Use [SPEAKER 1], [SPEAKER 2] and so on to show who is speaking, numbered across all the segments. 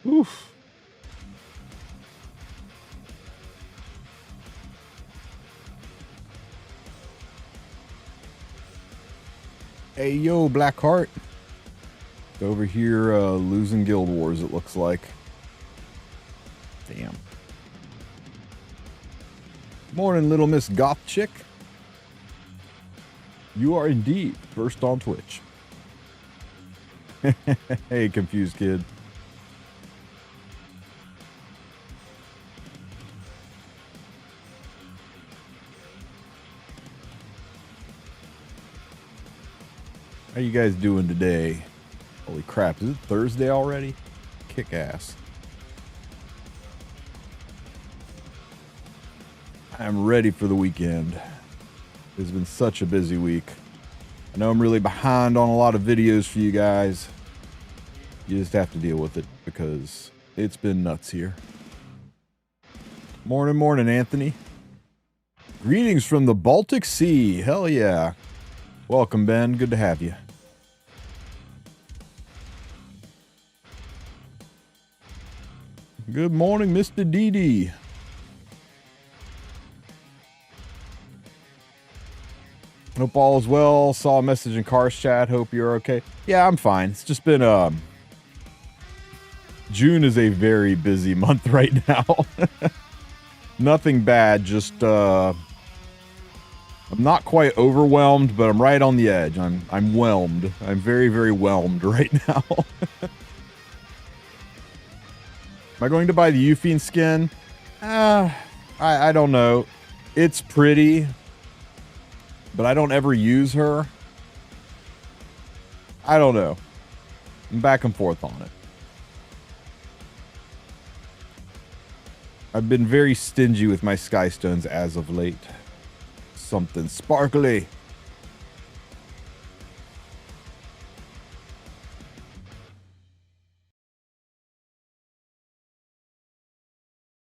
[SPEAKER 1] Oof. Hey, yo, Blackheart. Over here, losing Guild Wars, it looks like. Damn. Morning, little Miss Goth Chick. You are indeed first on Twitch. Hey, confused kid. How you guys doing today? Holy crap, is it Thursday already? Kick ass. I'm ready for the weekend. It's been such a busy week. I know I'm really behind on a lot of videos for you guys. You just have to deal with it because it's been nuts here. Morning, morning, Anthony. Greetings from the Baltic Sea. Hell yeah. Welcome, Ben. Good to have you. Good morning, Mr. DD. Hope all is well. Saw a message in Cars chat. Hope you're okay. Yeah, I'm fine. It's just been, June is a very busy month right now. Nothing bad, just, I'm not quite overwhelmed, but I'm right on the edge. I'm whelmed. I'm very, very whelmed right now. Am I going to buy the Euphine skin? I don't know. It's pretty, but I don't ever use her. I don't know. I'm back and forth on it. I've been very stingy with my Skystones as of late. Something sparkly.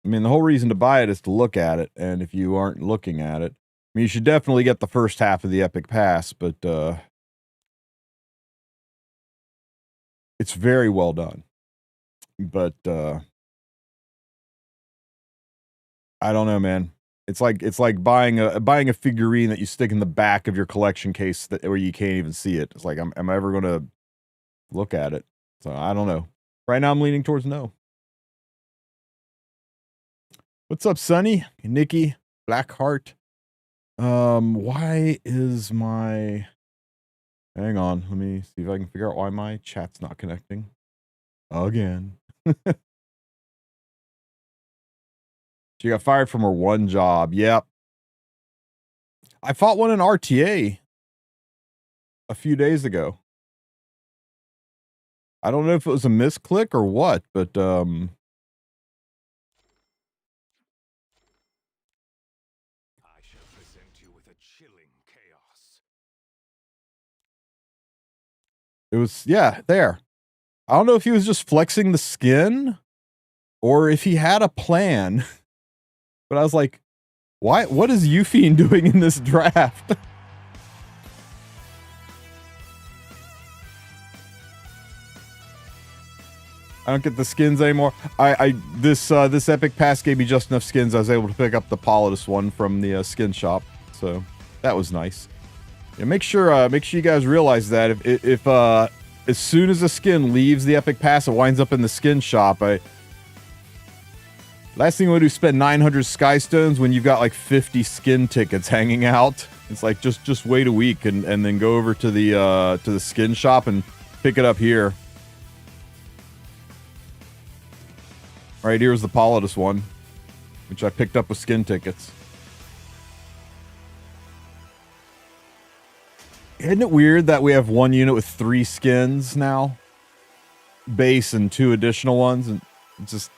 [SPEAKER 1] I mean, the whole reason to buy it is to look at it, and if you aren't looking at it, I mean, you should definitely get the first half of the Epic Pass, but it's very well done. But I don't know, man. It's like buying a figurine that you stick in the back of your collection case where you can't even see it. It's like, am I ever going to look at it? So I don't know. Right now, I'm leaning towards no. What's up, Sonny? Nikki? Blackheart? Why is my... Hang on, let me see if I can figure out why my chat's not connecting. Again. She got fired from her one job. Yep. I fought one in RTA a few days ago. I don't know if it was a misclick or what, but it was, yeah, there. I don't know if he was just flexing the skin or if he had a plan. But I was like, why? What is Euphine doing in this draft? I don't get the skins anymore. This Epic Pass gave me just enough skins. I was able to pick up the Politis one from the skin shop, so that was nice. Yeah, make sure you guys realize that if as soon as a skin leaves the Epic Pass, it winds up in the skin shop. Last thing you want to do is spend 900 Skystones when you've got like 50 skin tickets hanging out. It's like just wait a week and then go over to the skin shop and pick it up here. All right, here's the Politis one, which I picked up with skin tickets. Isn't it weird that we have one unit with 3 skins now? Base and 2 additional ones, and it's just...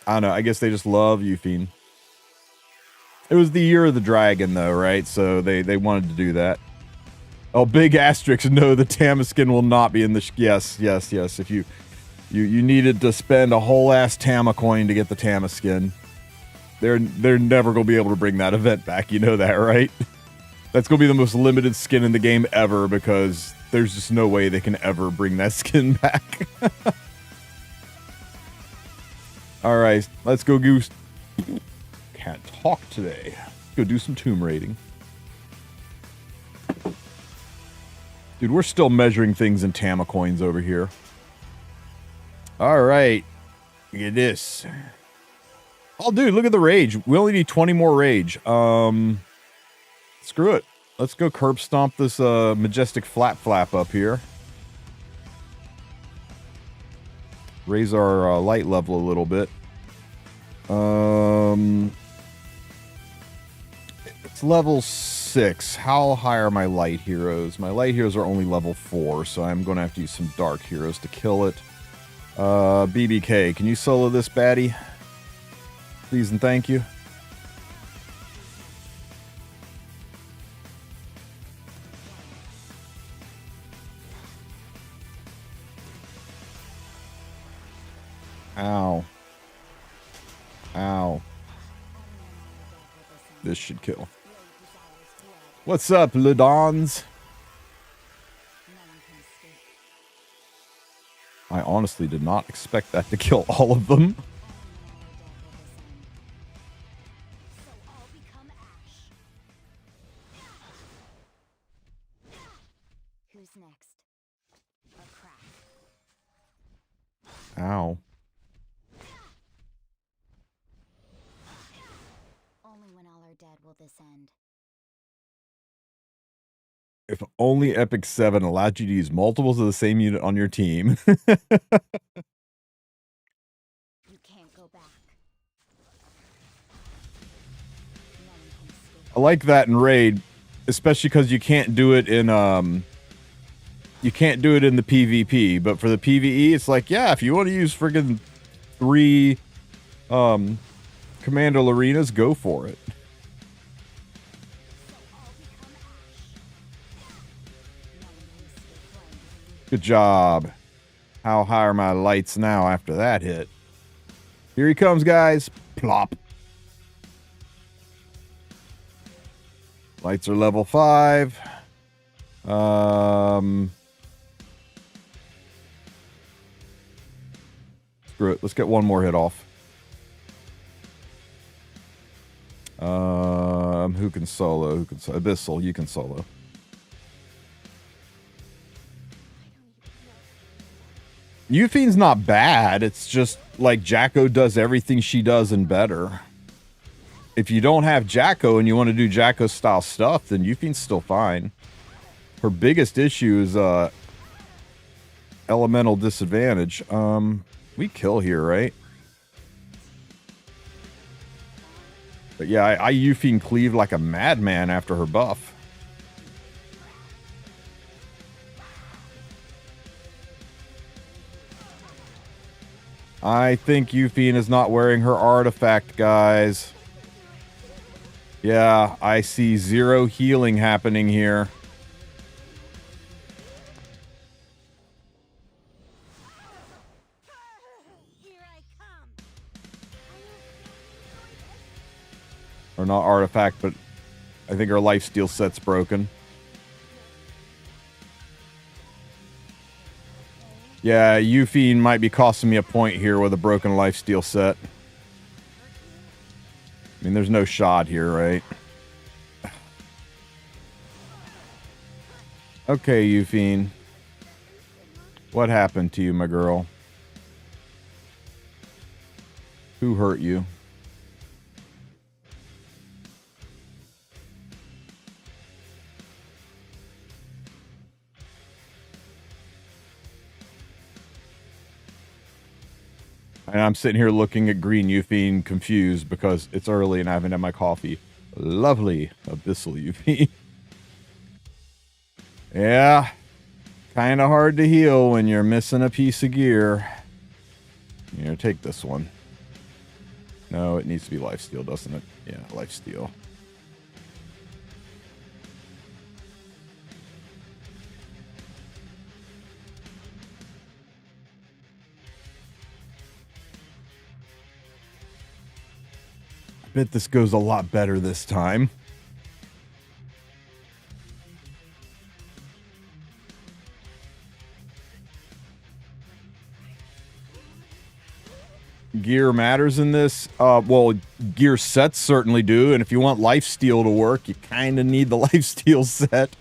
[SPEAKER 1] I don't know, I guess they just love Euphine. It was the year of the dragon, though, right? So they wanted to do that. Oh, big asterisk, no, the Tama skin will not be in the... Yes. If you needed to spend a whole ass Tama coin to get the Tama skin. They're never going to be able to bring that event back, you know that, right? That's going to be the most limited skin in the game ever because there's just no way they can ever bring that skin back. All right, let's go goose. Can't talk today. Let's go do some tomb raiding. Dude, we're still measuring things in Tama coins over here. All right. Look at this. Oh, dude, look at the rage. We only need 20 more rage. Screw it. Let's go curb stomp this majestic flap up here. Raise our light level a little bit. It's level 6. How high are my light heroes? My light heroes are only level 4, so I'm going to have to use some dark heroes to kill it. BBK, can you solo this baddie? Please and thank you. Ow. Ow. This should kill. What's up, Ledons? I honestly did not expect that to kill all of them.
[SPEAKER 2] Who's next? A crack.
[SPEAKER 1] Ow.
[SPEAKER 2] Only when all are dead will this end.
[SPEAKER 1] If only Epic 7 allowed you to use multiples of the same unit on your team.
[SPEAKER 2] You can't go back.
[SPEAKER 1] I like that in Raid, especially because you can't do it in the PvP, but for the PvE, it's like, yeah, if you want to use friggin' 3 Commando arenas, go for it. Good job. How high are my lights now after that hit? Here he comes, guys. Plop. Lights are level 5. Screw it. Let's get one more hit off. Who can solo? Who can solo? Abyssal, you can solo. Euphene's not bad. It's just like Jacko does everything she does and better. If you don't have Jacko and you want to do Jacko style stuff, then Euphene's still fine. Her biggest issue is elemental disadvantage. We kill here, right? But yeah, I Euphene cleaved like a madman after her buff. I think Euphene is not wearing her artifact, guys. Yeah, I see 0 healing happening here.
[SPEAKER 2] Here I come.
[SPEAKER 1] Or not artifact, but I think her lifesteal set's broken. Yeah, Euphene might be costing me a point here with a broken lifesteal set. I mean, there's no shot here, right? Okay, Euphene. What happened to you, my girl? Who hurt you? And I'm sitting here looking at green Euphene confused because it's early and I haven't had my coffee. Lovely Abyssal Euphene. Yeah. Kind of hard to heal when you're missing a piece of gear. Here, take this one. No, it needs to be lifesteal, doesn't it? Yeah, lifesteal. I bet this goes a lot better this time. gear matters in this? Well, gear sets certainly do, and if you want lifesteal to work, you kind of need the lifesteal set.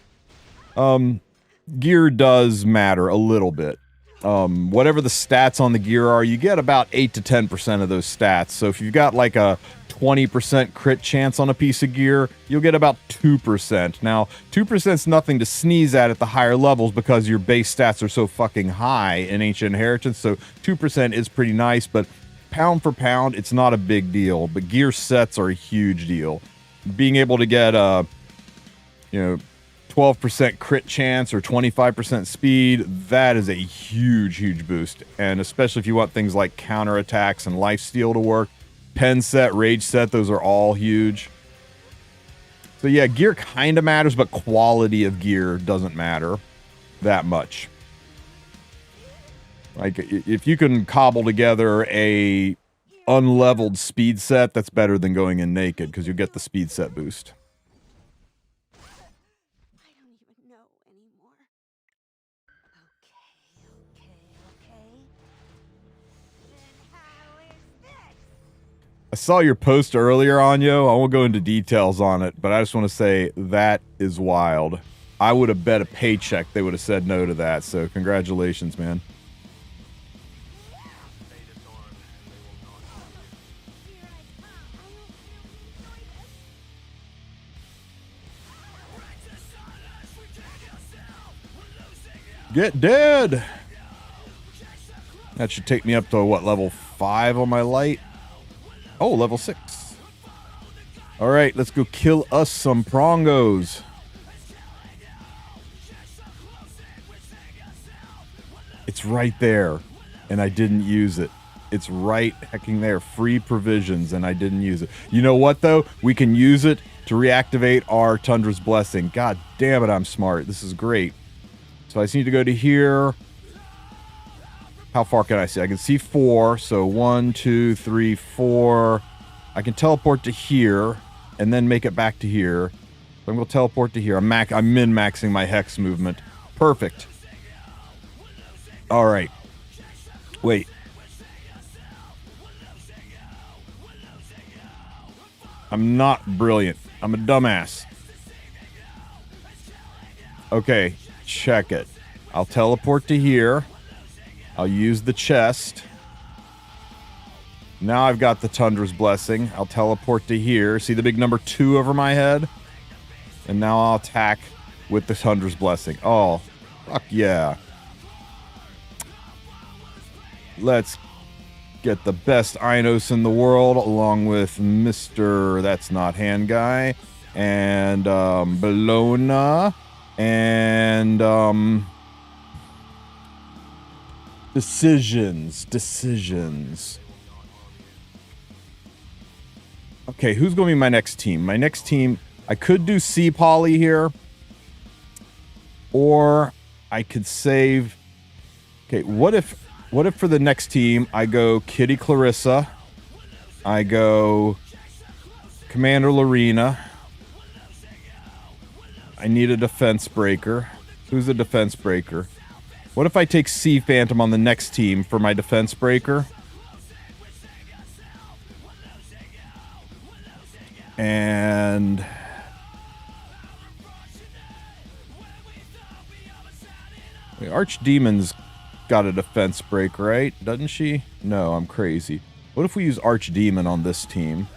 [SPEAKER 1] Gear does matter a little bit. Whatever the stats on the gear are, you get about 8 to 10% of those stats. So if you've got like a 20% crit chance on a piece of gear, you'll get about 2%. Now, 2% is nothing to sneeze at the higher levels because your base stats are so fucking high in Ancient Inheritance, so 2% is pretty nice, but pound for pound, it's not a big deal. But gear sets are a huge deal. Being able to get, 12% crit chance or 25% speed, that is a huge, huge boost. And especially if you want things like counterattacks and lifesteal to work, pen set, rage set, those are all huge. So yeah, gear kind of matters, but quality of gear doesn't matter that much. Like, if you can cobble together a unleveled speed set, that's better than going in naked, because you get the speed set boost.
[SPEAKER 2] I don't even know anymore. Okay. Then how is this?
[SPEAKER 1] I saw your post earlier, Anyo. I won't go into details on it, but I just want to say that is wild. I would have bet a paycheck they would have said no to that, so congratulations, man. Get dead! That should take me up to, what, level 5 on my light? Oh, level 6. Alright, let's go kill us some prongos. It's right there, and I didn't use it. It's right hecking there. Free provisions, and I didn't use it. You know what, though? We can use it to reactivate our Tundra's Blessing. God damn it, I'm smart. This is great. So I just need to go to here. How far can I see? I can see 4. So 1, 2, 3, 4. I can teleport to here and then make it back to here. So I'm going to teleport to here. I'm min-maxing my hex movement. Perfect. All right. Wait. I'm not brilliant. I'm a dumbass. Okay. Check it. I'll teleport to here. I'll use the chest. Now I've got the Tundra's Blessing. I'll teleport to here. See the big number 2 over my head? And now I'll attack with the Tundra's Blessing. Oh, fuck yeah. Let's get the best Inos in the world, along with Mr. That's Not Hand Guy, and Bologna, and decisions. Okay, who's going to be my next team? My next team, I could do C Poly here, or I could save. Okay, what if for the next team I go Kitty Clarissa, I go Commander Lorena. I need a defense breaker. Who's a defense breaker? What if I take Sea Phantom on the next team for my defense breaker? And wait, Archdemon's got a defense break, right? Doesn't she? No, I'm crazy. What if we use Archdemon on this team?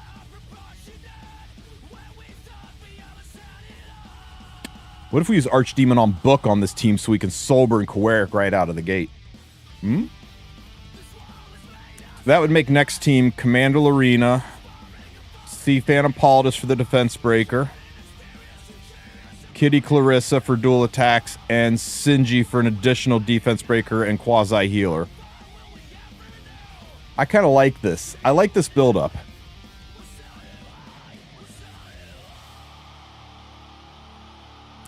[SPEAKER 1] What if we use Archdemon on Book on this team so we can Sober and Coeric right out of the gate? That would make next team Commander Lorena, Sea Phantom Paldus for the defense breaker, Kitty Clarissa for dual attacks, and Sinji for an additional defense breaker and quasi healer. I kind of like this. I like this build-up.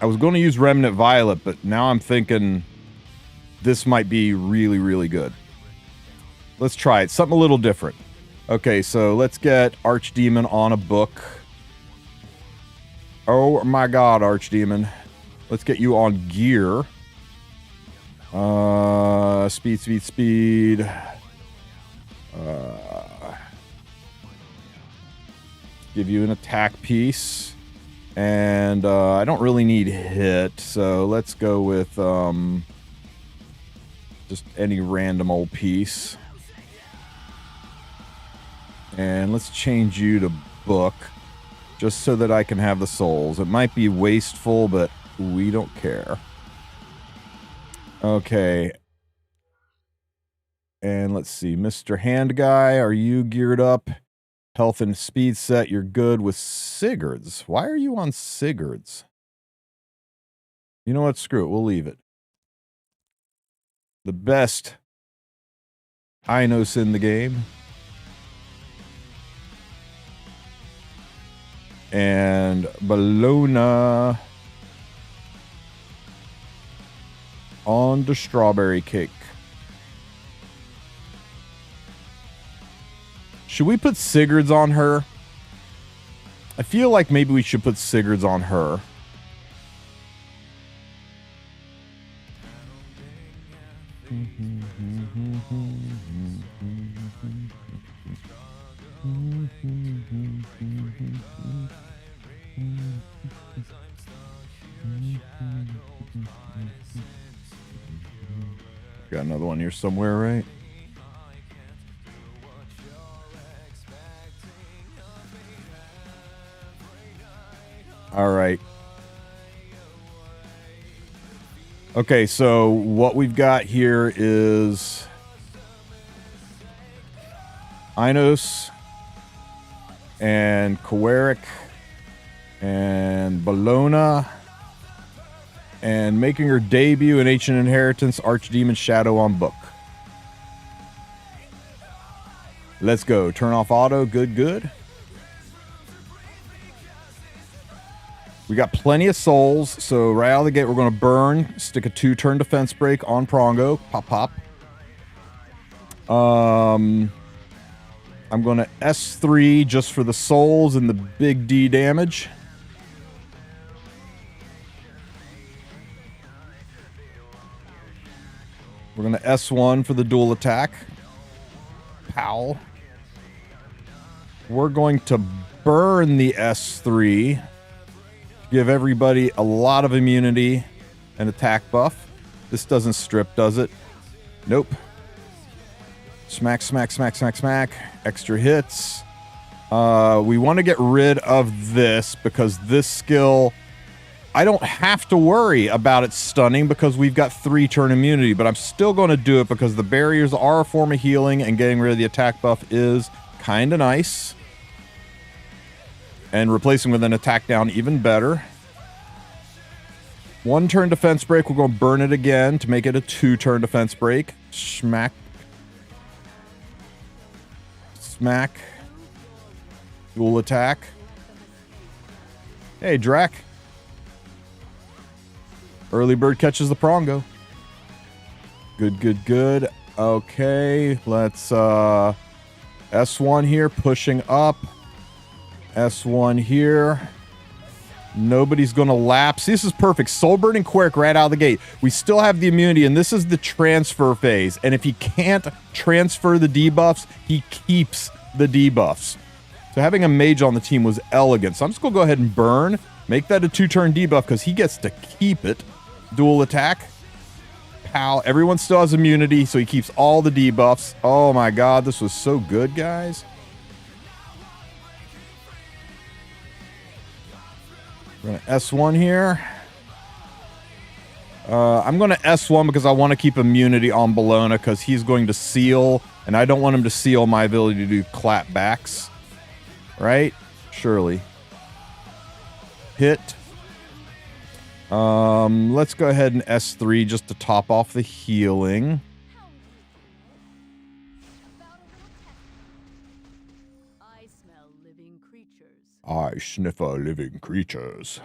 [SPEAKER 1] I was going to use Remnant Violet, but now I'm thinking this might be really, really good. Let's try it. Something a little different. Okay, so let's get Archdemon on a book. Oh my god, Archdemon. Let's get you on gear. Speed. Give you an attack piece. And I don't really need hit, so let's go with just any random old piece. And let's change you to book, just so that I can have the souls. It might be wasteful, but we don't care. Okay. And let's see, Mr. Hand Guy, are you geared up? Health and speed set, you're good with Sigurds. Why are you on Sigurds? You know what? Screw it. We'll leave it. The best Inos in the game. And Bologna on the strawberry cake. Should we put Sigurds on her? I feel like maybe we should put Sigurds on her. Got another one here somewhere, right? All right. Okay, so what we've got here is Inos and Kowaric and Bologna and making her debut in Ancient Inheritance, Archdemon Shadow on book. Let's go. Turn off auto. Good, good. We got plenty of souls, so right out of the gate, we're going to burn, stick a 2-turn defense break on Prongo. Pop, pop. I'm going to S3 just for the souls and the big D damage. We're going to S1 for the dual attack. Pow. We're going to burn the S3. Give everybody a lot of immunity and attack buff. This doesn't strip, does it? Nope. Smack, smack, smack, smack, smack. Extra hits. We want to get rid of this because this skill, I don't have to worry about it stunning because we've got 3-turn immunity, but I'm still going to do it because the barriers are a form of healing and getting rid of the attack buff is kind of nice. And replacing with an attack down even better. 1-turn defense break. We're going to burn it again to make it a 2-turn defense break. Smack. Smack. Dual attack. Hey, Drac. Early bird catches the Prongo. Good, good, good. Okay, let's S1 here, pushing up. S1 here. Nobody's going to lapse. This is perfect. Soulbird and Quirk right out of the gate. We still have the immunity, and this is the transfer phase. And if he can't transfer the debuffs, he keeps the debuffs. So having a mage on the team was elegant. So I'm just going to go ahead and burn. Make that a 2-turn debuff because he gets to keep it. Dual attack. Pow. Everyone still has immunity, so he keeps all the debuffs. Oh my god, this was so good, guys. We're going to S1 here. I'm going to S1 because I want to keep immunity on Bologna because he's going to seal, and I don't want him to seal my ability to do clapbacks. Right? Surely. Hit. Let's go ahead and S3 just to top off the healing.
[SPEAKER 3] I smell living creatures.
[SPEAKER 1] I sniff a living creatures.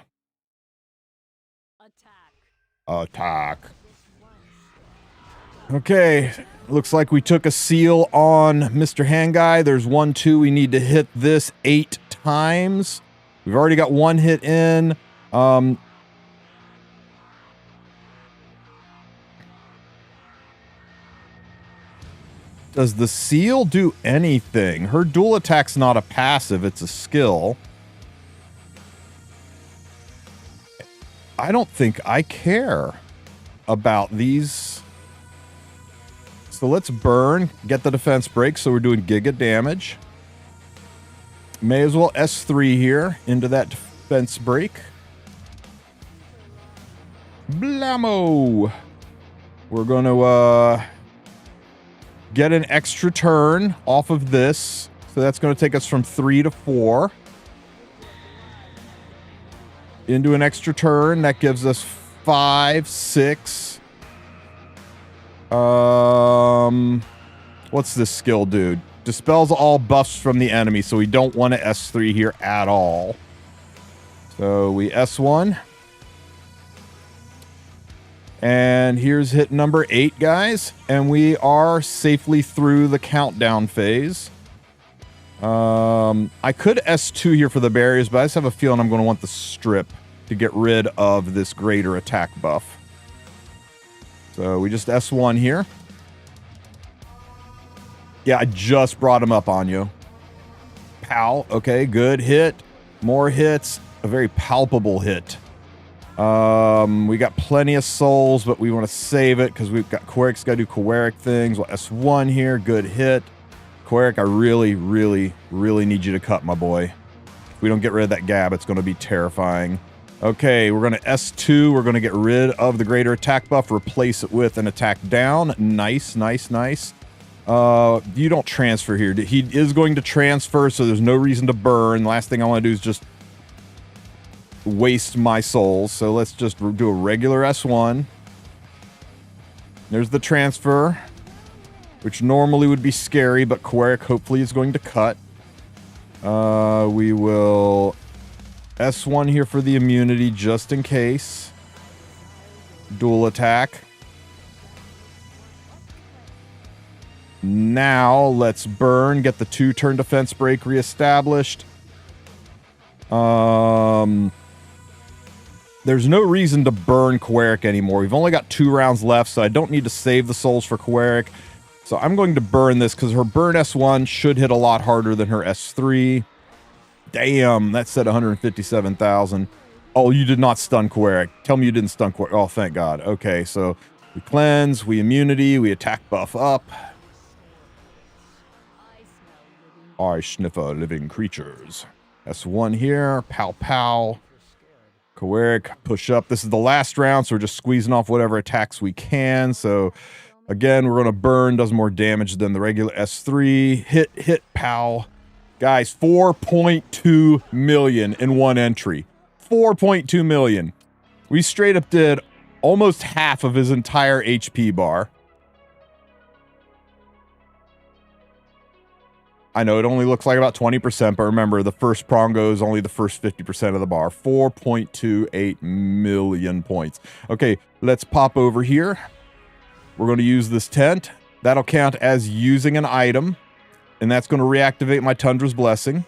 [SPEAKER 1] Attack. Okay, looks like we took a seal on Mr. Hand Guy. There's 1, 2. We need to hit this 8 times. We've already got 1 hit in. Does the seal do anything? Her dual attack's not a passive, it's a skill. I don't think I care about these. So let's burn, get the defense break, so we're doing giga damage. May as well S3 here into that defense break. Blammo! We're going to get an extra turn off of this. So that's going to take us from 3 to 4. Into an extra turn. That gives us 5, 6. What's this skill do? Dispels all buffs from the enemy, so we don't want to S3 here at all. So we S1. And here's hit number 8, guys. And we are safely through the countdown phase. I could S2 here for the barriers, but I just have a feeling I'm going to want the strip to get rid of this greater attack buff. So we just S1 here. Yeah, I just brought him up on you. Pow. Okay, good hit. More hits. A very palpable hit. We got plenty of souls, but we want to save it because we've got Queric's got to do Queric things. Well, S1 here. Good hit. Queric, I really, really, really need you to cut, my boy. If we don't get rid of that gab, it's going to be terrifying. Okay, we're going to S2. We're going to get rid of the greater attack buff, replace it with an attack down. Nice, nice, nice. You don't transfer here. He is going to transfer, so there's no reason to burn. The last thing I want to do is just waste my souls. So let's just do a regular S1. There's the transfer, which normally would be scary, but Queric hopefully is going to cut. We will S1 here for the immunity just in case. Dual attack. Now let's burn, get the 2-turn defense break reestablished. There's no reason to burn Queric anymore. We've only got 2 rounds left, so I don't need to save the souls for Queric. So I'm going to burn this because her burn S1 should hit a lot harder than her S3. Damn, that said 157,000. Oh, you did not stun Queric. Tell me you didn't stun Queric. Oh, thank God. Okay, so we cleanse, we immunity, we attack buff up. I sniff living creatures. S1 here. Pow, pow. Queric, push up. This is the last round, so we're just squeezing off whatever attacks we can. So, again, we're going to burn. Does more damage than the regular S3. Hit, hit, pow. Guys, 4.2 million in one entry. 4.2 million. We straight up did almost half of his entire HP bar. I know it only looks like about 20%, but remember, the first prongo is only the first 50% of the bar. 4.28 million points. Okay, let's pop over here. We're going to use this tent. That'll count as using an item, and that's going to reactivate my Tundra's Blessing.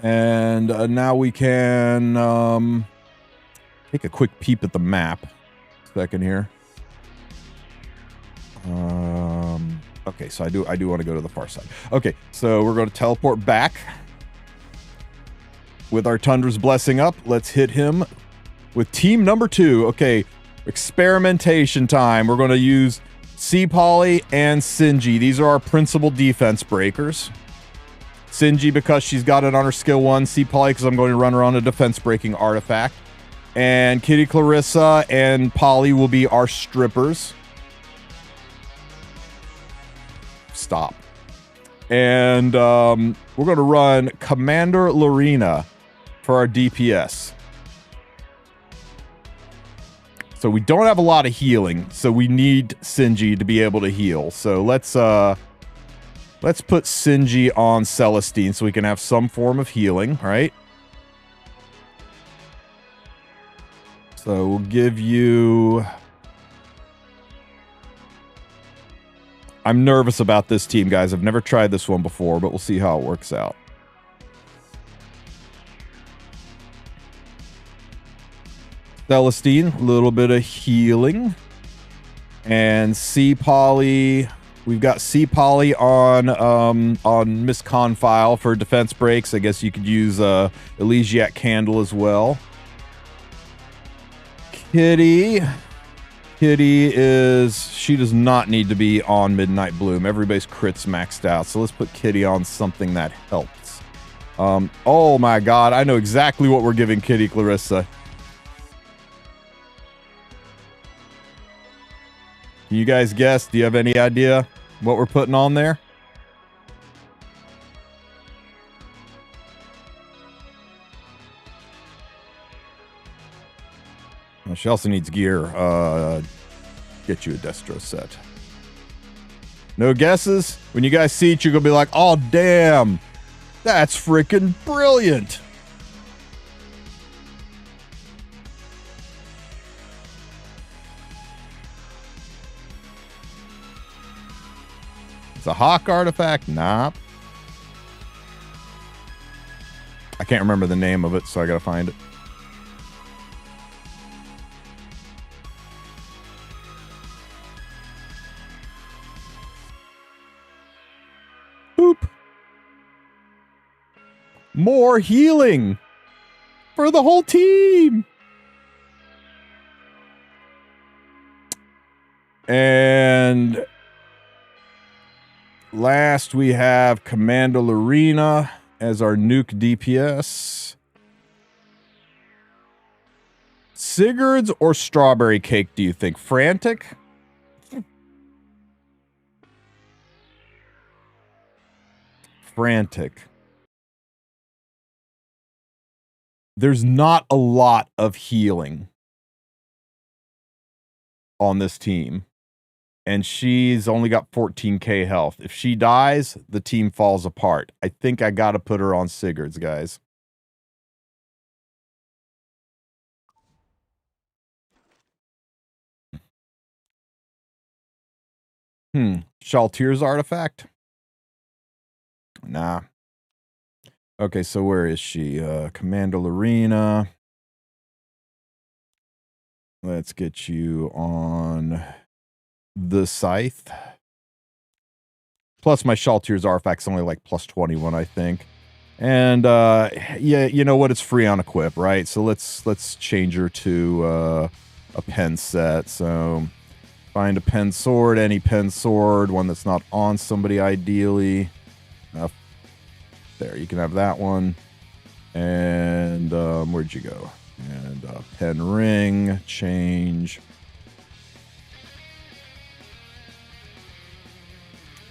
[SPEAKER 1] And now we can take a quick peep at the map. Second here. Okay, so I do want to go to the far side. Okay, so we're going to teleport back with our Tundra's Blessing up. Let's hit him with team number 2. Okay, experimentation time. We're going to use Sea Polly and Sinji. These are our principal defense breakers. Sinji because she's got it on her skill 1. Sea Polly because I'm going to run her on a defense breaking artifact. And Kitty Clarissa and Polly will be our strippers. Stop. And we're going to run Commander Lorena for our DPS. So we don't have a lot of healing, so we need Sinji to be able to heal. So let's put Sinji on Celestine so we can have some form of healing, right? So we'll give you... I'm nervous about this team, guys. I've never tried this one before, but we'll see how it works out. Celestine, a little bit of healing. And Sea Polly, We've got C Poly on Miss Confile for defense breaks. I guess you could use Elysiac Candle as well. Kitty is, she does not need to be on Midnight Bloom. Everybody's crits maxed out, so let's put Kitty on something that helps. Oh my god, I know exactly what we're giving Kitty Clarissa. Can you guys guess? Do you have any idea what we're putting on there? Well, she also needs gear. Get you a Destro set. No guesses? When you guys see it, you're going to be like, oh, damn. That's freaking brilliant. It's a Hawk artifact? Nah. I can't remember the name of it, so I got to find it. Boop. More healing for the whole team. And last we have Commander Lorena as our nuke DPS. Sigurd's or Strawberry Cake, do you think? Frantic? Frantic. There's not a lot of healing on this team. And she's only got 14k health. If she dies, the team falls apart. I think I got to put her on Sigurd's, guys. Shaltir's artifact? Nah. Okay, so where is she? Commander Lorena. Let's get you on the Scythe. Plus my Shaltir's artifact's only like plus 21, I think. And yeah, you know what? It's free on equip, right? So let's change her to a pen set. So find a pen sword, any pen sword, one that's not on somebody ideally. There, you can have that one. And where'd you go? And pen ring, change.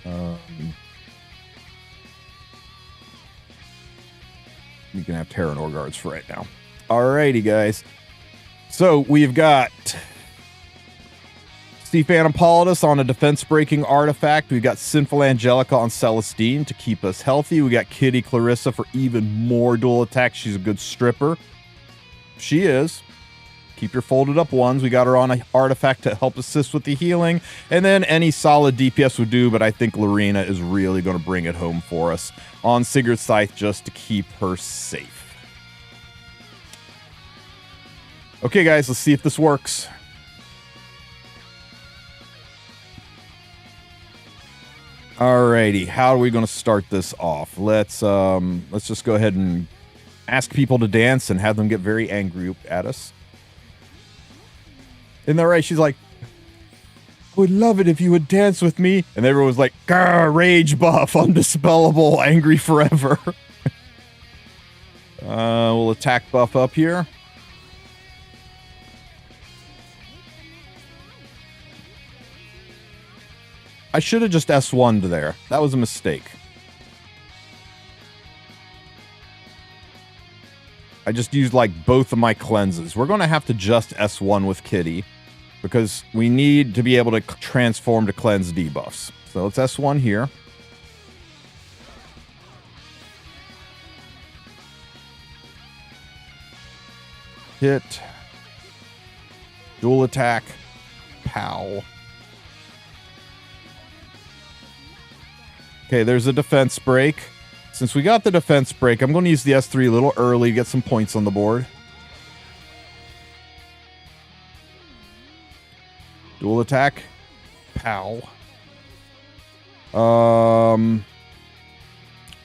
[SPEAKER 1] You can have Terranor guards for right now. Alrighty, guys. So we've got Steve Phantom Politis on a defense-breaking artifact. We've got Sinful Angelica on Celestine to keep us healthy. We got Kitty Clarissa for even more dual attack. She's a good stripper. She is. Keep your folded up ones. We got her on an artifact to help assist with the healing. And then any solid DPS would do, but I think Lorena is really going to bring it home for us on Sigurd's Scythe just to keep her safe. Okay, guys, let's see if this works. Alrighty, how are we going to start this off? Let's just go ahead and ask people to dance and have them get very angry at us. Isn't that right? She's like, I would love it if you would dance with me. And everyone was like, grr, rage buff, undispellable, angry forever. We'll attack buff up here. I should have just S1'd there. That was a mistake. I just used like both of my cleanses. We're going to have to just S1 with Kitty because we need to be able to transform to cleanse debuffs. So let's S1 here. Hit. Dual attack. Pow. Okay, there's a defense break. Since we got the defense break, I'm going to use the S3 a little early to get some points on the board. Dual attack. Pow.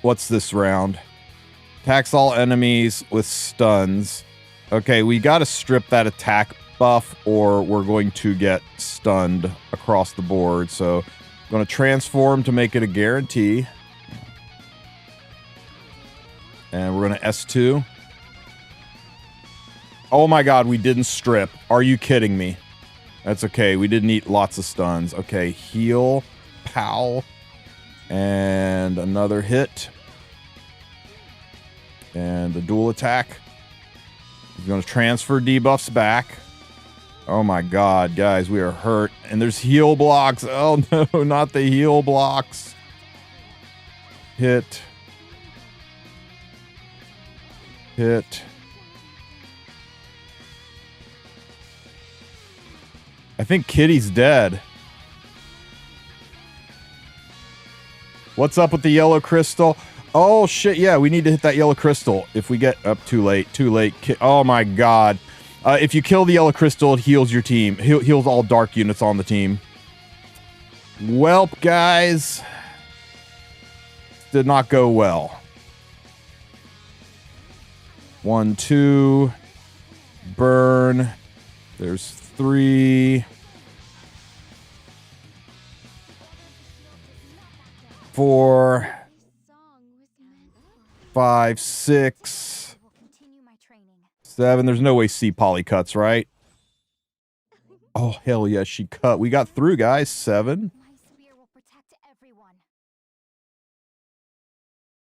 [SPEAKER 1] What's this round? Attacks all enemies with stuns. Okay, we got to strip that attack buff or we're going to get stunned across the board. So I'm going to transform to make it a guarantee. And we're going to S2. Oh my god, we didn't strip. Are you kidding me? That's okay. We didn't eat lots of stuns. Okay, heal, pow, and another hit. And a dual attack. He's going to transfer debuffs back. Oh my god, guys, we are hurt. And there's heal blocks. Oh no, not the heal blocks. Hit. Hit. I think Kitty's dead. What's up with the yellow crystal? Oh shit, yeah, we need to hit that yellow crystal. If we get up too late. Oh my god. If you kill the yellow crystal, it heals your team. Heals all dark units on the team. Welp, guys. Did not go well. 1, 2. Burn. There's 3. 4. 5, 6. 7. There's no way C poly cuts, right? Oh, hell yeah, she cut. We got through, guys. 7.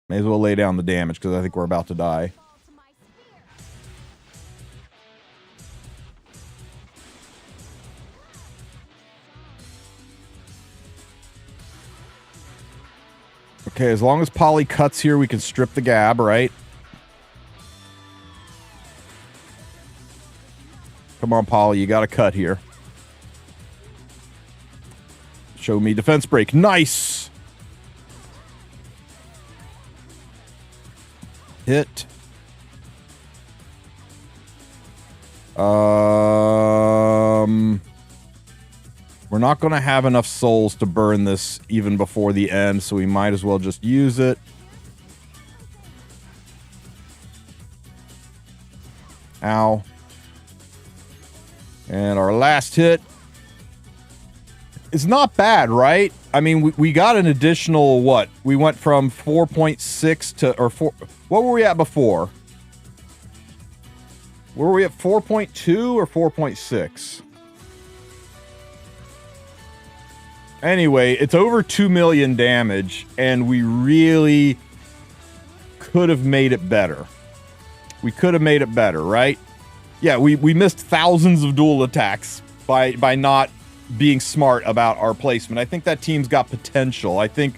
[SPEAKER 1] May as well lay down the damage because I think we're about to die. Okay, as long as Polly cuts here, we can strip the Gab, right? Come on, Polly, you got to cut here. Show me defense break. Nice! Hit. We're not going to have enough souls to burn this even before the end, so we might as well just use it. Ow. And our last hit. It's not bad, right? I mean, we got an additional, what? We went from 4.6 to, or 4, what were we at before? Were we at 4.2 or 4.6? Anyway, it's over 2 million damage, and we really could have made it better. We could have made it better, right? Yeah, we missed thousands of dual attacks by not being smart about our placement. I think that team's got potential. I think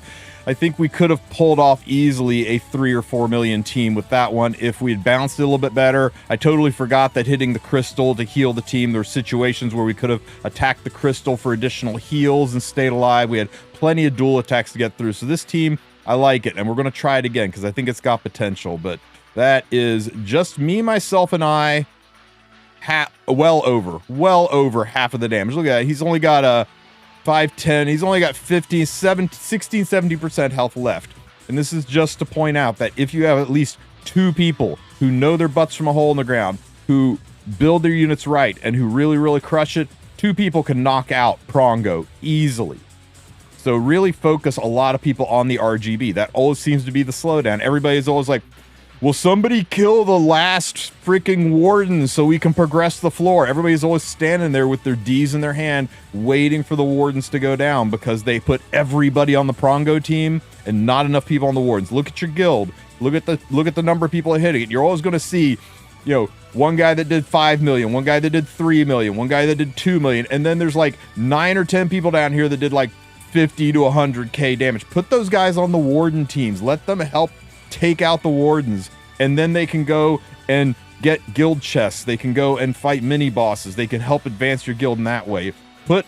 [SPEAKER 1] we could have pulled off easily a 3 or 4 million team with that one if we had bounced it a little bit better. I totally forgot that hitting the crystal to heal the team, there were situations where we could have attacked the crystal for additional heals and stayed alive. We had plenty of dual attacks to get through. So this team, I like it, and we're going to try it again because I think it's got potential. But that is just me, myself, and I. Well over half of the damage. Look at that. He's only got a 5-10. He's only got 16, 70% health left. And this is just to point out that if you have at least 2 people who know their butts from a hole in the ground, who build their units right, and who really, really crush it, 2 people can knock out Prongo easily. So really focus a lot of people on the RGB. That always seems to be the slowdown. Everybody's always like, will somebody kill the last freaking warden so we can progress the floor? Everybody's always standing there with their Ds in their hand, waiting for the wardens to go down because they put everybody on the Prongo team and not enough people on the wardens. Look at your guild. Look at the number of people hitting it. You're always going to see, you know, one guy that did 5 million, one guy that did 3 million, one guy that did 2 million, and then there's like 9 or 10 people down here that did like 50 to 100k damage. Put those guys on the warden teams. Let them help take out the wardens, and then they can go and get guild chests. They can go and fight mini bosses. They can help advance your guild in that way. Put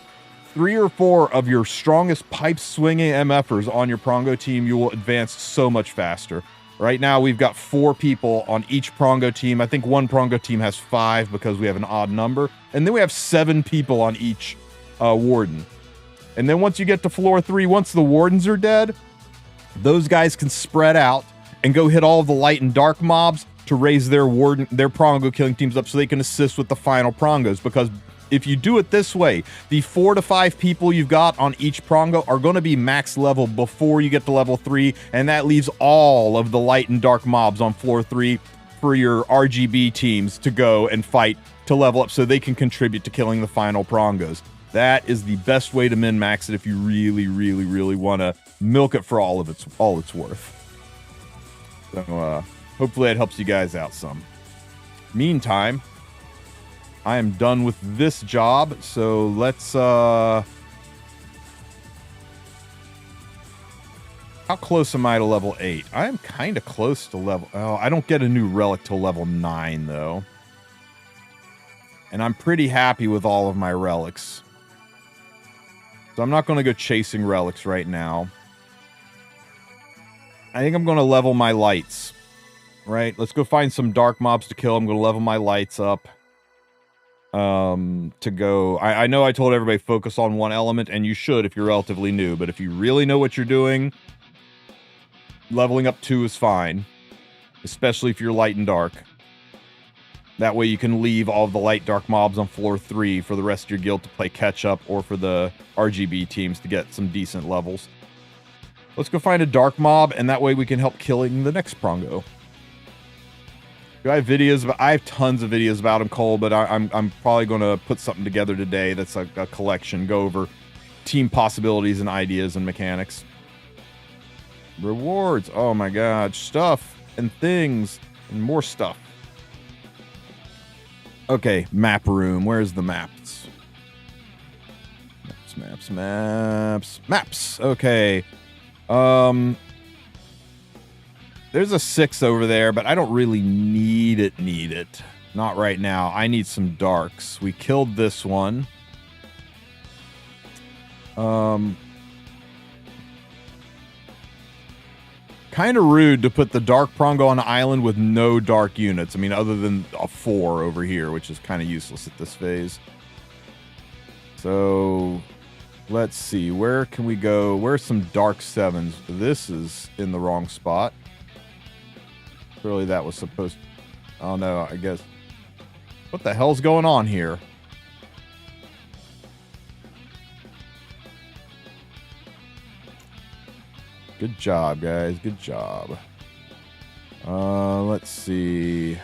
[SPEAKER 1] 3 or 4 of your strongest pipe swinging MFers on your Prongo team. You will advance so much faster. Right now we've got 4 people on each Prongo team. I think one Prongo team has 5 because we have an odd number, and then we have 7 people on each warden. And then once you get to floor 3, once the wardens are dead, those guys can spread out and go hit all of the light and dark mobs to raise their prongo killing teams up so they can assist with the final prongos. Because if you do it this way, the 4 to 5 people you've got on each prongo are going to be max level before you get to level 3, and that leaves all of the light and dark mobs on floor 3 for your RGB teams to go and fight to level up so they can contribute to killing the final prongos. That is the best way to min-max it if you really, really, really want to milk it for all it's worth. So hopefully that helps you guys out some. Meantime, I am done with this job, so let's how close am I to level 8? I am kind of close to level... Oh, I don't get a new relic till level 9, though. And I'm pretty happy with all of my relics. So I'm not going to go chasing relics right now. I think I'm going to level my lights. Right? Let's go find some dark mobs to kill. I'm going to level my lights up. To go... I know I told everybody focus on one element, and you should if you're relatively new. But if you really know what you're doing, leveling up 2 is fine. Especially if you're light and dark. That way you can leave all of the light dark mobs on floor 3 for the rest of your guild to play catch up, or for the RGB teams to get some decent levels. Let's go find a dark mob, and that way we can help killing the next prongo. Do I have videos? I have tons of videos about him, Cole, but I'm probably going to put something together today that's a collection. Go over team possibilities and ideas and mechanics. Rewards. Oh my god. Stuff and things and more stuff. Okay, map room. Where's the maps? Maps. Okay. There's a 6 over there, but I don't really need it. Not right now. I need some darks. We killed this one. Kind of rude to put the dark prongo on an island with no dark units. I mean, other than a 4 over here, which is kind of useless at this phase. So, let's see. Where can we go? Where's some dark 7s? This is in the wrong spot. Surely that was supposed to... Oh, no, I guess... What the hell's going on here? Good job, guys. Good job. Let's see.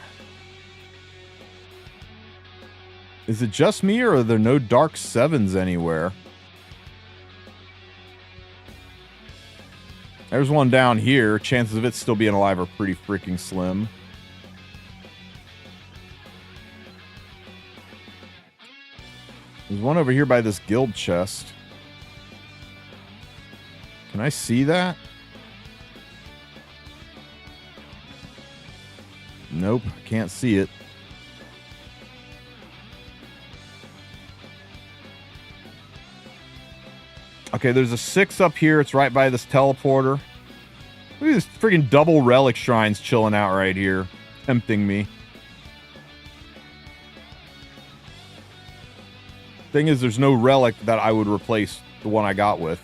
[SPEAKER 1] Is it just me, or are there no dark 7s anywhere? There's one down here. Chances of it still being alive are pretty freaking slim. There's one over here by this guild chest. Can I see that? Nope, can't see it. Okay, there's a 6 up here. It's right by this teleporter. Look at these freaking double relic shrines chilling out right here. Tempting me. Thing is, there's no relic that I would replace the one I got with.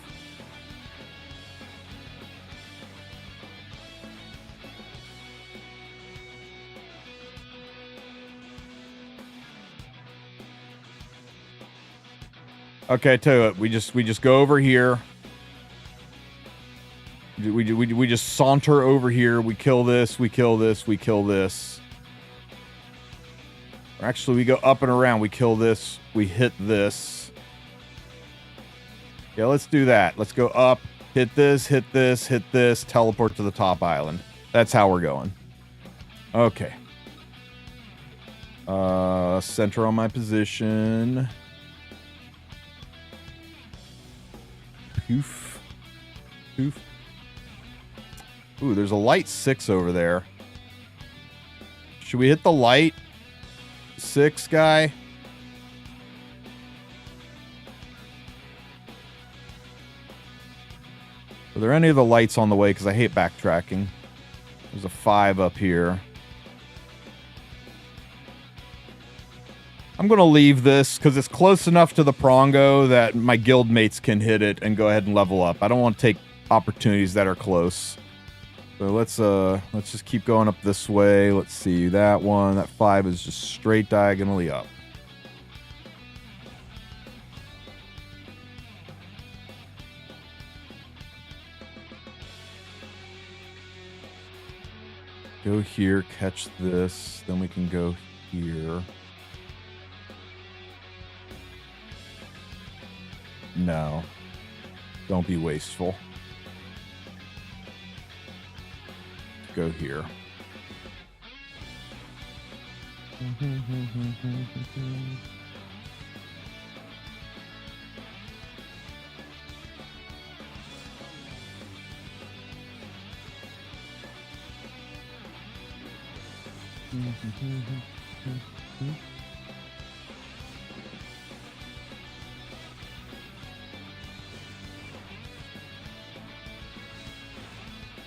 [SPEAKER 1] Okay, I tell you what, we just go over here. We just saunter over here. We kill this. We kill this. We kill this. Or actually, we go up and around. We kill this. We hit this. Yeah, let's do that. Let's go up. Hit this. Hit this. Hit this. Teleport to the top island. That's how we're going. Okay. Center on my position. Poof. Poof. Ooh, there's a light 6 over there. Should we hit the light 6 guy? Are there any of the lights on the way? Because I hate backtracking. There's a 5 up here. I'm going to leave this because it's close enough to the Prongo that my guild mates can hit it and go ahead and level up. I don't want to take opportunities that are close. So let's just keep going up this way. Let's see, that one, that 5 is just straight diagonally up. Go here, catch this, then we can go here. No. Don't be wasteful. Go here.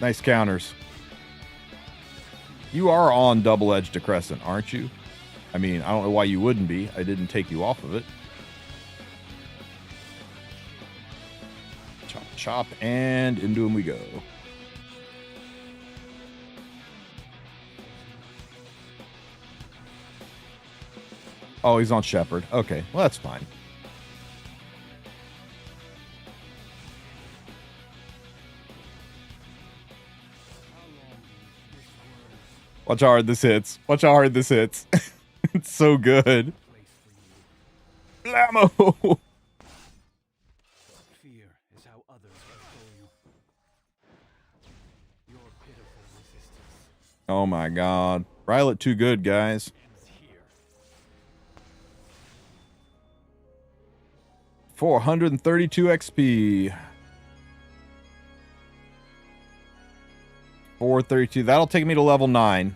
[SPEAKER 1] Nice counters. You are on double-edged decrescent, aren't you? I mean, I don't know why you wouldn't be. I didn't take you off of it. Chop, chop, and into him we go. Oh, he's on Shepherd. Okay, well, that's fine. Watch how hard this hits. Watch how hard this hits. It's so good. Blammo!
[SPEAKER 4] Fear is how others control you. Your pitiful resistance
[SPEAKER 1] Oh my god. Rylet too good, guys.
[SPEAKER 4] ends here.
[SPEAKER 1] 432 XP. 432. That'll take me to level 9.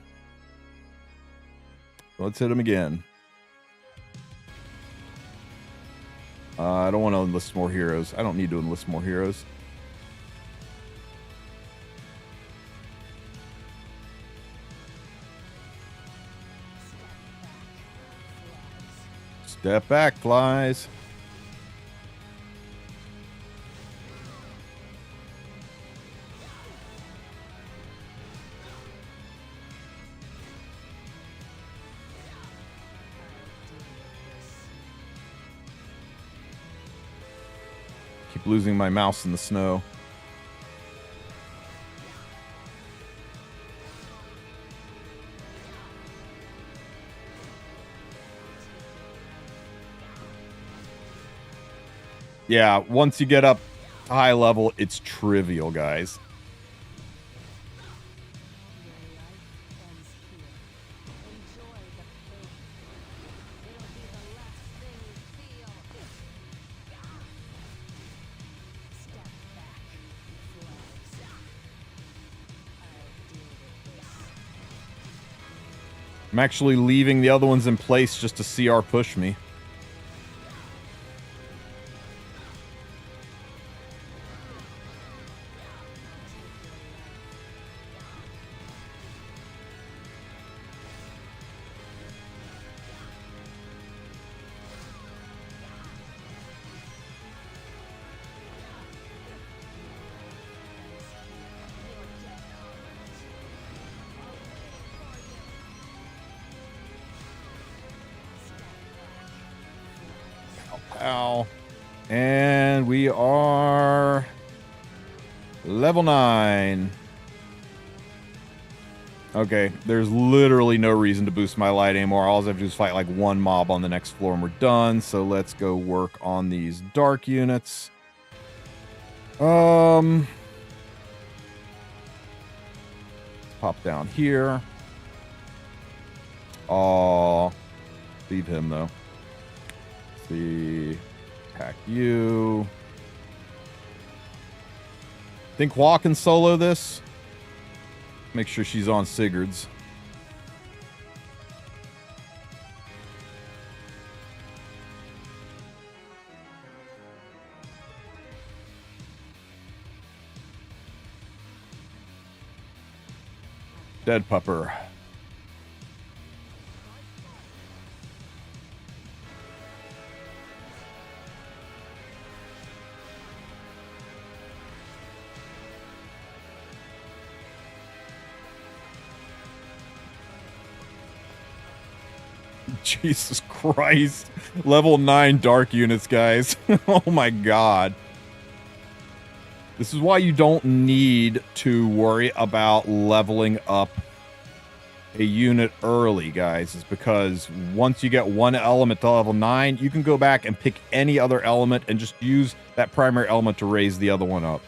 [SPEAKER 1] Let's hit him again. I don't want to enlist more heroes. I don't need to enlist more heroes. Step back, flies. Keep losing my mouse in the snow. Yeah, once you get up high level, it's trivial, guys. I'm actually leaving the other ones in place just to CR push me. Ow. And we are level 9. Okay, there's literally no reason to boost my light anymore. All I have to do is fight like one mob on the next floor and we're done. So let's go work on these dark units. Let's pop down here. Oh, leave him though. See, attack you. Think Hua can solo this? Make sure she's on Sigurd's. Dead pupper. Jesus Christ. Level 9 dark units, guys. Oh my god. This is why you don't need to worry about leveling up a unit early, guys. Is because once you get one element to level 9, you can go back and pick any other element and just use that primary element to raise the other one up.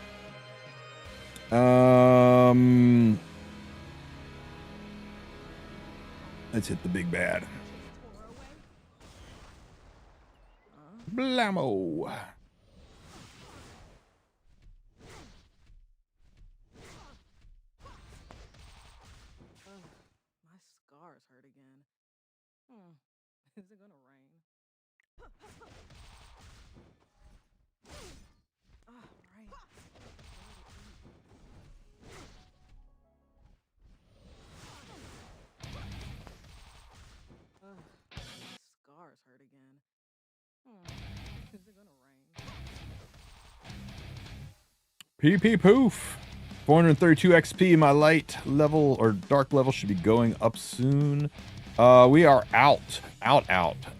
[SPEAKER 1] Let's hit the big bad. Blammo.
[SPEAKER 3] My scars hurt again. Is it gonna rain? Right. My scars hurt again. Is it gonna rain?
[SPEAKER 1] PP poof. 432 XP. My light level or dark level should be going up soon. We are out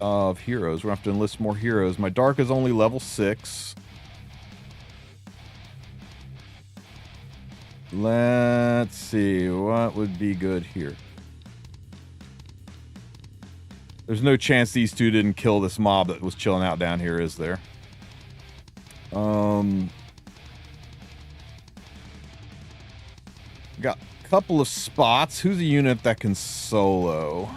[SPEAKER 1] of heroes. We're gonna have to enlist more heroes. My dark is only level 6. Let's see what would be good here. There's no chance these two didn't kill this mob that was chilling out down here, is there? Got a couple of spots. Who's a unit that can solo?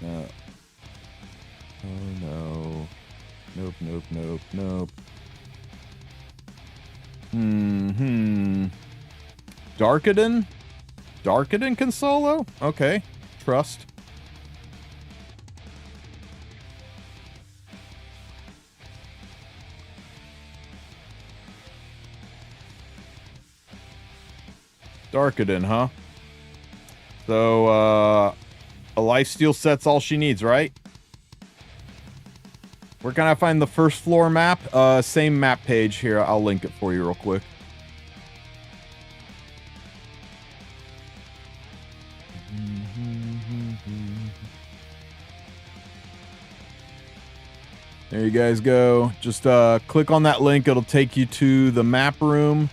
[SPEAKER 1] Oh no. Nope. Darkadon? Darkadon can solo? Okay. Trust. Darkadon, huh? So, a lifesteal set's all she needs, right? Where can I find the first floor map? Same map page here. I'll link it for you real quick. There you guys go. Just click on that link. It'll take you to the map room.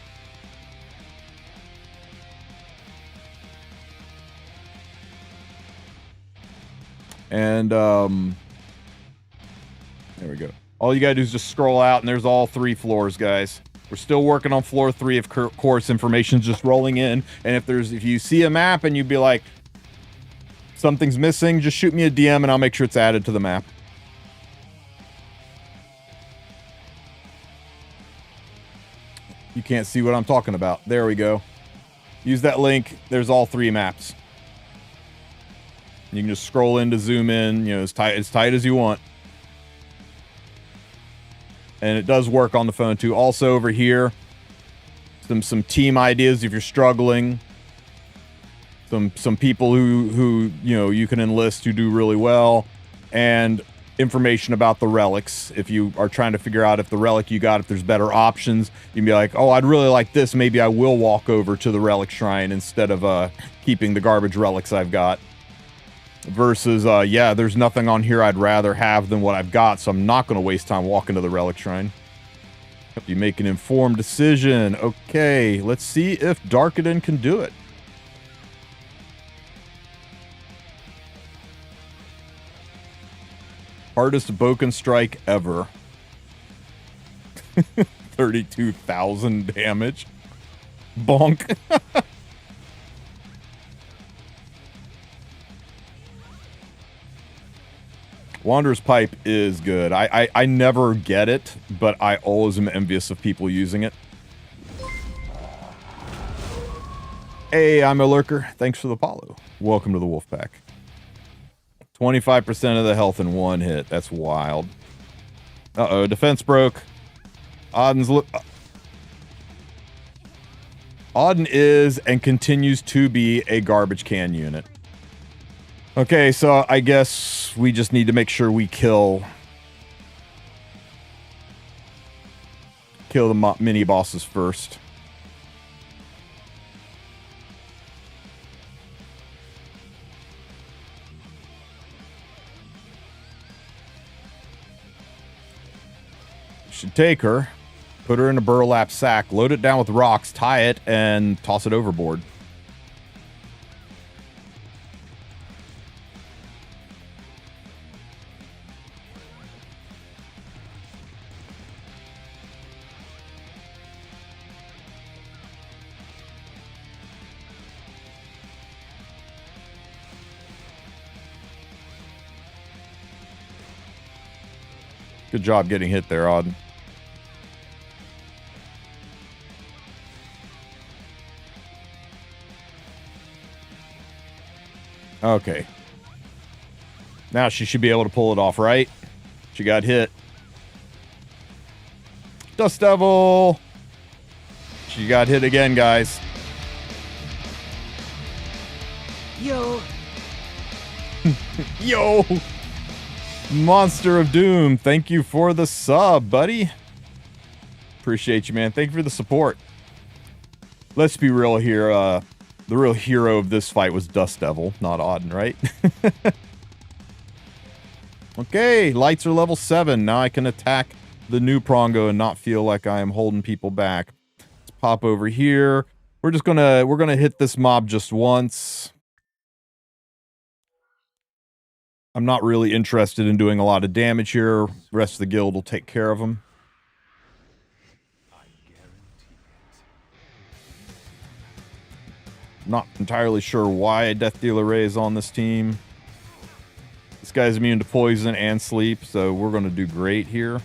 [SPEAKER 1] And there we go. All you gotta do is just scroll out, and there's all 3 floors, guys. We're still working on floor 3. Of course, information's just rolling in. And if you see a map and you'd be like, something's missing, just shoot me a DM and I'll make sure it's added to the map. You can't see what I'm talking about. There we go. Use that link. There's all 3 maps. You can just scroll in to zoom in, you know, as tight as you want. And it does work on the phone too. Also over here, some team ideas if you're struggling. Some people who you know you can enlist who do really well, and information about the relics. If you are trying to figure out if the relic you got, if there's better options, you can be like, oh, I'd really like this. Maybe I will walk over to the relic shrine instead of keeping the garbage relics I've got. Versus, yeah, there's nothing on here I'd rather have than what I've got, so I'm not going to waste time walking to the relic shrine. Help you make an informed decision. Okay, let's see if Darkadon can do it. Hardest Boken strike ever. 32,000 damage. Bonk. Wanderer's Pipe is good. I never get it, but I always am envious of people using it. Hey, I'm a lurker. Thanks for the follow. Welcome to the Wolf Pack. 25% of the health in one hit. That's wild. Uh-oh, defense broke. Auden is and continues to be a garbage can unit. Okay, so I guess we just need to make sure we kill the mini bosses first. should take her, put her in a burlap sack, load it down with rocks, tie it, and toss it overboard. Good job getting hit there, Auden. Okay. Now she should be able to pull it off, right? She got hit. Dust Devil! She got hit again, guys.
[SPEAKER 3] Yo.
[SPEAKER 1] Yo! Monster of Doom, thank you for the sub, buddy. Appreciate you, man. Thank you for the support. Let's be real here. The real hero of this fight was Dust Devil, not Auden, right? Okay, lights are level 7. Now I can attack the new Prongo and not feel like I am holding people back. Let's pop over here. We're gonna hit this mob just once. I'm not really interested in doing a lot of damage here. The rest of the guild will take care of them. Not entirely sure why Death Dealer Ray is on this team. This guy's immune to poison and sleep, so we're going to do great here.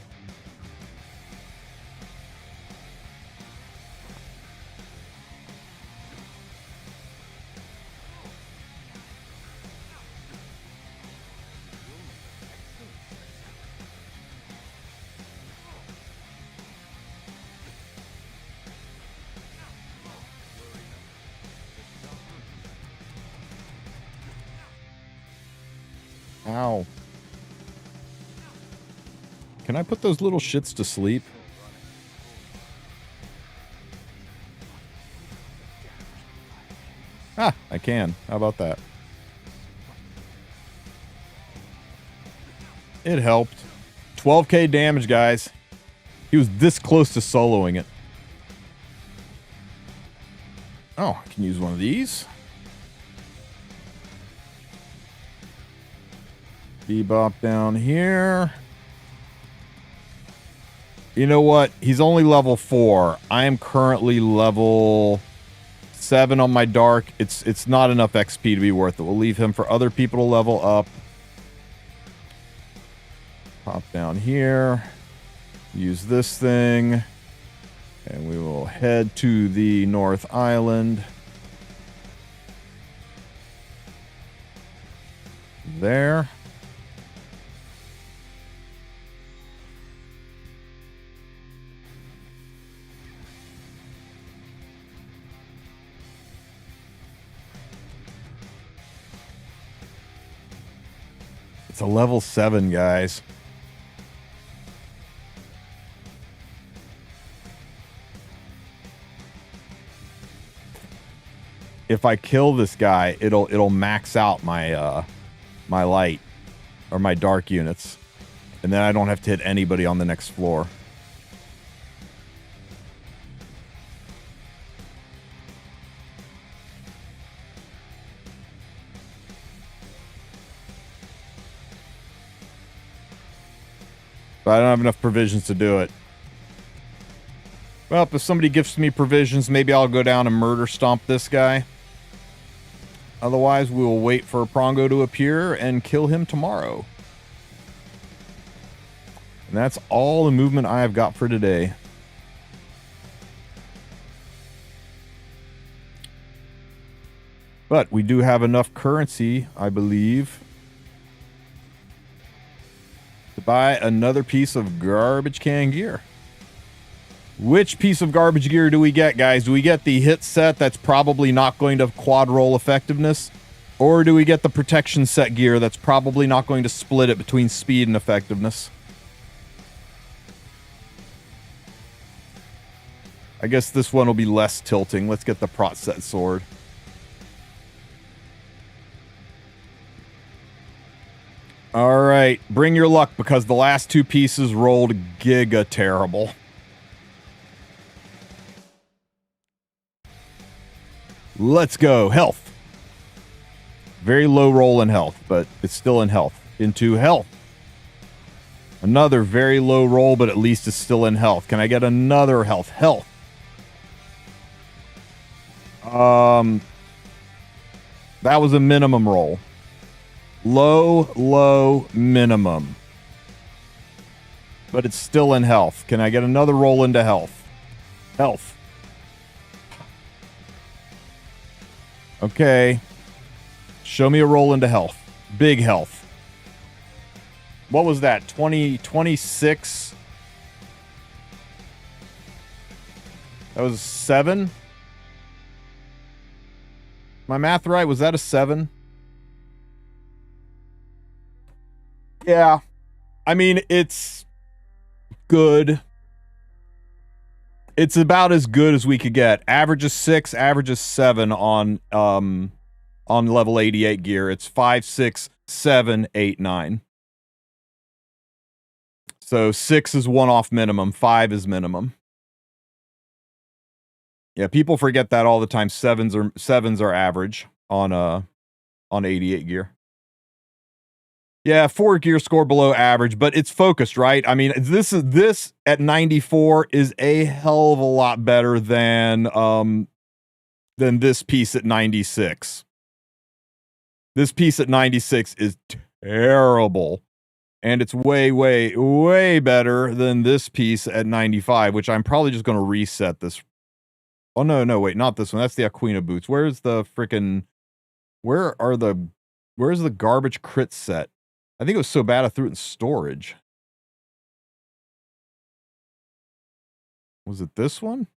[SPEAKER 1] Ow. Can I put those little shits to sleep? Ah, I can. How about that? It helped. 12k damage, guys. He was this close to soloing it. Oh, I can use one of these. Bebop down here. You know what? He's only level 4. I am currently level 7 on my dark. It's not enough XP to be worth it. We'll leave him for other people to level up. Pop down here. Use this thing. And we will head to the North Island. There. It's a level 7, guys. If I kill this guy, it'll max out my my light or my dark units, and then I don't have to hit anybody on the next floor. But I don't have enough provisions to do it. Well, if somebody gifts me provisions, maybe I'll go down and murder stomp this guy. Otherwise, we will wait for Prongo to appear and kill him tomorrow. And that's all the movement I have got for today. But we do have enough currency, I believe, to buy another piece of garbage can gear. Which piece of garbage gear do we get, guys? Do we get the hit set that's probably not going to quad roll effectiveness? Or do we get the protection set gear that's probably not going to split it between speed and effectiveness? I guess this one will be less tilting. Let's get the prot set sword. All right, bring your luck because the last two pieces rolled giga terrible. Let's go. Health. Very low roll in health, but it's still in health. Into health. Another very low roll, but at least it's still in health. Can I get another health? Health. That was a minimum roll. Low, minimum. But it's still in health. Can I get another roll into health? Health. Okay. Show me a roll into health. Big health. What was that? 26? That was 7? My math right? Was that a 7? Yeah. I mean, it's good. It's about as good as we could get. Average is 6, average is 7 on level 88 gear. It's 5, 6, 7, 8, 9. So 6 is one off minimum, 5 is minimum. Yeah, people forget that all the time. Sevens are average on 88 gear. Yeah, 4 gear score below average, but it's focused, right? I mean, this at 94 is a hell of a lot better than this piece at 96. This piece at 96 is terrible. And it's way, way, way better than this piece at 95, which I'm probably just going to reset this. Oh, no, wait, not this one. That's the Aquina boots. Where's the freaking... Where's the garbage crit set? I think it was so bad I threw it in storage. Was it this one?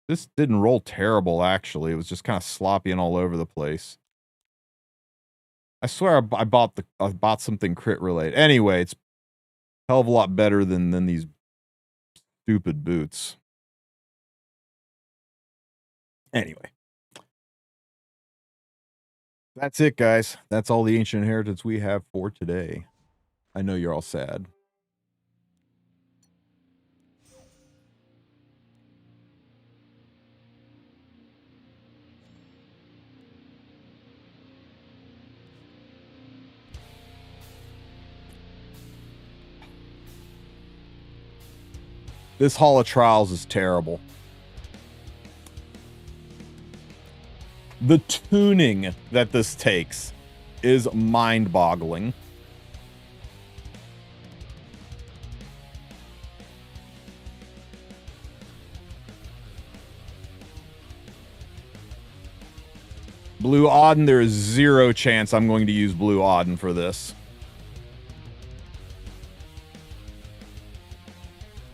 [SPEAKER 1] This didn't roll terrible, actually. It was just kind of sloppy and all over the place. I swear I bought something crit related. Anyway, it's a hell of a lot better than these stupid boots. Anyway. That's it, guys. That's all the ancient inheritance we have for today. I know you're all sad. This Hall of Trials is terrible. The tuning that this takes is mind-boggling. Blue Auden, there is 0 chance I'm going to use Blue Auden for this.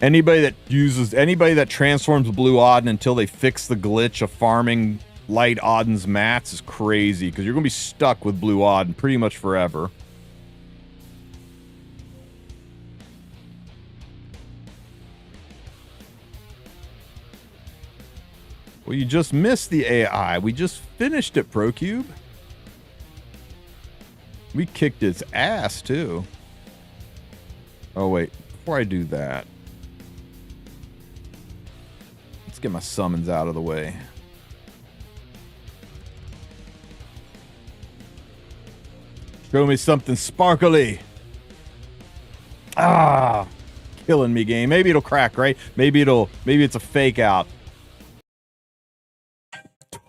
[SPEAKER 1] Anybody that transforms Blue Auden until they fix the glitch of farming light Auden's mats is crazy, because you're going to be stuck with Blue Auden pretty much forever. Well, you just missed the AI. We just finished it, ProCube. We kicked its ass, too. Oh, wait. Before I do that, let's get my summons out of the way. Show me something sparkly. Ah, killing me, game. Maybe it'll crack, right? Maybe it's a fake out.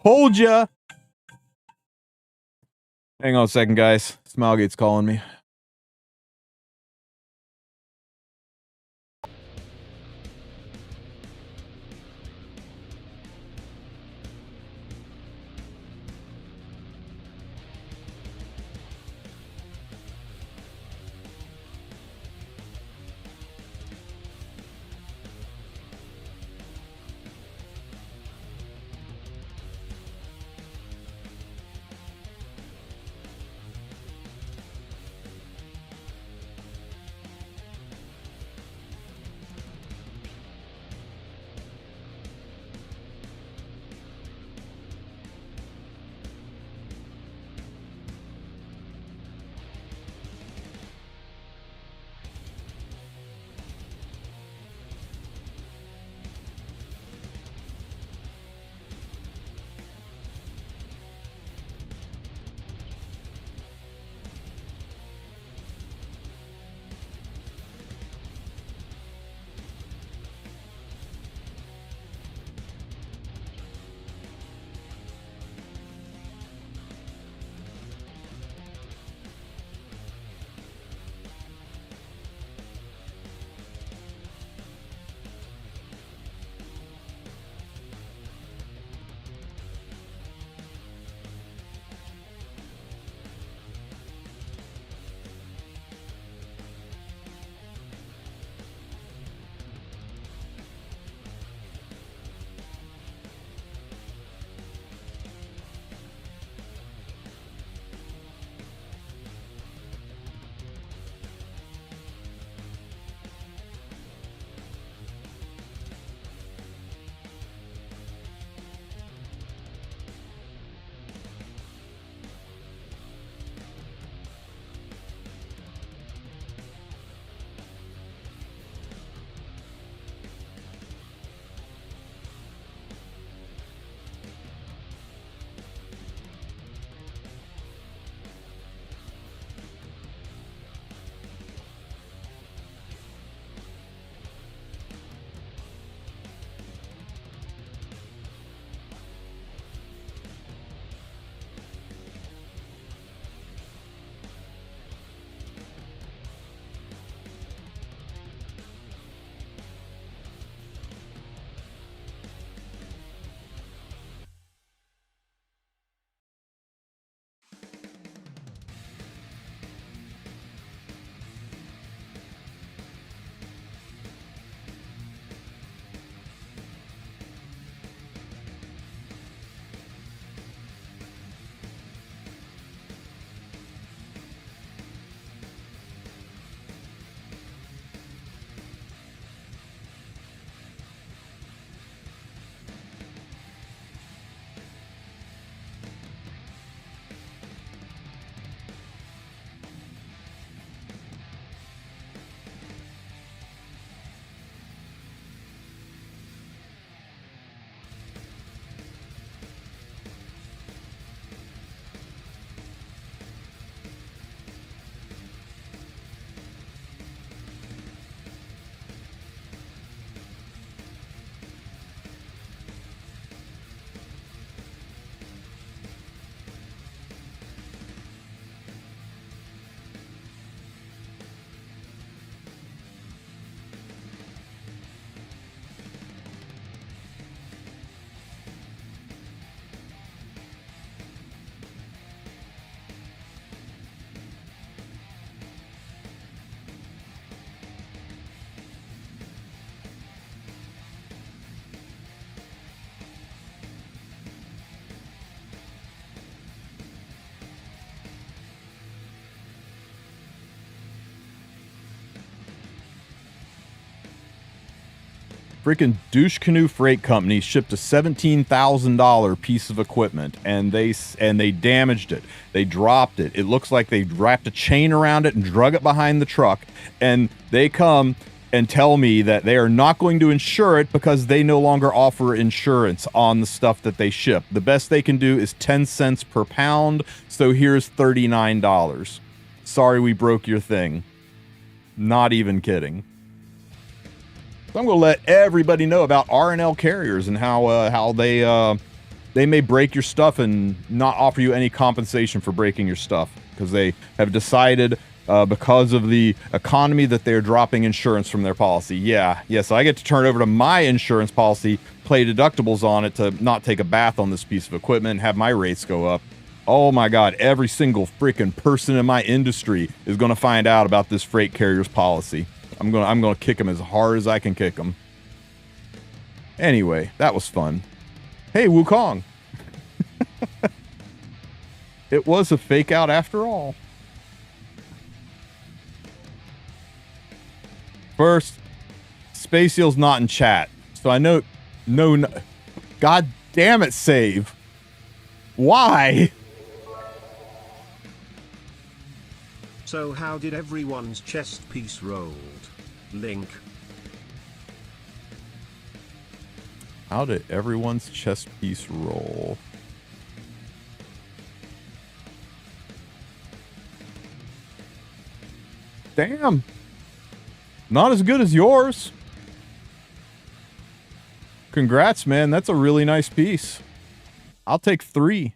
[SPEAKER 1] Told ya. Hang on a second, guys. Smilegate's calling me. freaking douche canoe freight company shipped a $17,000 piece of equipment, and they damaged it. They dropped it. It looks like they wrapped a chain around it and drug it behind the truck, and they come and tell me that they are not going to insure it because they no longer offer insurance on the stuff that they ship. The best they can do is 10 cents per pound, so here's $39. Sorry we broke your thing. Not even kidding. So I'm going to let everybody know about R&L carriers and how they may break your stuff and not offer you any compensation for breaking your stuff because they have decided because of the economy that they're dropping insurance from their policy. So I get to turn over to my insurance policy, play deductibles on it to not take a bath on this piece of equipment and have my rates go up. Oh my God, every single freaking person in my industry is going to find out about this freight carrier's policy. I'm going to kick them as hard as I can kick them. Anyway, that was fun. Hey, Wukong. It was a fake out after all. First, Space Seal's not in chat, so I know. No. God damn it, save. Why?
[SPEAKER 5] So how did everyone's chest piece rolled? Link.
[SPEAKER 1] How did everyone's chest piece roll? Damn. Not as good as yours. Congrats, man. That's a really nice piece. I'll take 3.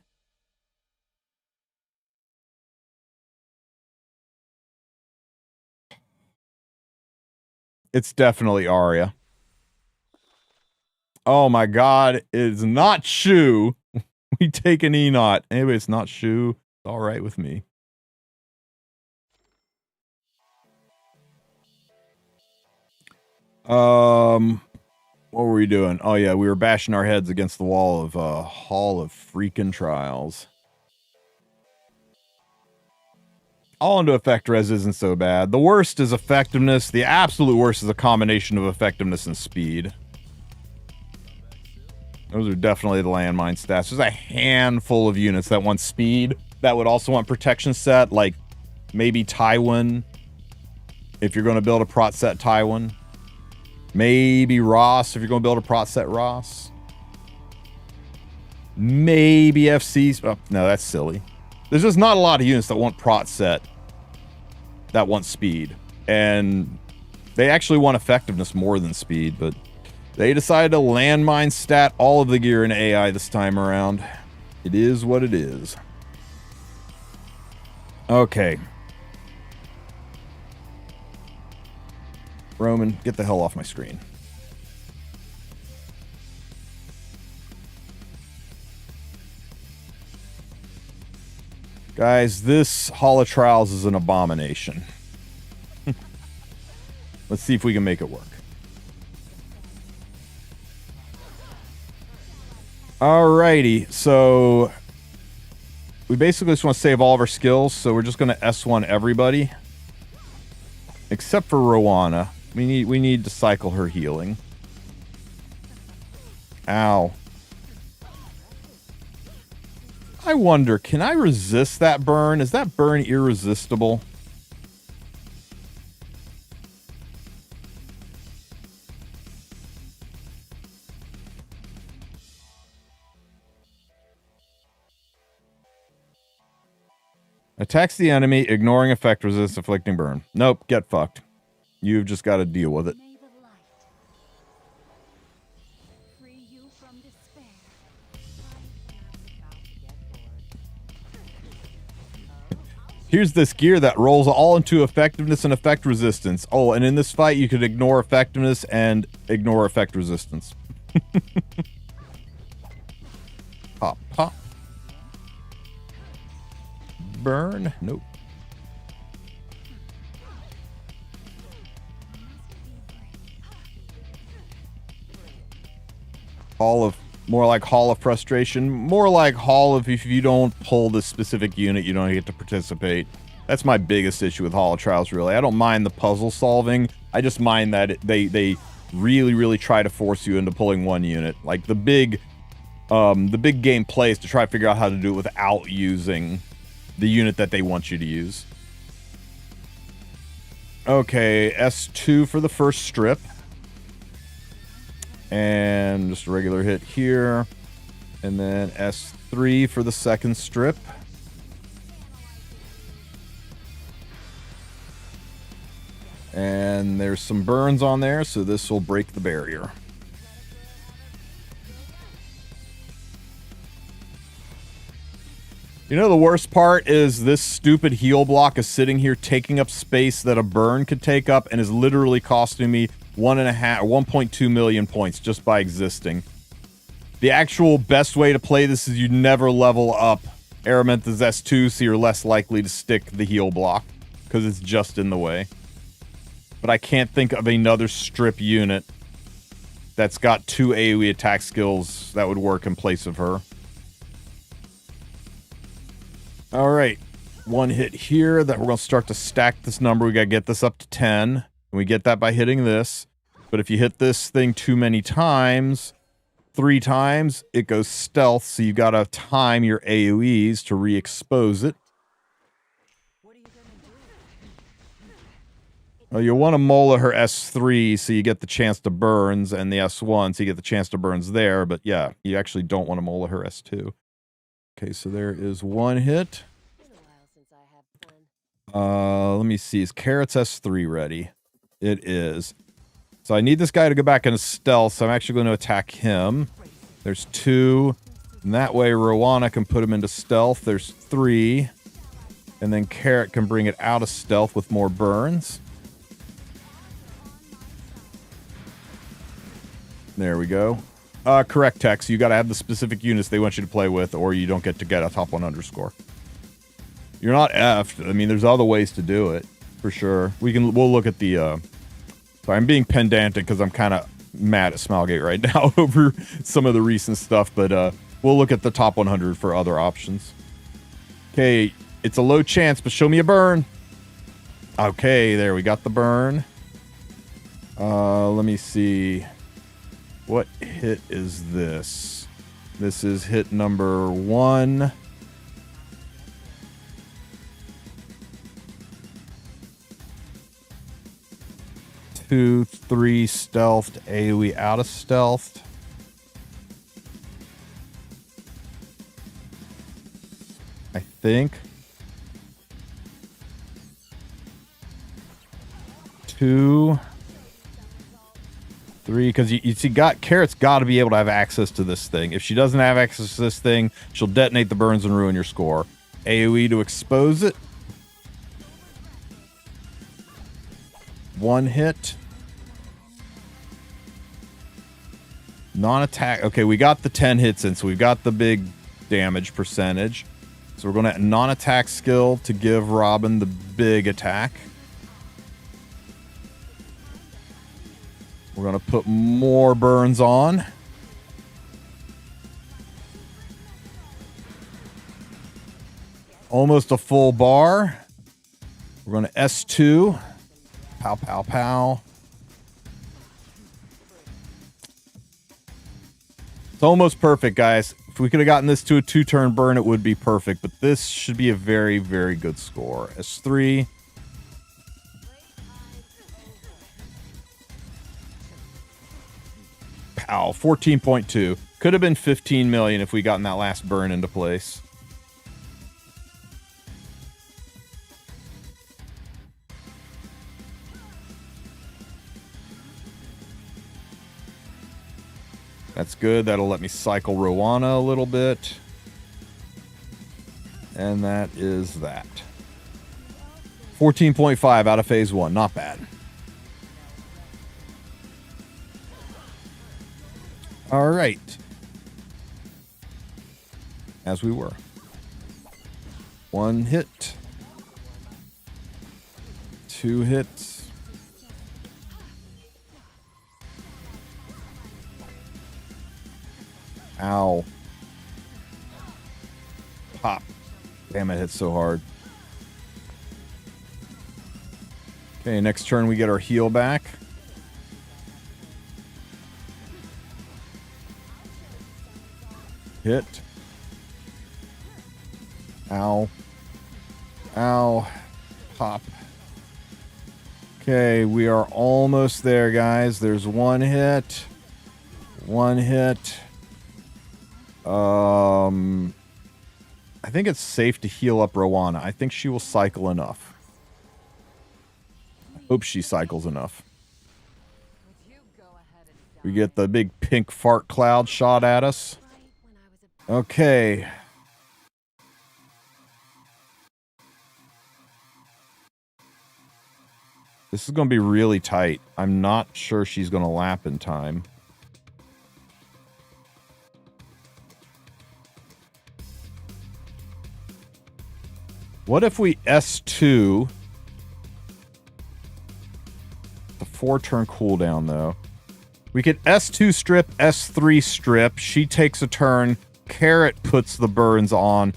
[SPEAKER 1] It's definitely Arya. Oh my God. It is not Shu. We take an E-Not. Anyway, it's not Shu. It's all right with me. What were we doing? Oh yeah, we were bashing our heads against the wall of Hall of Freaking Trials. All into effect res isn't so bad. The worst is effectiveness. The absolute worst is a combination of effectiveness and speed. Those are definitely the landmine stats. There's a handful of units that want speed that would also want protection set, like maybe Tywin. If you're going to build a prot set Tywin. Maybe Ross, if you're going to build a prot set Ross. Maybe FC's. Oh, no, that's silly. There's just not a lot of units that want prot set that want speed. And they actually want effectiveness more than speed, but they decided to landmine stat all of the gear in AI this time around. It is what it is. Okay. Roman, get the hell off my screen. Guys, this Hall of Trials is an abomination. Let's see if we can make it work. Alrighty, so we basically just want to save all of our skills, so we're just going to S1 everybody. Except for Rowana. We need to cycle her healing. Ow. I wonder, can I resist that burn? Is that burn irresistible? Attacks the enemy, ignoring effect resist, inflicting burn. Nope, get fucked. You've just got to deal with it.
[SPEAKER 2] May the light free you from despair.
[SPEAKER 1] Here's this gear that rolls all into effectiveness and effect resistance. Oh, and in this fight, you could ignore effectiveness and ignore effect resistance. Pop, pop. Burn. Nope. More like Hall of Frustration. More like Hall of if you don't pull this specific unit, you don't get to participate. That's my biggest issue with Hall of Trials, really. I don't mind the puzzle solving. I just mind that they really try to force you into pulling one unit. Like the big game play is to try to figure out how to do it without using the unit that they want you to use. Okay, S2 for the first strip. And just a regular hit here. And then S3 for the second strip. And there's some burns on there, so this will break the barrier. You know, the worst part is this stupid heal block is sitting here taking up space that a burn could take up and is literally costing me 1.2 million points just by existing. The actual best way to play this is you never level up Araminth's S2, so you're less likely to stick the heal block because it's just in the way. But I can't think of another strip unit that's got 2 AoE attack skills that would work in place of her. Alright, one hit here that we're going to start to stack this number. We got to get this up to 10. And we get that by hitting this. But if you hit this thing too many times, 3 times, it goes stealth. So you got to time your AoEs to re-expose it. Well, you want to mola her S3 so you get the chance to burns, and the S1 so you get the chance to burns there. But yeah, you actually don't want to mola her S2. Okay, so there is one hit. Let me see. Is Carrot's S3 ready? It is. So I need this guy to go back into stealth, so I'm actually going to attack him. There's 2. And that way, Rowana can put him into stealth. There's 3. And then Carrot can bring it out of stealth with more burns. There we go. Correct, Tex. You got to have the specific units they want you to play with, or you don't get to get a top 100 score. You're not effed. I mean, there's other ways to do it, for sure. We'll look at the... Sorry, I'm being pedantic because I'm kind of mad at Smilegate right now over some of the recent stuff, but we'll look at the top 100 for other options. Okay, it's a low chance, but show me a burn. Okay, there, we got the burn. Let me see... What hit is this? This is hit number 1. Two, 3 stealthed, AoE out of stealthed. I think. 2... 3, because you see, Carrot's got to be able to have access to this thing. If she doesn't have access to this thing, she'll detonate the burns and ruin your score. AoE to expose it. 1 hit. Non-attack. Okay, we got the 10 hits in, so we've got the big damage percentage. So we're going to non-attack skill to give Robin the big attack. We're going to put more burns on. Almost a full bar. We're going to S2. Pow, pow, pow. It's almost perfect, guys. If we could have gotten this to a 2-turn burn, it would be perfect. But this should be a very, very good score. S3. Pow, 14.2. Could have been 15 million if we gotten that last burn into place. That's good. That'll let me cycle Rowana a little bit. And that is that. 14.5 out of phase 1. Not bad. All right. As we were. 1 hit. 2 hits. Ow. Pop. Damn, it hit so hard. Okay, next turn we get our heal back. Hit. Ow. Ow. Pop. Okay, we are almost there, guys. There's one hit. One hit. I think it's safe to heal up Rowana. I think she will cycle enough. Hope she cycles enough. We get the big pink fart cloud shot at us. Okay. This is going to be really tight. I'm not sure she's going to lap in time. What if we S2? The 4-turn cooldown, though. We could S2 strip, S3 strip. She takes a turn. Carrot puts the burns on.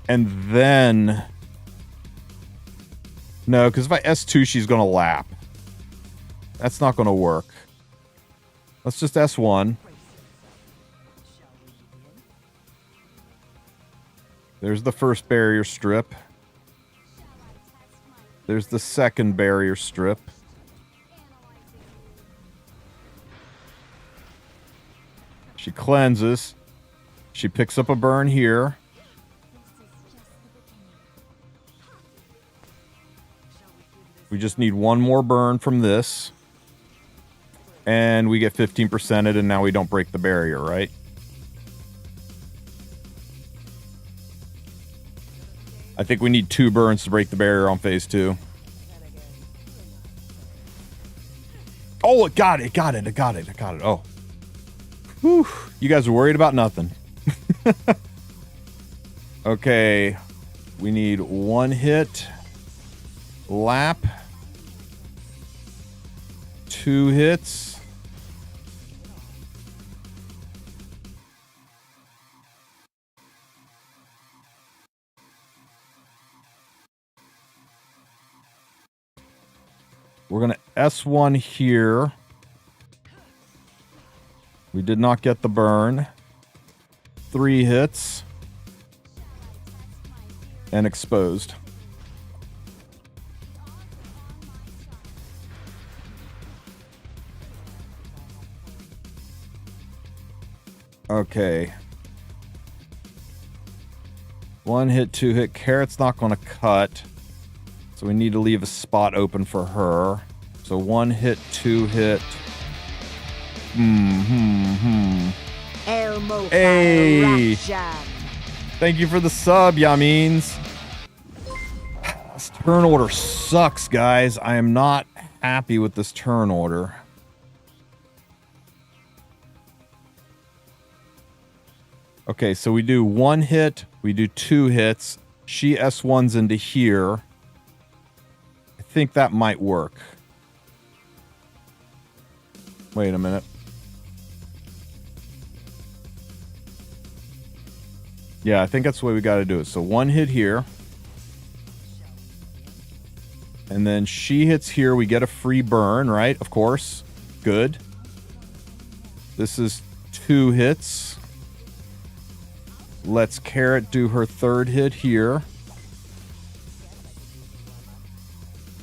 [SPEAKER 1] And then... No, because if I S2, she's going to lap. That's not going to work. Let's just S1. There's the first barrier strip. There's the second barrier strip. She cleanses. She picks up a burn here. We just need one more burn from this. And we get 15%ed, and now we don't break the barrier, right? I think we need 2 burns to break the barrier on phase 2. Oh, it got it. Oh. Whew. You guys are worried about nothing. Okay. We need 1 hit. Lap. 2 hits. We're going to S1 here. We did not get the burn. 3 hits. And exposed. Okay. 1 hit, 2 hit. Carrot's not going to cut. So we need to leave a spot open for her. So 1 hit, 2 hit.
[SPEAKER 6] Elmo
[SPEAKER 1] Hey! Thank you for the sub, Yamins. This turn order sucks, guys. I am not happy with this turn order. Okay, so we do 1 hit. We do 2 hits. She S1s into here. I think that might work. Wait a minute. Yeah, I think that's the way we got to do it. So 1 hit here. And then she hits here. We get a free burn, right? Of course. Good. This is 2 hits. Let's Carrot do her 3rd hit here.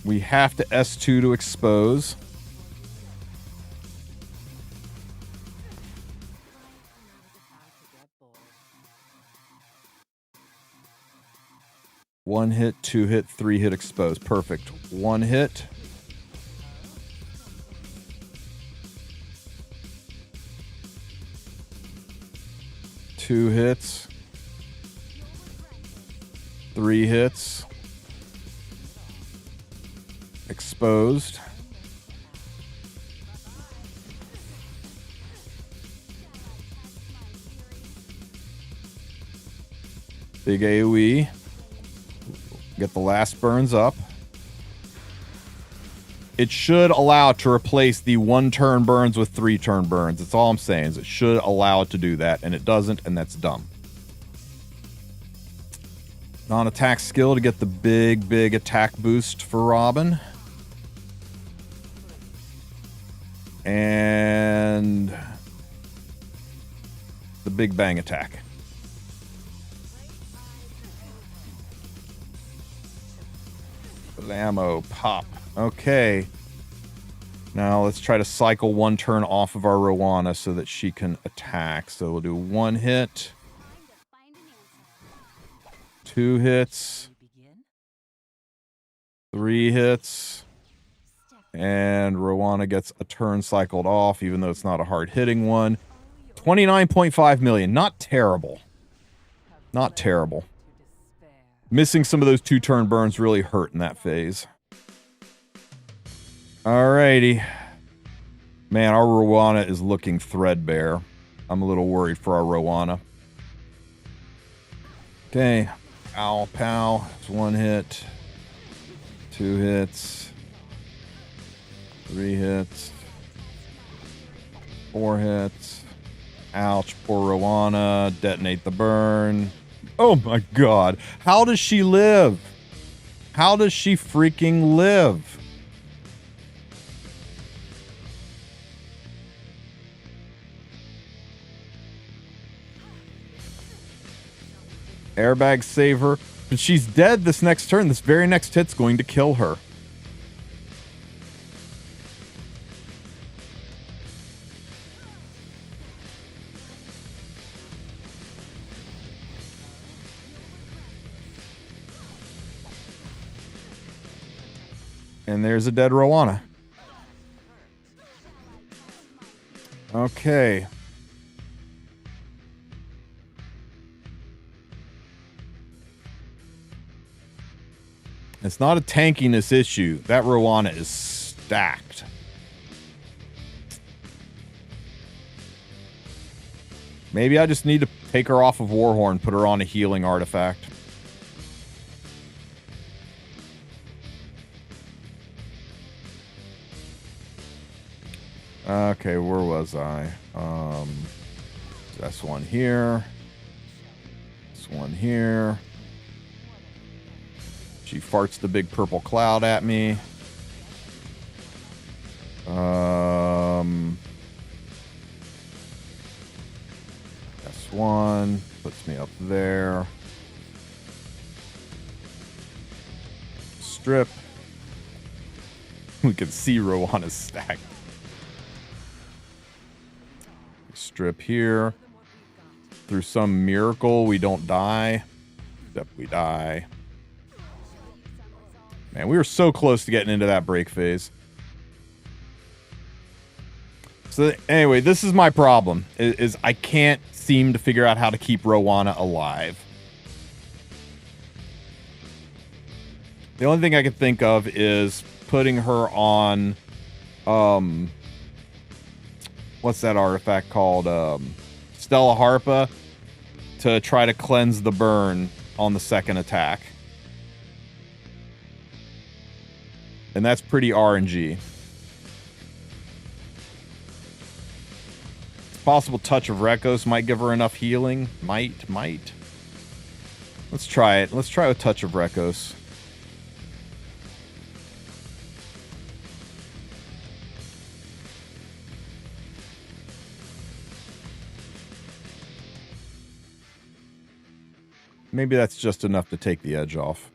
[SPEAKER 1] We have to S2 to expose. One hit, 2 hit, 3 hit, expose. Perfect. 1 hit. Two hits. 3 hits. Exposed. Big AoE. Get the last burns up. It should allow it to replace the 1-turn burns with 3-turn burns. That's all I'm saying. Is it should allow it to do that, and it doesn't, and that's dumb. Non-attack skill to get the big attack boost for Robin. And the big bang attack. Blammo, pop. Okay. Now let's try to cycle one turn off of our Rowana so that she can attack. So we'll do one hit, 2 hits, 3 hits, and Rowana gets a turn cycled off, even though it's not a hard-hitting one. 29.5 million. Not terrible. Not terrible. Missing some of those 2-turn burns really hurt in that phase. Alrighty. Man, our Rowana is looking threadbare. I'm a little worried for our Rowana. Okay. Pow, pow. It's 1 hit. 2 hits. 3 hits. 4 hits. Ouch, poor Rowana. Detonate the burn. Oh my god. How does she live? How does she freaking live? Airbag save her. But she's dead this next turn. This very next hit's going to kill her. And there's a dead Rowana. Okay. It's not a tankiness issue. That Rowana is stacked. Maybe I just need to take her off of Warhorn, put her on a healing artifact. Okay, where was I? This one here. This one here. She farts the big purple cloud at me. S1 puts me up there. Strip. We can see Rowana's stacked. Strip here. Through some miracle, we don't die. Except we die. Man, we were so close to getting into that break phase. So anyway, this is my problem. Is I can't seem to figure out how to keep Rowana alive. The only thing I can think of is putting her on... what's that artifact called? Stella Harpa, to try to cleanse the burn on the second attack. And that's pretty RNG. Possible touch of Rekos might give her enough healing. Might. Let's try it. Let's try a touch of Rekos. Maybe that's just enough to take the edge off.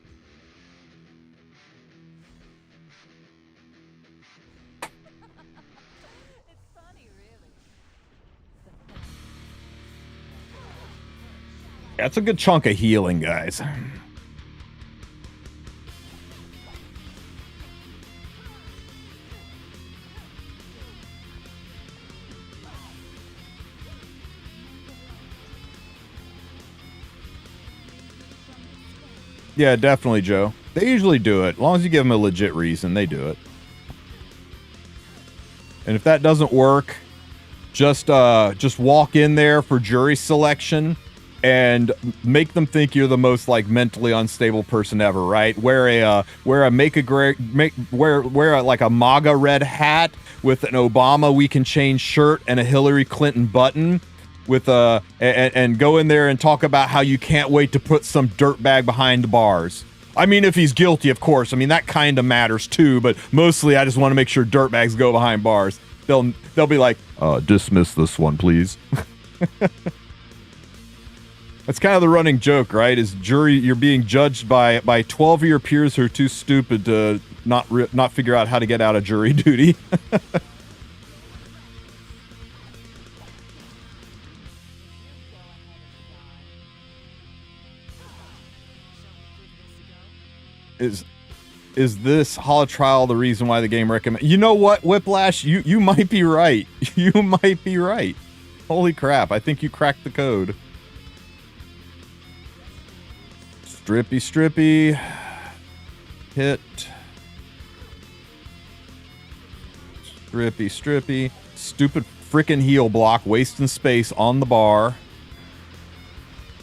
[SPEAKER 1] That's a good chunk of healing, guys. Yeah, definitely, Joe. They usually do it. As long as you give them a legit reason, they do it. And if that doesn't work, just walk in there for jury selection and make them think you're the most like mentally unstable person ever, right? Wear a MAGA red hat with an Obama we can change shirt and a Hillary Clinton button with and go in there and talk about how you can't wait to put some dirtbag behind the bars. I mean, if he's guilty, of course. I mean, that kind of matters too, but mostly I just want to make sure dirtbags go behind bars. They'll be like, dismiss this one, please. That's kind of the running joke, right? Is jury, you're being judged by 12 of your peers who are too stupid to not figure out how to get out of jury duty. Is this holotrial the reason why the game recommend? You know what, Whiplash? You might be right. You might be right. Holy crap! I think you cracked the code. Strippy. Hit. Strippy. Stupid frickin' heal block, wasting space on the bar.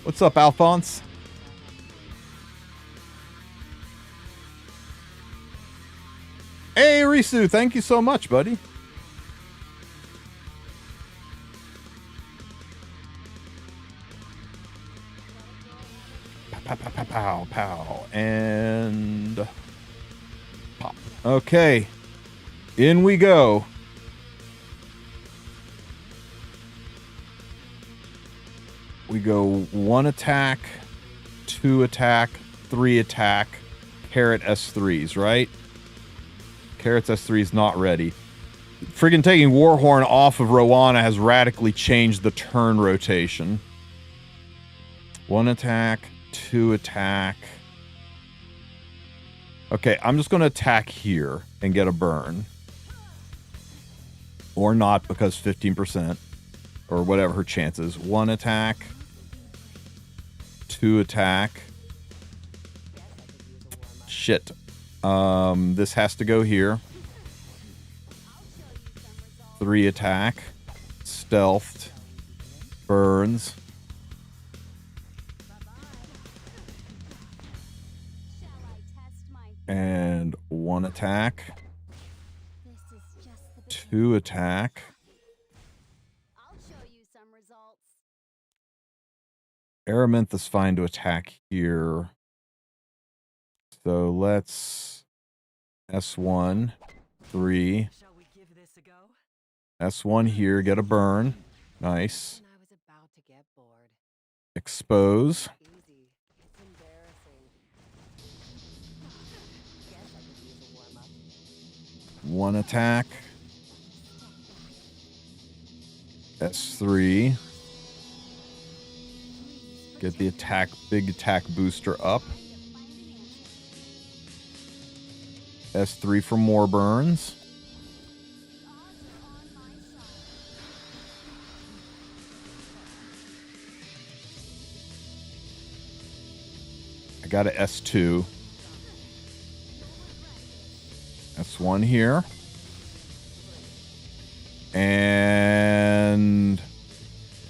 [SPEAKER 1] What's up, Alphonse? Hey, Risu, thank you so much, buddy. Pow. And pop. Okay. In we go. We go 1 attack, 2 attack, 3 attack, carrot S3s, right? Carrot's S3 is not ready. Friggin' taking Warhorn off of Rowana has radically changed the turn rotation. 1 attack, 2 attack. Okay, I'm just going to attack here and get a burn. Or not, because 15%. Or whatever her chance is. 1 attack. 2 attack. Shit. This has to go here. 3 attack. Stealthed. Burns. And 1 attack. 2 attack. Araminth is fine to attack here. So let's S1, 3. S1 here, get a burn. Nice. Expose. 1 attack. S3. Get the attack, big attack booster up. S3 for more burns. I got a S2. S1 here. And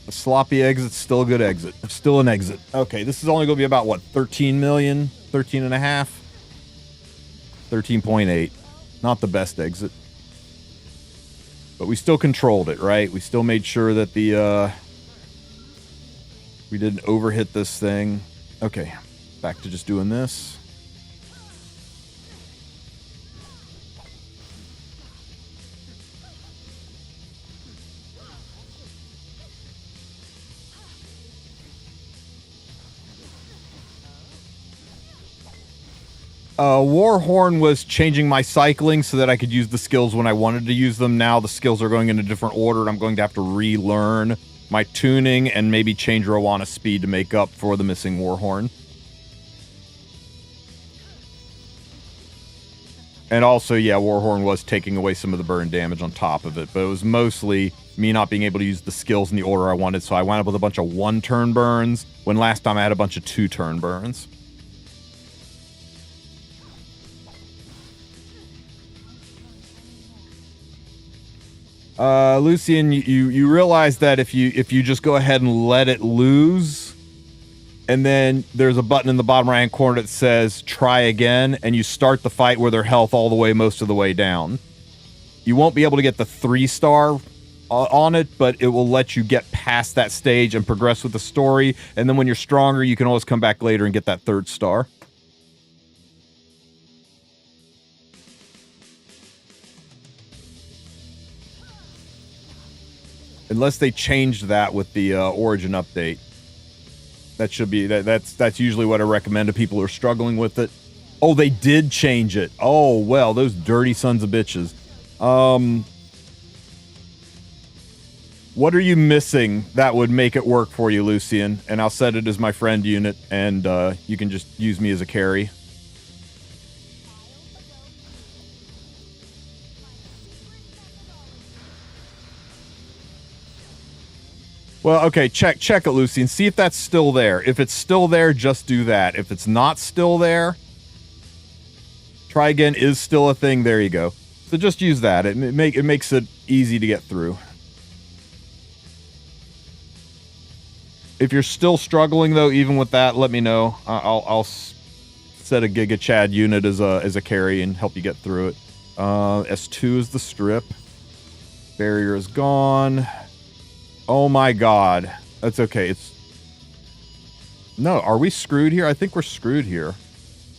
[SPEAKER 1] a sloppy exit's still a good exit. Still an exit. Okay, this is only going to be about, what, 13 million? 13 and a half? 13.8. Not the best exit. But we still controlled it, right? We still made sure that the, we didn't overhit this thing. Okay, back to just doing this. Warhorn was changing my cycling so that I could use the skills when I wanted to use them. Now the skills are going in a different order, and I'm going to have to relearn my tuning and maybe change Rowana's speed to make up for the missing Warhorn. And also, yeah, Warhorn was taking away some of the burn damage on top of it, but it was mostly me not being able to use the skills in the order I wanted, so I wound up with a bunch of 1-turn burns, when last time I had a bunch of 2-turn burns. Lucian, you realize that if you just go ahead and let it lose, and then there's a button in the bottom right hand corner that says try again, and you start the fight with their health all the way, most of the way down. You won't be able to get the 3-star on it, but it will let you get past that stage and progress with the story, and then when you're stronger, you can always come back later and get that 3rd star. Unless they changed that with the Origin update. That should be that's usually what I recommend to people who are struggling with it. Oh, they did change it. Oh well, those dirty sons of bitches. What are you missing that would make it work for you, Lucian? And I'll set it as my friend unit, and you can just use me as a carry. Well, okay, check it, Lucian. See if that's still there. If it's still there, just do that. If it's not still there, try again. Is still a thing. There you go. So just use that. It makes it easy to get through. If you're still struggling though, even with that, let me know. I'll set a Giga Chad unit as a carry and help you get through it. S2 is the strip. Barrier is gone. Oh my god. That's okay. No, are we screwed here? I think we're screwed here.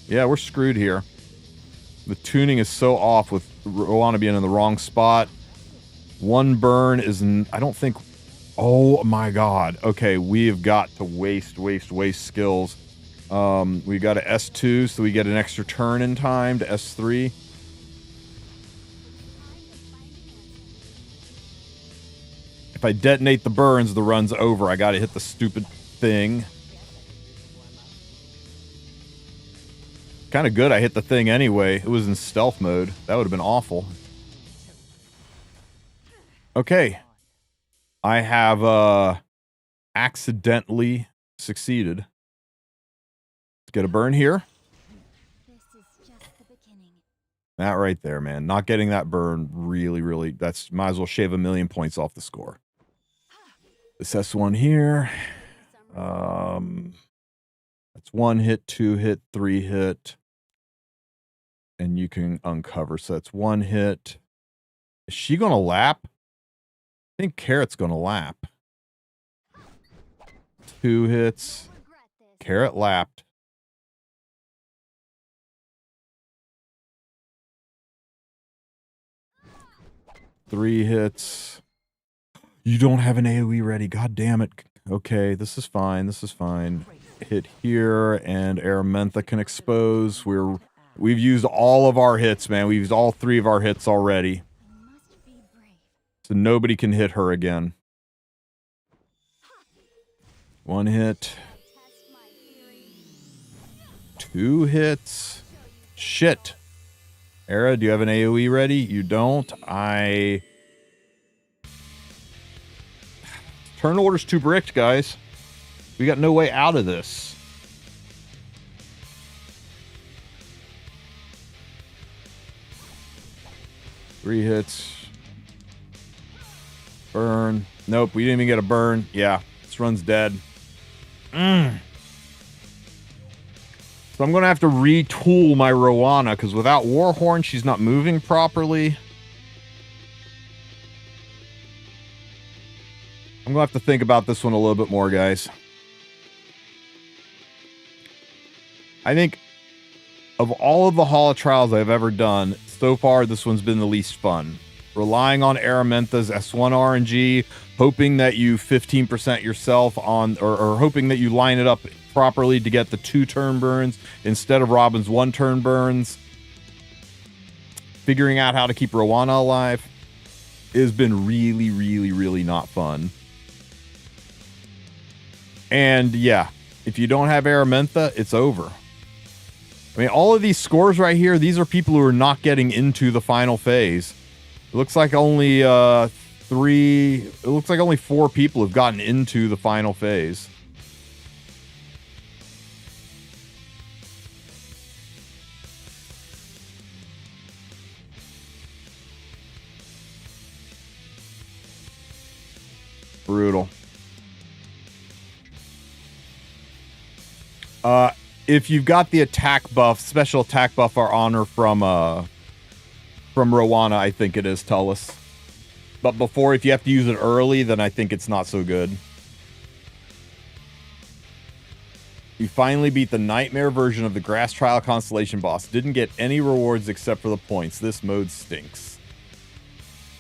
[SPEAKER 1] Yeah, we're screwed here. The tuning is so off with Rowana being in the wrong spot. One burn is... I don't think... Oh my god. Okay, we have got to waste skills. We got a S2, so we get an extra turn in time to S3. If I detonate the burns, the run's over. I gotta hit the stupid thing. Kind of good I hit the thing anyway. It was in stealth mode. That would have been awful. Okay. I have accidentally succeeded. Let's get a burn here.
[SPEAKER 2] This is just the beginning.
[SPEAKER 1] That right there, man. Not getting that burn really, that's might as well shave 1,000,000 points off the score. This S1 here. That's 1 hit, 2 hit, 3 hit. And you can uncover. So that's 1 hit. Is she gonna lap? I think Carrot's gonna lap. 2 hits. Carrot lapped. Three hits. You don't have an AoE ready. God damn it. Okay, this is fine. This is fine. Hit here, and Aramentha can expose. We've used all of our hits, man. We've used all 3 of our hits already. So nobody can hit her again. 1 hit. 2 hits. Shit. Era, do you have an AoE ready? You don't. Turn order's too bricked, guys. We got no way out of this. Three hits. Burn. Nope, we didn't even get a burn. Yeah, this run's dead. So I'm going to have to retool my Rowana, because without Warhorn, she's not moving properly. I'm going to have to think about this one a little bit more, guys. I think of all of the Hall of Trials I've ever done, so far this one's been the least fun. Relying on Aramentha's S1 RNG, hoping that you 15% yourself on, or hoping that you line it up properly to get the 2 turn burns instead of Robin's 1 turn burns. Figuring out how to keep Rowana alive has been really not fun. And yeah, if you don't have Aramentha, it's over. I mean, all of these scores right here, these are people who are not getting into the final phase. It looks like only 4 people have gotten into the final phase. Brutal. If you've got the attack buff, special attack buff or honor from Rowana, I think it is, Tullus. But before, if you have to use it early, then I think it's not so good. You finally beat the nightmare version of the Grass Trial Constellation boss. Didn't get any rewards except for the points. This mode stinks.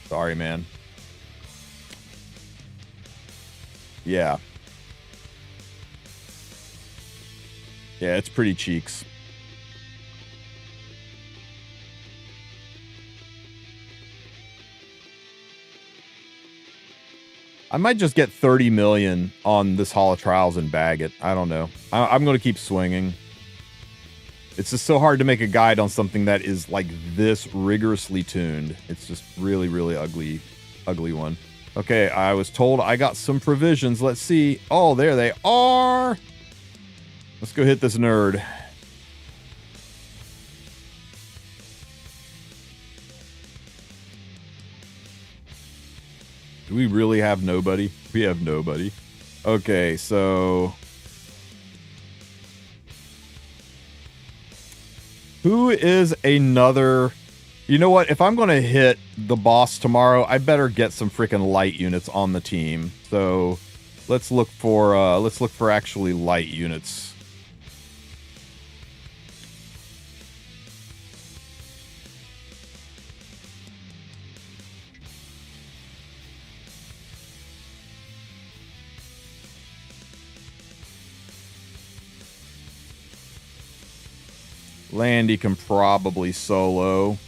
[SPEAKER 1] Sorry, man. Yeah. Yeah, it's pretty cheeks. I might just get 30 million on this Hall of Trials and bag it. I don't know. I'm going to keep swinging. It's just so hard to make a guide on something that is like this rigorously tuned. It's just really, really ugly one. Okay, I was told I got some provisions. Let's see. Oh, there they are. Let's go hit this nerd. Do we really have nobody? We have nobody. Okay, so... who is another... You know what? If I'm going to hit the boss tomorrow, I better get some freaking light units on the team. So let's look for actually light units. Landy can probably solo.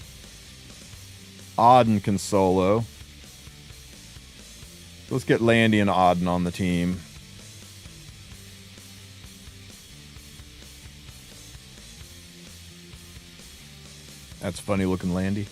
[SPEAKER 1] Auden can solo. Let's get Landy and Auden on the team. That's funny looking Landy.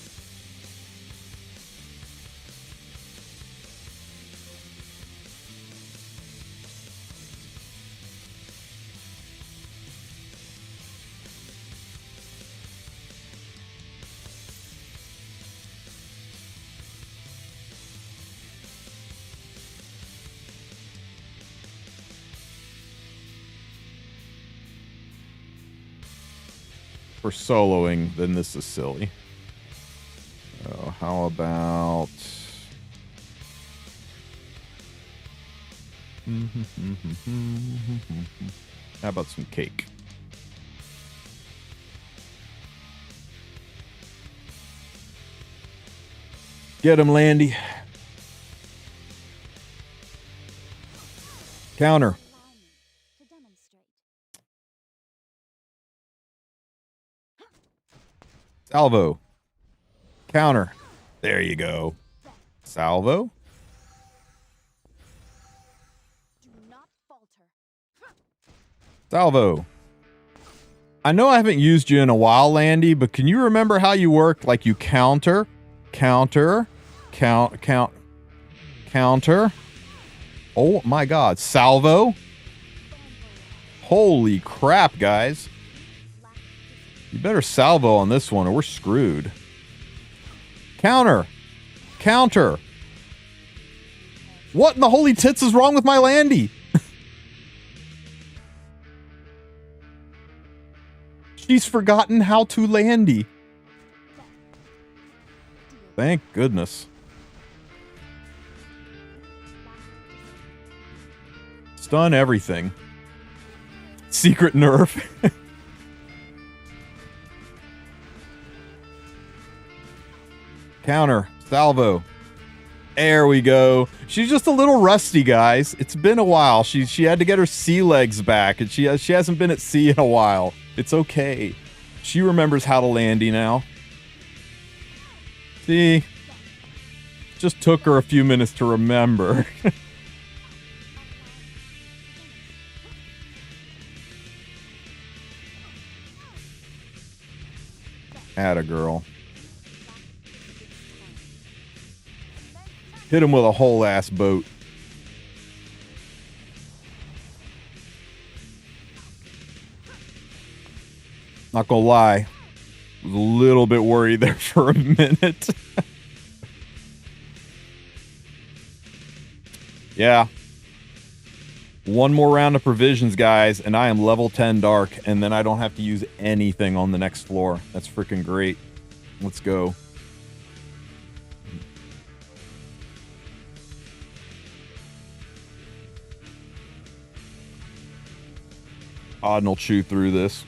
[SPEAKER 1] For soloing, then this is silly. So how about... how about some cake? Get him, Landy. Counter.
[SPEAKER 2] Allow me to demonstrate.
[SPEAKER 1] Salvo. Counter. There you go. Salvo.
[SPEAKER 2] Do not falter.
[SPEAKER 1] Salvo. I know I haven't used you in a while, Landy, but can you remember how you work? Like you counter, counter, counter. Oh my God. Salvo. Holy crap, guys. You better salvo on this one or we're screwed. Counter. Counter. What in the holy tits is wrong with my Landy? She's forgotten how to Landy. Thank goodness. Stun everything. Secret nerf. Counter. Salvo. There we go. She's just a little rusty, guys. It's been a while. She had to get her sea legs back, and she hasn't been at sea in a while. It's okay. She remembers how to Landy now. See? Just took her a few minutes to remember. Atta girl. Hit him with a whole ass boat. Not gonna lie. Was a little bit worried there for a minute. Yeah. One more round of provisions, guys, and I am level 10 dark, and then I don't have to use anything on the next floor. That's freaking great. Let's go. Auden will chew through this.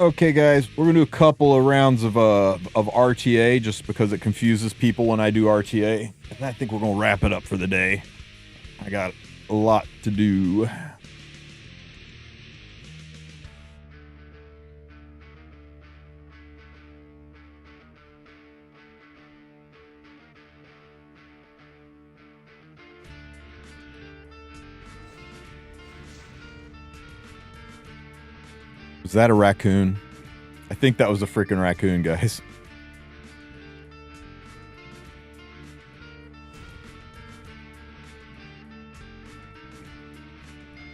[SPEAKER 1] Okay, guys, we're gonna do a couple of rounds of RTA just because it confuses people when I do RTA. And I think we're gonna wrap it up for the day. I got a lot to do. Was that a raccoon? I think that was a freaking raccoon, guys.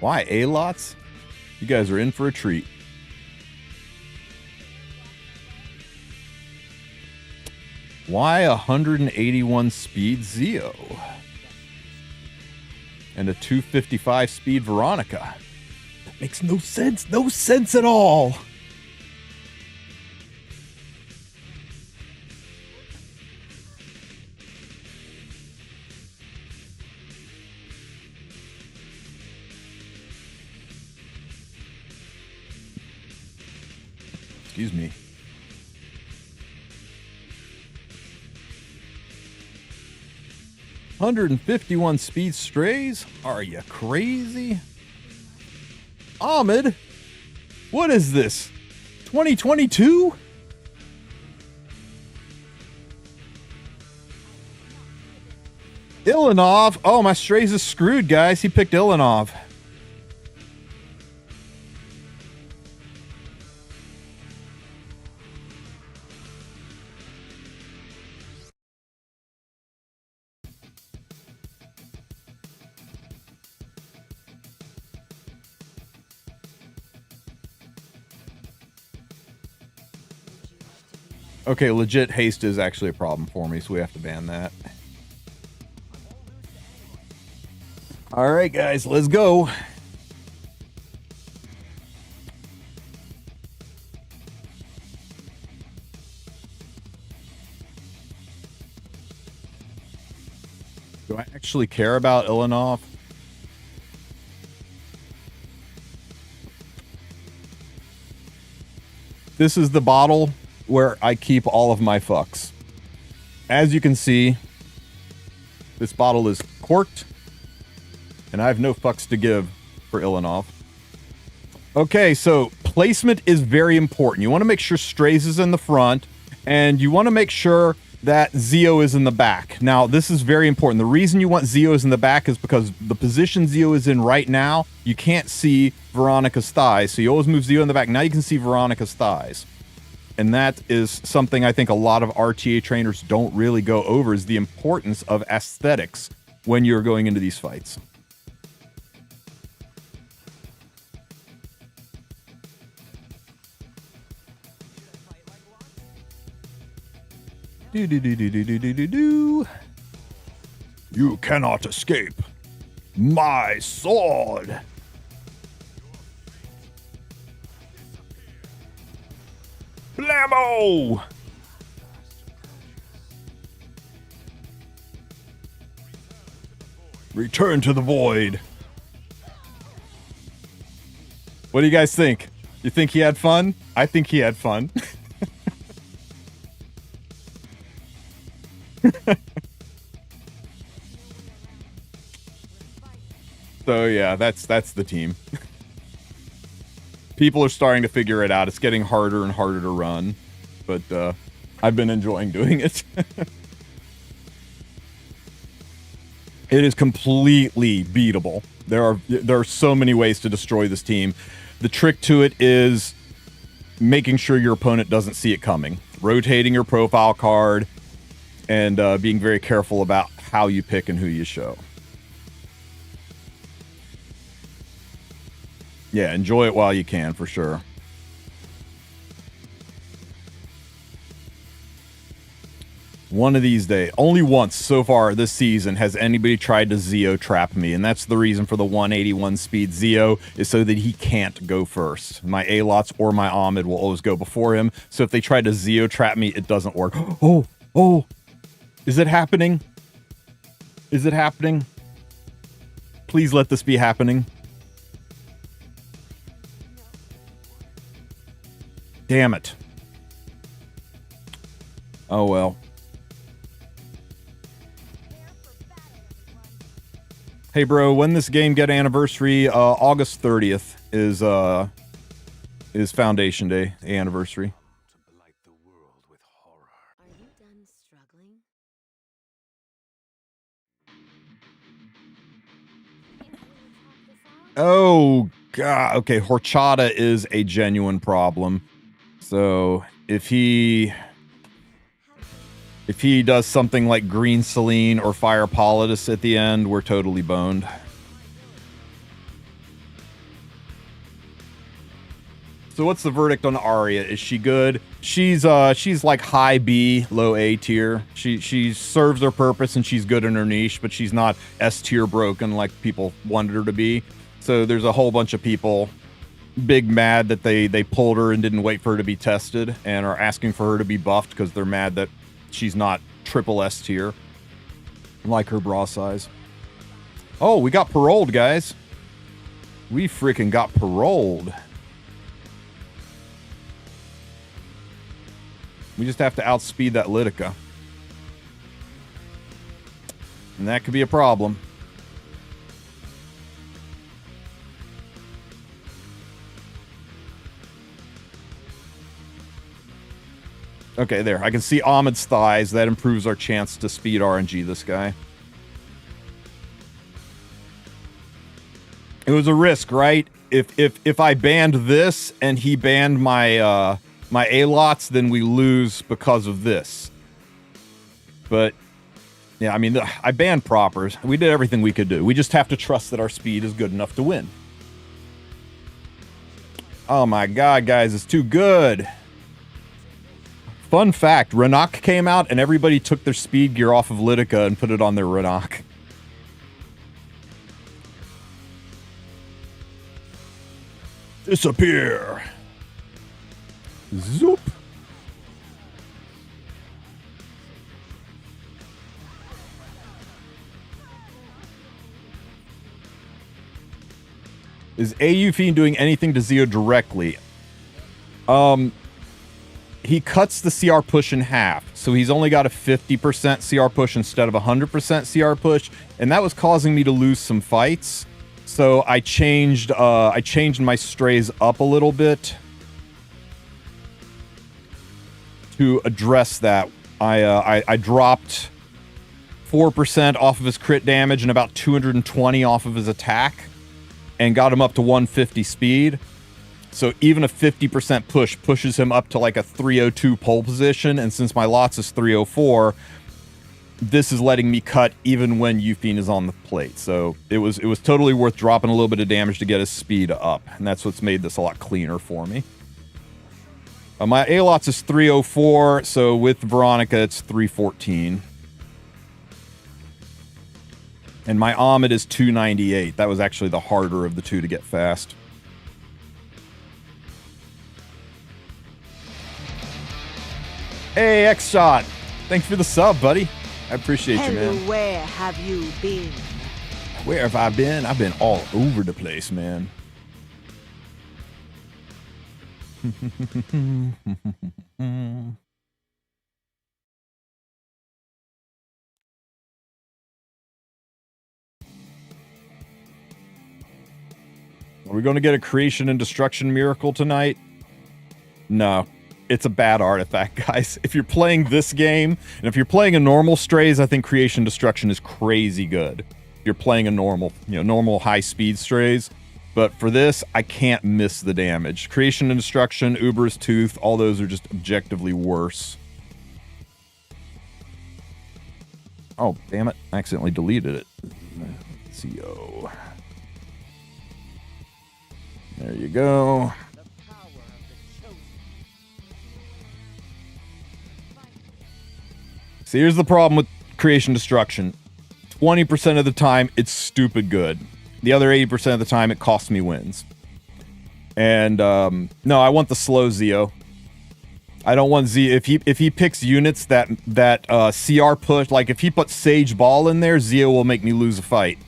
[SPEAKER 1] Why A-lots? You guys are in for a treat. Why 181 speed Zeo? And a 255 speed Veronica? That makes no sense. No sense at all. Excuse me. $151 speed strays? Are you crazy? Ahmed? What is this? 2022? Ilanov? Oh, my strays is screwed, guys. He picked Ilanov. Okay, legit haste is actually a problem for me, so we have to ban that. All right, guys, let's go. Do I actually care about Ilanov? This is the bottle where I keep all of my fucks. As you can see, this bottle is corked, and I have no fucks to give for Ilanov. Okay, so placement is very important. You want to make sure Strays is in the front, and you want to make sure that Zeo is in the back. Now, this is very important. The reason you want Zeo's in the back is because the position Zeo is in right now, you can't see Veronica's thighs, so you always move Zeo in the back. Now you can see Veronica's thighs. And that is something I think a lot of RTA trainers don't really go over, is the importance of aesthetics when you're going into these fights. Do do do do do do do do do. You cannot escape my sword. Blammo! Return to the void. What do you guys think? You think he had fun? I think he had fun. So yeah, that's the team. People are starting to figure it out. It's getting harder and harder to run, but I've been enjoying doing it. It is completely beatable. There are so many ways to destroy this team. The trick to it is making sure your opponent doesn't see it coming, rotating your profile card, and being very careful about how you pick and who you show. Yeah, enjoy it while you can, for sure. One of these days, only once so far this season has anybody tried to Zeo trap me, and that's the reason for the 181 speed Zeo, is so that he can't go first. My A-Lots or my Ahmed will always go before him, so if they try to Zeo trap me, it doesn't work. Oh, is it happening? Is it happening? Please let this be happening. Damn it. Oh well. Hey bro, when this game get anniversary? August 30th is Foundation Day, the anniversary.
[SPEAKER 4] To blight the world with horror.
[SPEAKER 6] Are you done struggling?
[SPEAKER 1] Oh god. Okay, horchata is a genuine problem. So if he does something like Green Celine or Fire Politis at the end, we're totally boned. So what's the verdict on Arya? Is she good? She's like high B, low A tier. She serves her purpose and she's good in her niche, but she's not S tier broken like people wanted her to be. So there's a whole bunch of people big mad that they pulled her and didn't wait for her to be tested and are asking for her to be buffed because they're mad that she's not triple S tier like her bra size. Oh, we got paroled, guys. We freaking got paroled. We just have to outspeed that Litica. And that could be a problem. Okay, there. I can see Ahmed's thighs. That improves our chance to speed RNG this guy. It was a risk, right? If I banned this and he banned my my A-lots, then we lose because of this. But yeah, I mean, I banned propers. We did everything we could do. We just have to trust that our speed is good enough to win. Oh my god, guys, it's too good. Fun fact, Renok came out and everybody took their speed gear off of Litica and put it on their Renok. Disappear. Zoop. Is AU Fiend doing anything to Zeo directly? He cuts the CR push in half, so he's only got a 50% CR push instead of 100% CR push, and that was causing me to lose some fights. So I changed my strays up a little bit to address that. I dropped 4% off of his crit damage and about 220 off of his attack, and got him up to 150 speed. So even a 50% push pushes him up to like a 302 pole position, and since my lots is 304, this is letting me cut even when Euphine is on the plate. So it was totally worth dropping a little bit of damage to get his speed up, and that's what's made this a lot cleaner for me. My A-lots is 304, so with Veronica it's 314. And my Ahmed is 298. That was actually the harder of the two to get fast. Hey, X-Shot. Thanks for the sub, buddy. I appreciate you, man.
[SPEAKER 6] Where have you been?
[SPEAKER 1] Where have I been? I've been all over the place, man. Are we going to get a creation and destruction miracle tonight? No. It's a bad artifact, guys. If you're playing this game, and if you're playing a normal strays, I think creation destruction is crazy good. If you're playing a normal, normal high speed strays. But for this, I can't miss the damage. Creation and destruction, Uber's Tooth, all those are just objectively worse. Oh, damn it. I accidentally deleted it. CO. There you go. See, here's the problem with creation destruction. 20% of the time, it's stupid good. The other 80% of the time, it costs me wins. And, no, I want the slow Zeo. I don't want Z. If he picks units that CR push, like if he puts Sage Ball in there, Zeo will make me lose a fight.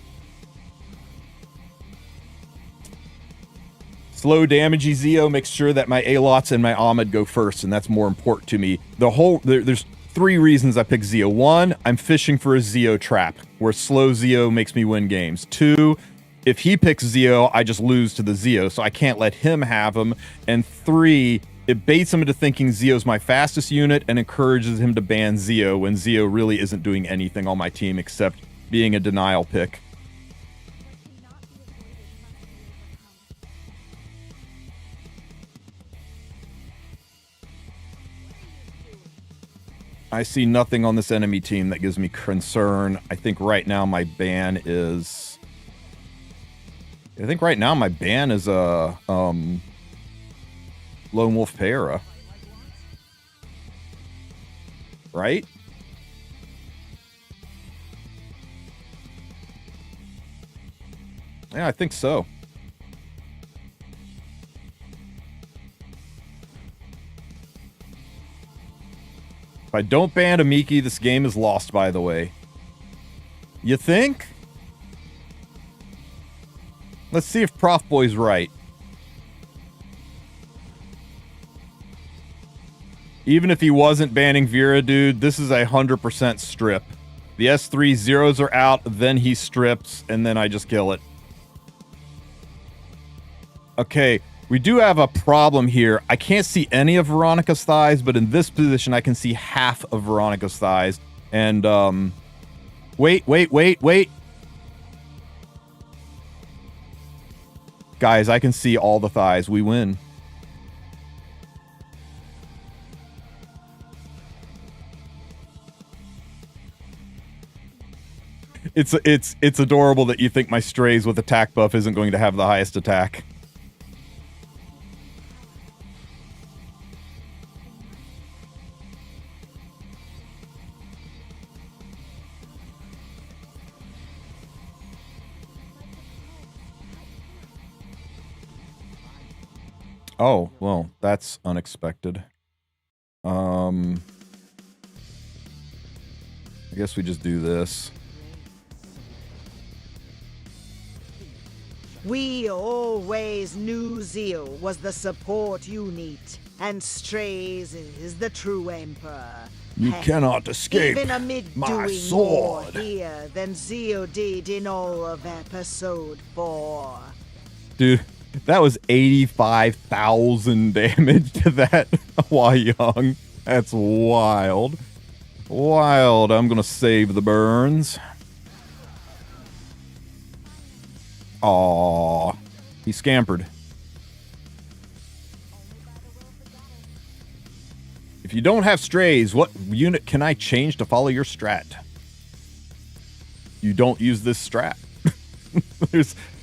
[SPEAKER 1] Slow damagey Zeo makes sure that my Alots and my Ahmed go first, and that's more important to me. There's 3 reasons I pick Zeo. 1, I'm fishing for a Zeo trap, where slow Zeo makes me win games. 2, if he picks Zeo, I just lose to the Zeo, so I can't let him have him. And 3, it baits him into thinking Zeo's my fastest unit and encourages him to ban Zeo when Zeo really isn't doing anything on my team except being a denial pick. I see nothing on this enemy team that gives me concern. I think right now my ban is a Lone Wolf Para. Right? Yeah, I think so. If I don't ban a Miki, this game is lost, by the way. You think? Let's see if Prof Boy's right. Even if he wasn't banning Vera, dude, this is 100% strip. The S3 zeros are out, then he strips, and then I just kill it. Okay. We do have a problem here. I can't see any of Veronica's thighs, but in this position, I can see half of Veronica's thighs. And, wait. Guys, I can see all the thighs. We win. It's adorable that you think my strays with attack buff isn't going to have the highest attack. Oh, well, that's unexpected. I guess we just do this.
[SPEAKER 6] We always knew Zeo was the support unit, and Strays is the true emperor.
[SPEAKER 1] You
[SPEAKER 6] Heck,
[SPEAKER 1] cannot escape
[SPEAKER 6] even amid
[SPEAKER 1] my
[SPEAKER 6] doing
[SPEAKER 1] sword.
[SPEAKER 6] more here than Zeo did in all of episode 4.
[SPEAKER 1] Dude, that was 85,000 damage to that Hua Young. That's wild. Wild. I'm gonna save the burns. Aww. He scampered. If you don't have strays, what unit can I change to follow your strat? You don't use this strat.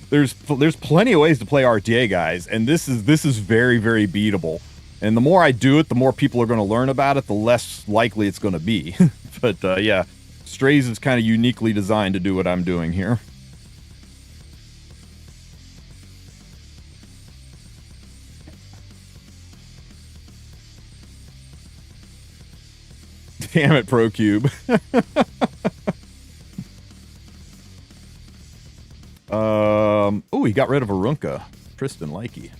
[SPEAKER 1] There's plenty of ways to play RTA, guys, and this is very, very beatable. And the more I do it, the more people are going to learn about it, the less likely it's going to be. But yeah, Strays is kind of uniquely designed to do what I'm doing here. Damn it, ProCube. Oh, he got rid of Arunca. Tristen likey.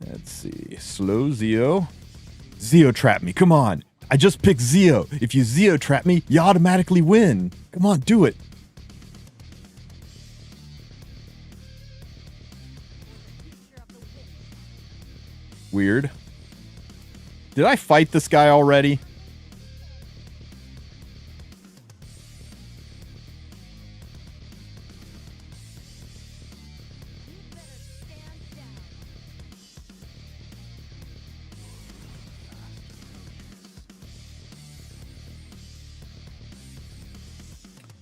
[SPEAKER 1] Let's see. Slow Zeo. Zeo trap me. Come on. I just picked Zeo. If you Zeo trap me, you automatically win. Come on, do it. Weird. Did I fight this guy already?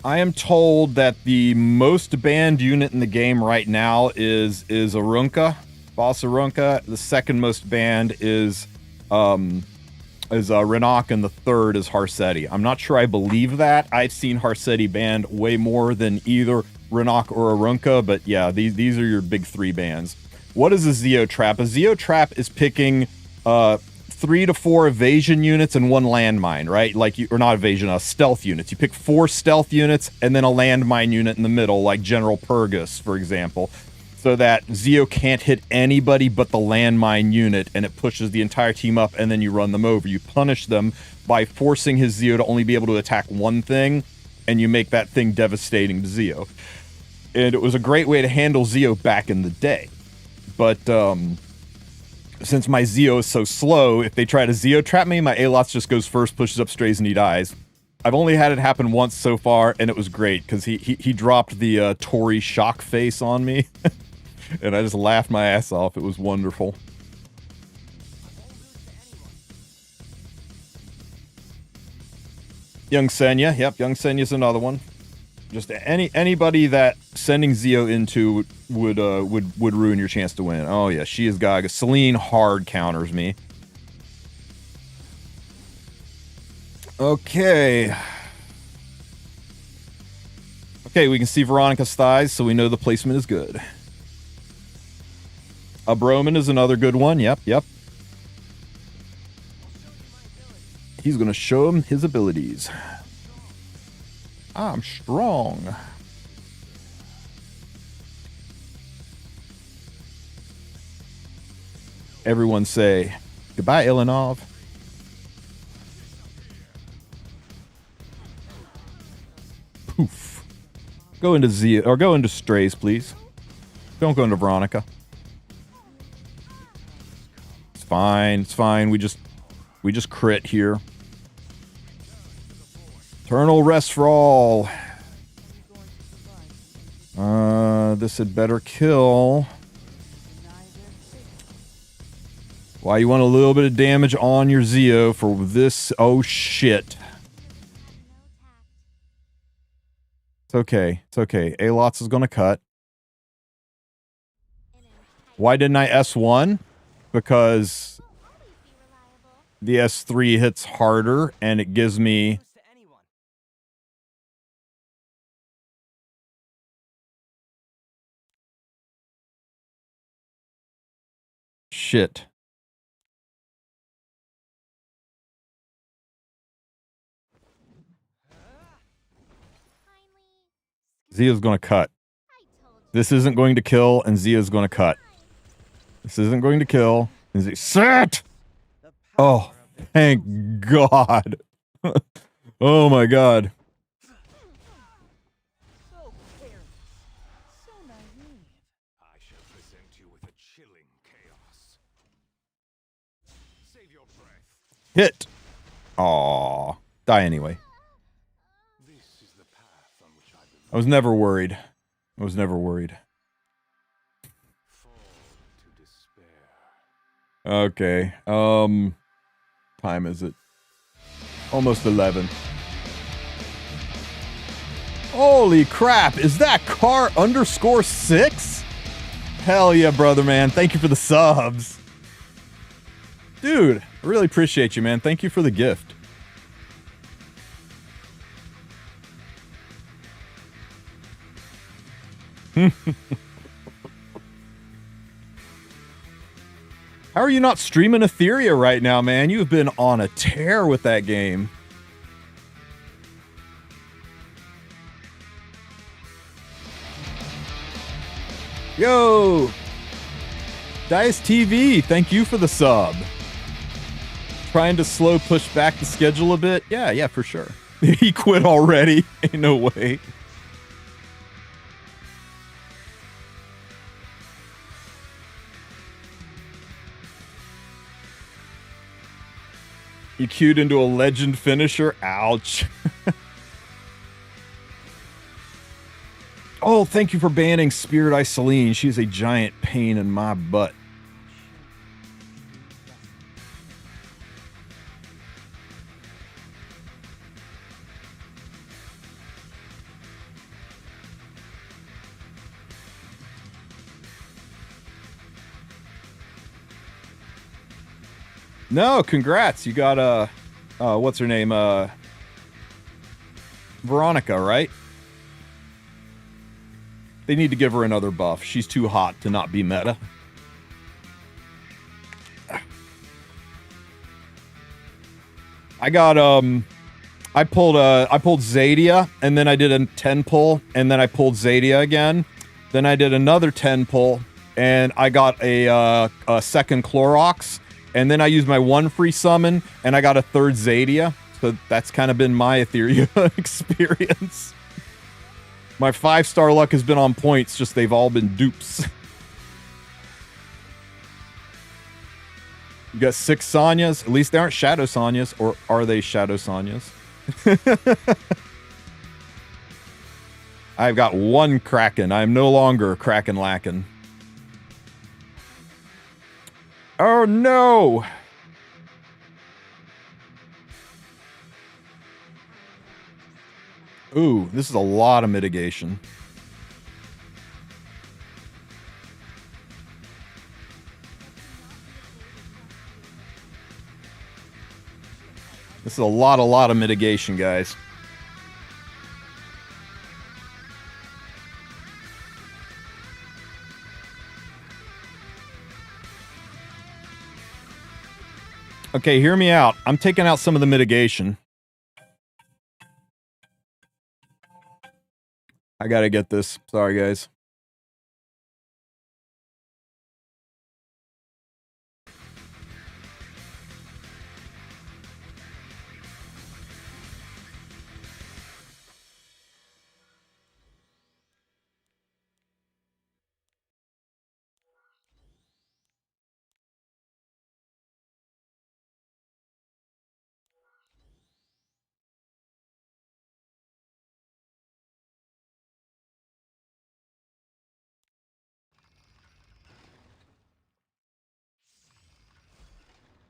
[SPEAKER 1] I am told that the most banned unit in the game right now is Arunca, Boss Arunca. The second most banned is Renak, and the third is Harsetti. I'm not sure I believe that. I've seen Harsetti banned way more than either Renak or Arunca, but yeah, these are your big 3 bans. What is a Zeo trap? A Zeo trap is picking 3 to 4 evasion units and 1 landmine, right? Or not evasion, stealth units. You pick 4 stealth units and then a landmine unit in the middle, like General Purgus, for example. so that Zeo can't hit anybody but the landmine unit, and it pushes the entire team up, and then you run them over. You punish them by forcing his Zeo to only be able to attack one thing, and you make that thing devastating to Zeo. And it was a great way to handle Zeo back in the day. But since my Zeo is so slow, if they try to Zeo trap me, my Alots just goes first, pushes up strays, and he dies. I've only had it happen once so far, and it was great, because he dropped the Tory shock face on me. And I just laughed my ass off. It was wonderful. Young Senya. Yep, Young Senya's another one. Just anybody that sending Zeo into would ruin your chance to win. Oh yeah, she is Gaga. Celine hard counters me. Okay. Okay, we can see Veronica's thighs, so we know the placement is good. Broman is another good one. Yep. He's going to show him his abilities. I'm strong. Everyone say, goodbye, Ilanov. Poof. Go into Zia, or go into Strays, please. Don't go into Veronica. It's fine. It's fine. We just crit here. Eternal rest for all. This had better kill. Why you want a little bit of damage on your Zeo for this? Oh shit. It's okay. It's okay. Alots is gonna cut. Why didn't I S1? Because the S3 hits harder and it gives me shit. Zia's gonna cut. This isn't going to kill, and Zia's gonna cut. This isn't going to kill. And Zia, sit! Oh, thank God. Oh my God.
[SPEAKER 3] So careless. So naive.
[SPEAKER 4] I shall present you with a chilling chaos. Save your breath.
[SPEAKER 1] Hit. Aw. Die anyway.
[SPEAKER 4] This is the path on which I belong.
[SPEAKER 1] I was never worried. I was never worried.
[SPEAKER 4] Fall to despair.
[SPEAKER 1] Okay. Time is it? Almost 11. Holy crap, is that car _6? Hell yeah, brother, man. Thank you for the subs. Dude, I really appreciate you, man. Thank you for the gift. How are you not streaming Etheria right now, man? You've been on a tear with that game. Yo! Dice TV, thank you for the sub. Trying to slow push back the schedule a bit? Yeah, for sure. He quit already. Ain't no way. You queued into a legend finisher? Ouch. Oh, thank you for banning Spirit Eye Celine. She's a giant pain in my butt. No, congrats. You got what's her name? Veronica, right? They need to give her another buff. She's too hot to not be meta. I got I pulled Zadia, and then I did a 10 pull, and then I pulled Zadia again. Then I did another 10 pull, and I got a second Clorox. And then I used my one free summon, and I got a third Zadia. So that's kind of been my Etheria experience. My 5-star luck has been on points, just they've all been dupes. You got 6 Sonyas. At least they aren't Shadow Sonyas, or are they Shadow Sonyas? I've got 1 Kraken. I am no longer Kraken lacking. Oh no! Ooh, this is a lot of mitigation. This is a lot of mitigation, guys. Okay, hear me out. I'm taking out some of the mitigation. I gotta get this. Sorry, guys.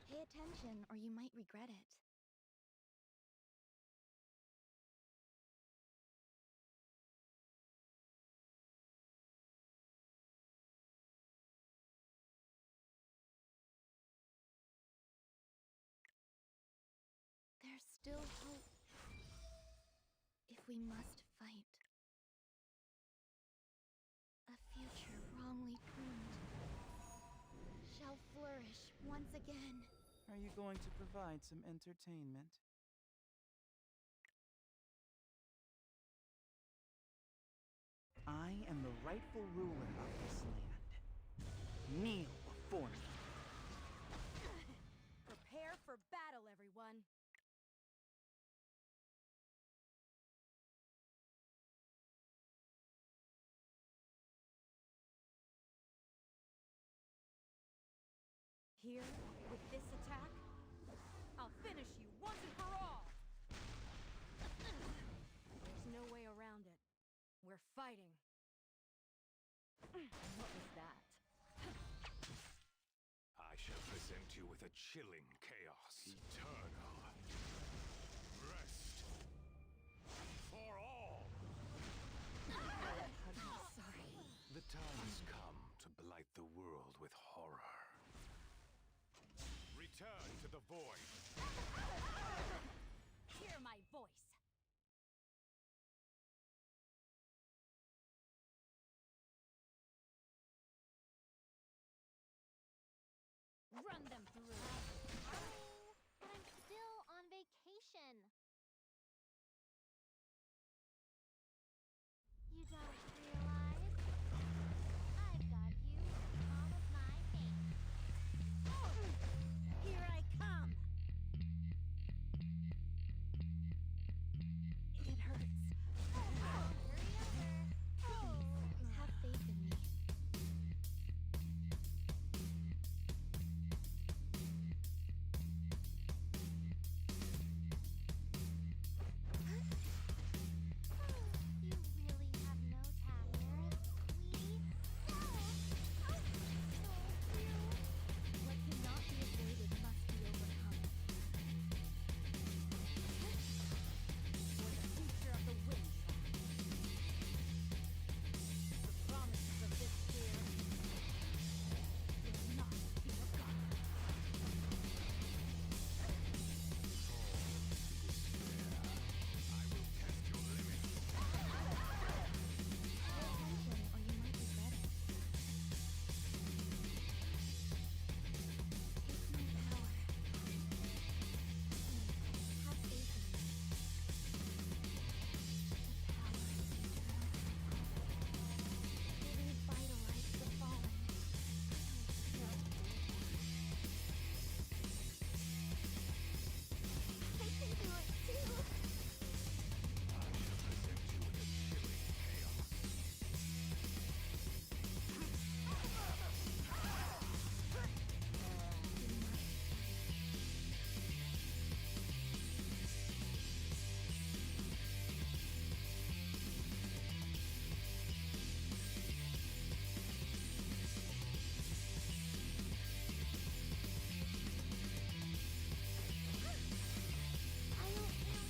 [SPEAKER 2] Pay attention, or you might regret it. There's still hope. If we must fight. A future wrongly pruned shall flourish once again.
[SPEAKER 7] Are you going to provide some entertainment? I am the rightful ruler of this land. Kneel before me.
[SPEAKER 2] Prepare for battle, everyone. Here, with this attack, I'll finish you once and for all! There's no way around it. We're fighting. What was that?
[SPEAKER 4] I shall present you with a chilling chaos. Eternal. Rest. For all.
[SPEAKER 2] Sorry.
[SPEAKER 4] The time has come to blight the world with horror. Return to the void.
[SPEAKER 2] Hear my voice. Run them through. But I'm still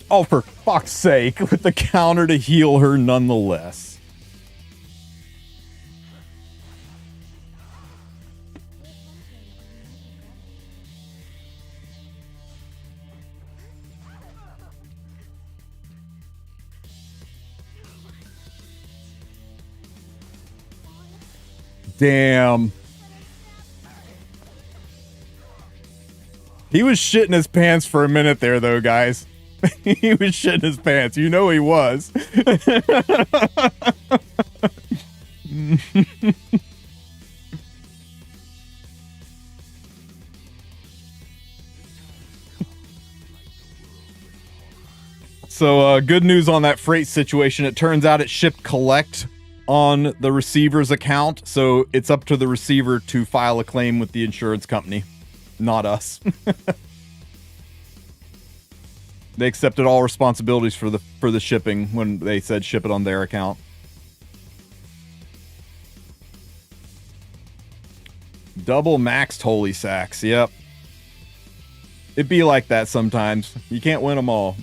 [SPEAKER 1] Oh, for fuck's sake, with the counter to heal her nonetheless. Damn. He was shitting his pants for a minute there, though, guys. He was shitting his pants. You know he was. So, good news on that freight situation. It turns out it shipped collect on the receiver's account, so it's up to the receiver to file a claim with the insurance company, not us. They accepted all responsibilities for the shipping when they said ship it on their account. Double maxed holy sacks. Yep. It'd be like that sometimes. You can't win them all.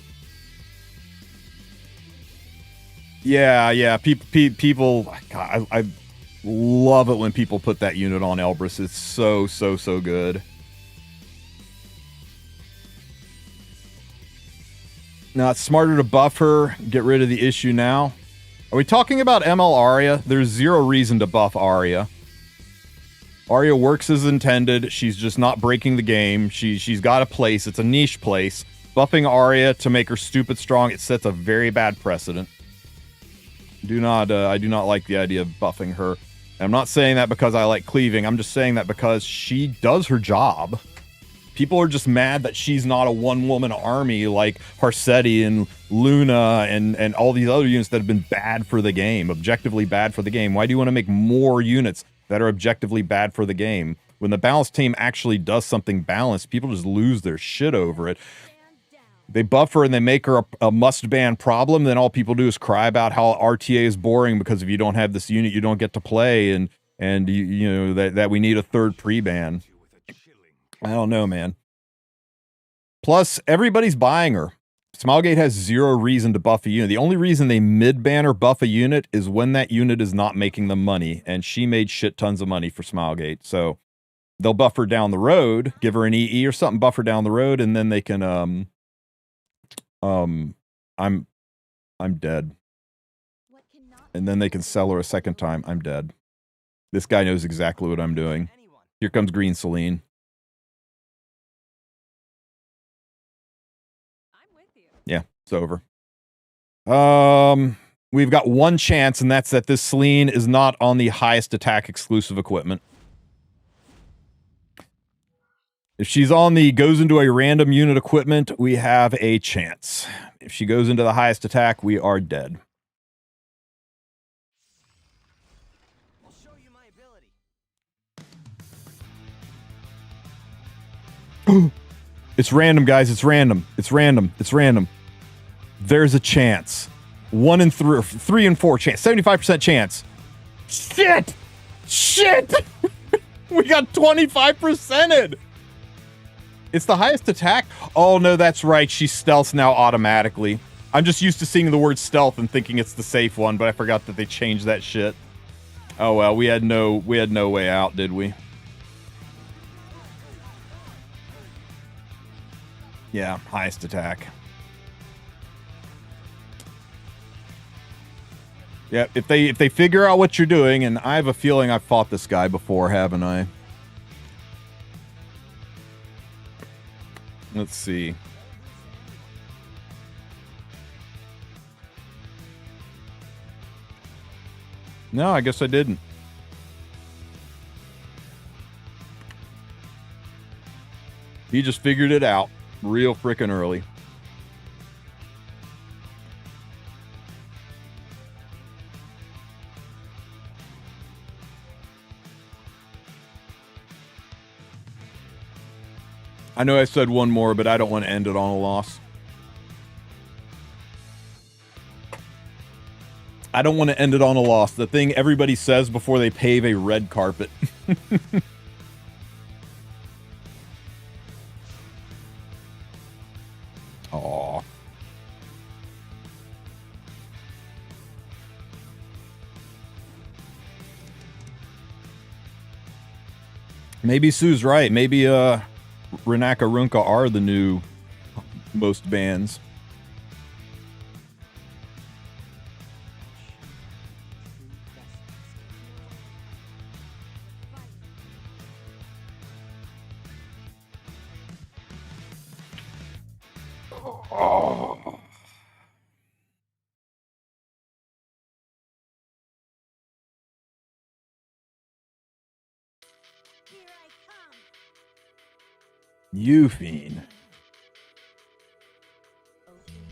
[SPEAKER 1] Yeah. People. God, I love it when people put that unit on Elbrus. It's so good. Now, it's smarter to buff her, get rid of the issue now. Are we talking about ML Arya? There's zero reason to buff Arya. Arya works as intended. She's just not breaking the game. She's got a place. It's a niche place. Buffing Arya to make her stupid strong, it sets a very bad precedent. I do not like the idea of buffing her. I'm not saying that because I like cleaving. I'm just saying that because she does her job. People are just mad that she's not a one-woman army like Harsetti and Luna and all these other units that have been bad for the game, objectively bad for the game. Why do you want to make more units that are objectively bad for the game? When the balanced team actually does something balanced, people just lose their shit over it. They buff her and they make her a must-ban problem, then all people do is cry about how RTA is boring because if you don't have this unit, you don't get to play, and you know that we need a third pre-ban. I don't know, man. Plus, everybody's buying her. Smilegate has zero reason to buff a unit. The only reason they mid-ban or buff a unit is when that unit is not making them money, and she made shit tons of money for Smilegate. So they'll buff her down the road, give her an EE or something, buff her down the road, and then they can I'm dead. And then they can sell her a second time. I'm dead. This guy knows exactly what I'm doing. Here comes Green Celine. Yeah, it's over. We've got one chance, and that's that this Celine is not on the highest attack exclusive equipment. If she's on the goes into a random unit equipment, we have a chance. If she goes into the highest attack, we are dead.
[SPEAKER 7] I'll show you my ability.
[SPEAKER 1] It's random, guys. It's random. It's random. It's random. There's a chance. 1 in 3, or 3 in 4 chance. 75% chance. Shit! Shit! We got 25%ed! It's the highest attack? Oh, no, that's right. She stealths now automatically. I'm just used to seeing the word stealth and thinking it's the safe one, but I forgot that they changed that shit. Oh, well, we had no way out, did we? Yeah, highest attack. Yeah, if they figure out what you're doing, and I have a feeling I've fought this guy before, haven't I? Let's see. No, I guess I didn't. He just figured it out real frickin' early. I know I said one more, but I don't want to end it on a loss. I don't want to end it on a loss. The thing everybody says before they pave a red carpet. Aw. Maybe Sue's right. Maybe Renaka Runka are the new most bans. Oh.
[SPEAKER 2] Here I come.
[SPEAKER 1] Eupine.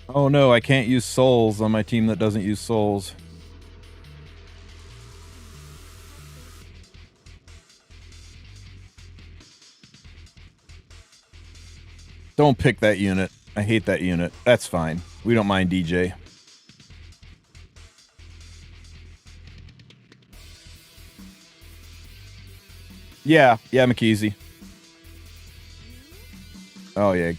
[SPEAKER 1] Oh no, I can't use souls on my team that doesn't use souls. Don't pick that unit. I hate that unit. That's fine. We don't mind DJ. Yeah, McKeezy. Oh yeah.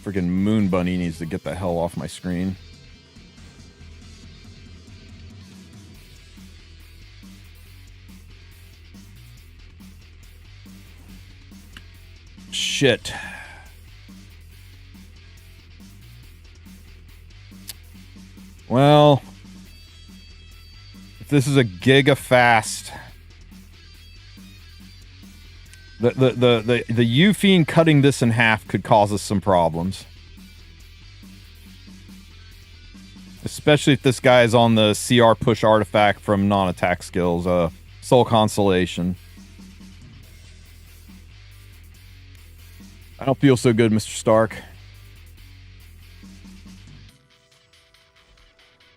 [SPEAKER 1] Freaking Moon Bunny needs to get the hell off my screen. Shit. Well, if this is a giga fast, the Eupine cutting this in half could cause us some problems. Especially if this guy is on the CR push artifact from non-attack skills, Soul Consolation. I don't feel so good, Mr. Stark.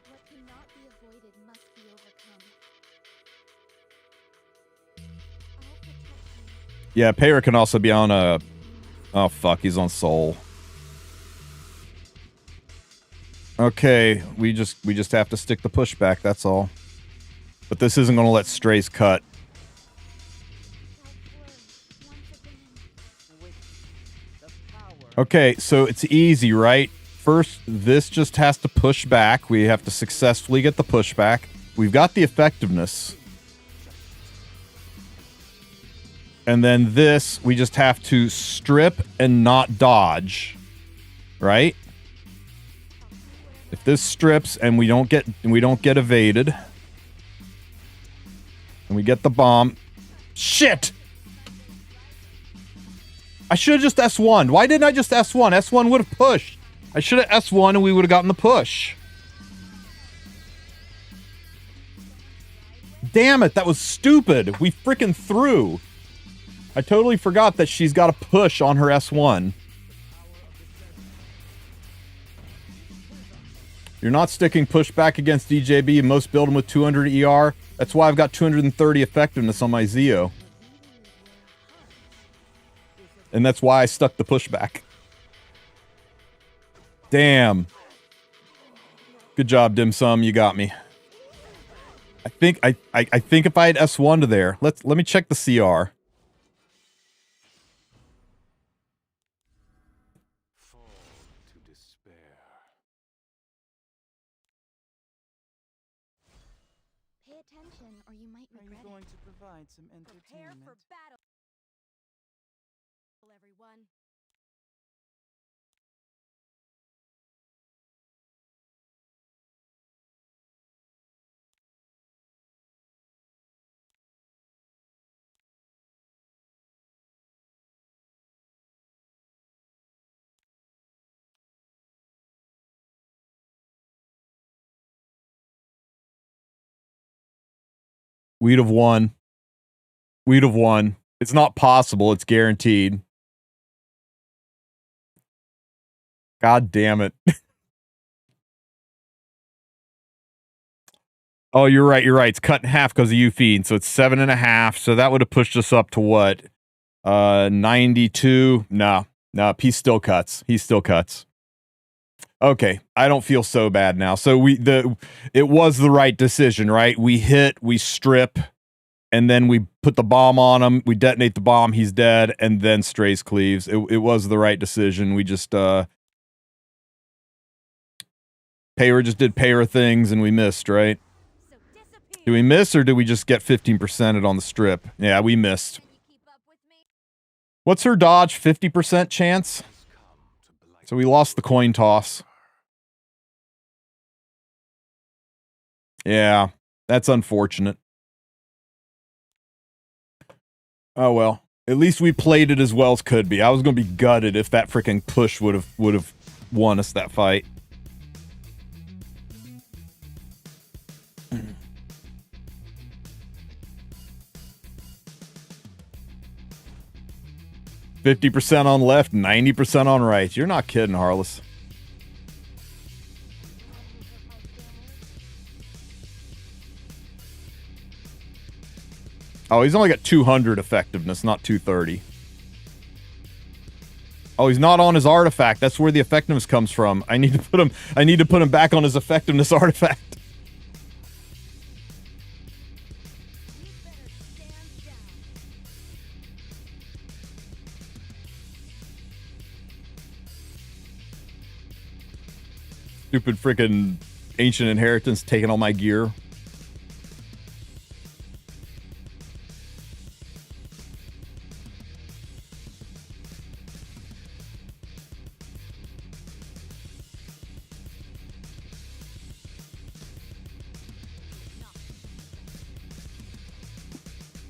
[SPEAKER 2] What cannot be avoided must be overcome. I'll protect you.
[SPEAKER 1] Yeah, Payra can also be on a... Oh, fuck, he's on Soul. Okay, we just have to stick the pushback, that's all. But this isn't going to let Strays cut. Okay, so it's easy, right? First, this just has to push back. We have to successfully get the pushback. We've got the effectiveness. And then this, we just have to strip and not dodge. Right? If this strips and we don't get evaded, and we get the bomb. Shit! I should have just S1. Why didn't I just S1? S1 would have pushed. I should have S1 and we would have gotten the push. Damn it, that was stupid. We freaking threw. I totally forgot that she's got a push on her S1. You're not sticking pushback against DJB. Most build them with 200 ER. That's why I've got 230 effectiveness on my Zeo. And that's why I stuck the pushback. Damn. Good job, Dim Sum. You got me. I think if I had S1 to there, let me check the CR.
[SPEAKER 4] Fall to despair.
[SPEAKER 2] Pay attention or you might
[SPEAKER 7] Are you
[SPEAKER 2] regret
[SPEAKER 7] going
[SPEAKER 2] it.
[SPEAKER 7] to provide some
[SPEAKER 2] Prepare
[SPEAKER 7] entertainment?
[SPEAKER 2] for battle, everyone.
[SPEAKER 1] We'd have won. We'd have won. It's not possible. It's guaranteed. God damn it. Oh, you're right. You're right. It's cut in half because of Eupine. So it's 7.5. So that would have pushed us up to what? 92. No, he still cuts. He still cuts. Okay. I don't feel so bad now. So it was the right decision, right? We hit, we strip, and then we put the bomb on him. We detonate the bomb. He's dead. And then Strays cleaves. It was the right decision. We just, Payra just did Payra things and we missed, right?
[SPEAKER 2] So disappear.
[SPEAKER 1] Do we miss or do we just get 15% on the strip? Yeah, we missed.
[SPEAKER 2] Can you keep up with me?
[SPEAKER 1] What's her dodge? 50% chance? So we lost the coin toss. Yeah, that's unfortunate. Oh well. At least we played it as well as could be. I was gonna be gutted if that freaking push would have won us that fight. 50% on left, 90% on right. You're not kidding, Harless. Oh, he's only got 200 effectiveness, not 230. Oh, he's not on his artifact. That's where the effectiveness comes from. I need to put him back on his effectiveness artifact. Stupid freaking ancient inheritance taking all my gear.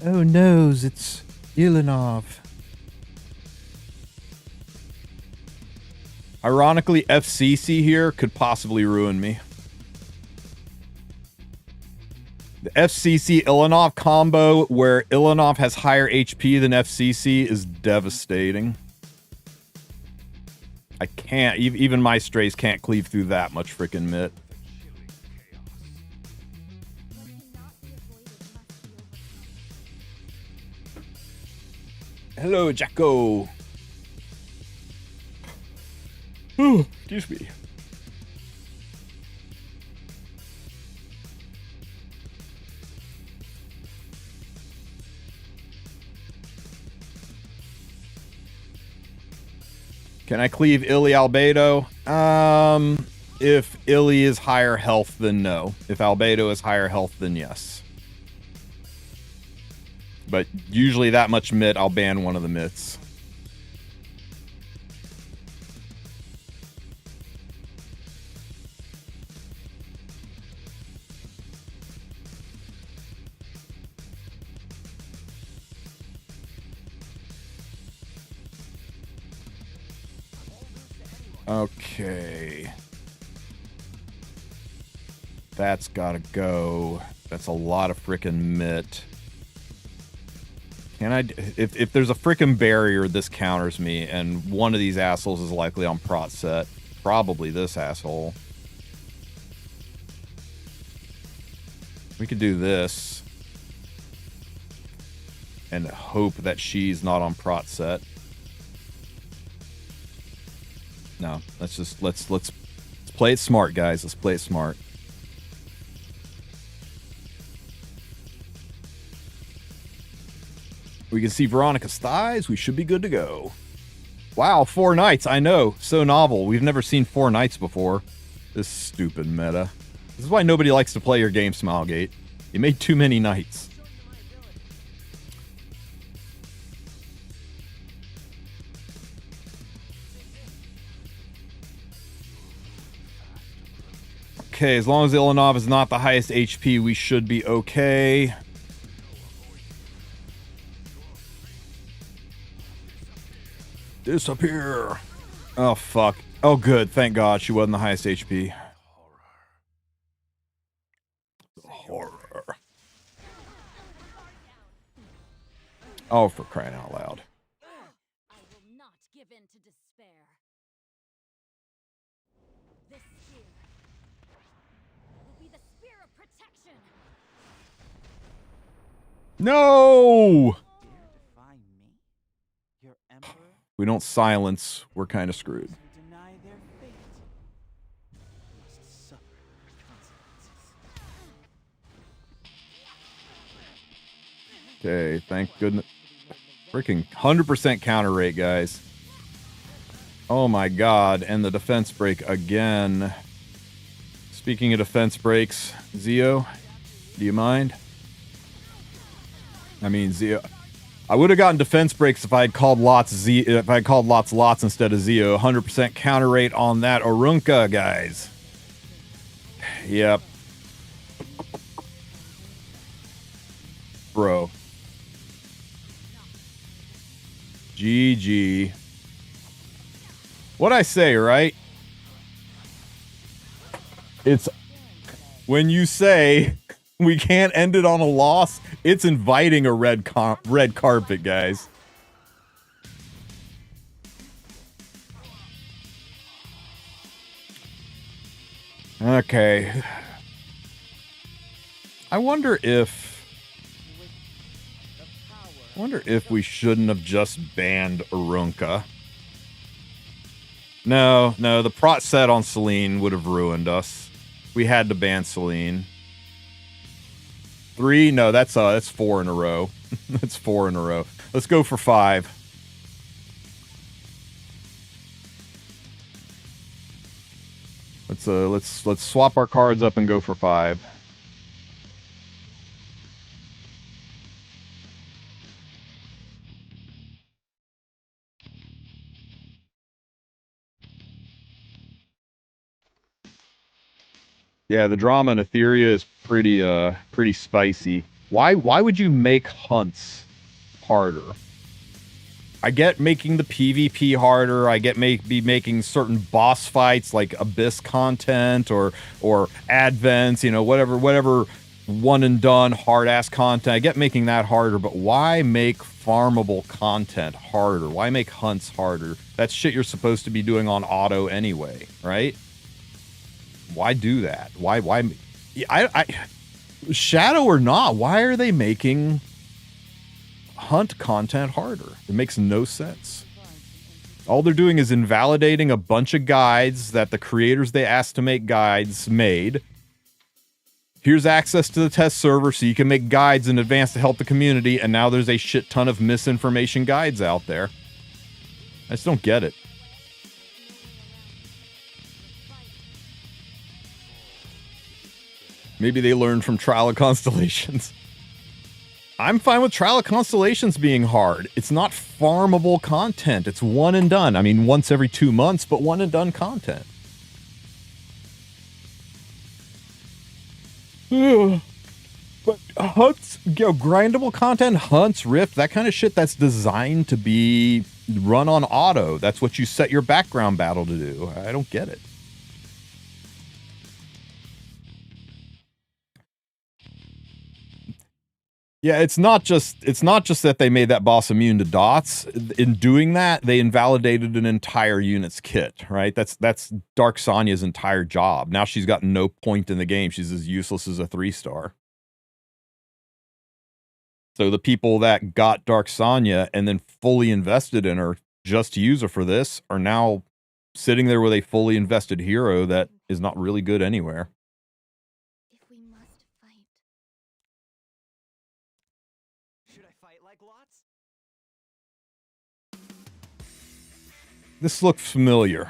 [SPEAKER 1] Oh no, it's Ilanov. Ironically, FCC here could possibly ruin me. The FCC Ilanov combo where Ilanov has higher HP than FCC is devastating. I can't, even my strays can't cleave through that much freaking mitt. Hello, Jacko. Oh, excuse me. Can I cleave Illy Albedo? If Illy is higher health, then no. If Albedo is higher health, then yes. But usually that much mitt, I'll ban one of the mitts. Okay. That's gotta go. That's a lot of frickin' mitt. Can I, if there's a frickin' barrier, this counters me, and one of these assholes is likely on prot set. Probably this asshole. We could do this. And hope that she's not on prot set. No, let's play it smart, guys. Let's play it smart. We can see Veronica's thighs. We should be good to go. Wow, 4 knights. I know. So novel. We've never seen 4 knights before. This stupid meta. This is why nobody likes to play your game, Smilegate. You made too many knights. Okay, as long as Ilanov is not the highest HP, we should be okay. Disappear. Oh, fuck. Oh, good. Thank God she wasn't the highest HP. Horror. Oh, for crying out loud.
[SPEAKER 2] I will not give in to despair. This spear will be the spear of protection.
[SPEAKER 1] No!
[SPEAKER 7] Dare defy me? Your emperor?
[SPEAKER 1] We don't silence, we're kind of screwed.
[SPEAKER 7] Who deny their fate must suffer consequences.
[SPEAKER 1] Okay, thank goodness. Freaking 100% counter rate, guys. Oh my god, and the defense break again. Speaking of defense breaks, Zio, do you mind? I mean, Zio. I would have gotten defense breaks if I had called lots lots instead of Zeo. 100% counter rate on that Orunka, guys. Yep. Bro. GG. What'd I say, right? It's when you say we can't end it on a loss, it's inviting a red carpet, guys. Okay. I wonder if we shouldn't have just banned Orunka. No, the prot set on Celine would have ruined us. We had to ban Celine. 3? No, that's 4 in a row. That's 4 in a row. Let's go for 5. Let's swap our cards up and go for 5. Yeah, the drama in Etheria is pretty spicy. Why would you make hunts harder? I get making the PvP harder. I get making certain boss fights like Abyss content or Advents, you know, whatever one and done hard ass content. I get making that harder, but why make farmable content harder? Why make hunts harder? That's shit you're supposed to be doing on auto anyway, right? Why do that? Why I Shadow or not, why are they making hunt content harder? It makes no sense. All they're doing is invalidating a bunch of guides that the creators they asked to make guides made. Here's access to the test server so you can make guides in advance to help the community, and now there's a shit ton of misinformation guides out there. I just don't get it. Maybe they learned from Trial of Constellations. I'm fine with Trial of Constellations being hard. It's not farmable content. It's one and done. I mean, once every 2 months, but one and done content. But hunts, grindable content, hunts, rift, that kind of shit that's designed to be run on auto. That's what you set your background battle to do. I don't get it. Yeah, it's not just that they made that boss immune to dots. In doing that, they invalidated an entire unit's kit, right? That's Dark Sonya's entire job. Now she's got no point in the game. She's as useless as a 3-star. So the people that got Dark Sonya and then fully invested in her just to use her for this are now sitting there with a fully invested hero that is not really good anywhere.
[SPEAKER 2] If we must fight.
[SPEAKER 7] Should I fight like lots?
[SPEAKER 1] This looks familiar.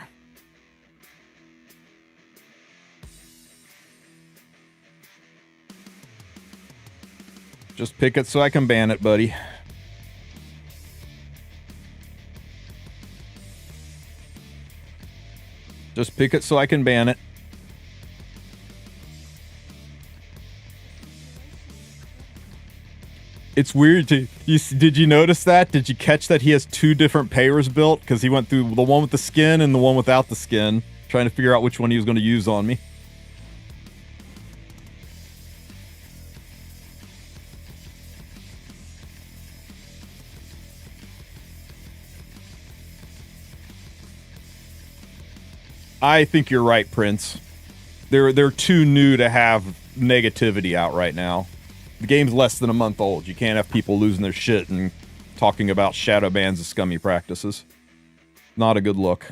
[SPEAKER 1] Just pick it so I can ban it, buddy. Just pick it so I can ban it. It's weird to did you notice that? Did you catch that he has 2 different payers built? Because he went through the one with the skin and the one without the skin, trying to figure out which one he was going to use on me. I think you're right, Prince. They're too new to have negativity out right now. The game's less than a month old. You can't have people losing their shit and talking about shadow bans as scummy practices. Not a good look.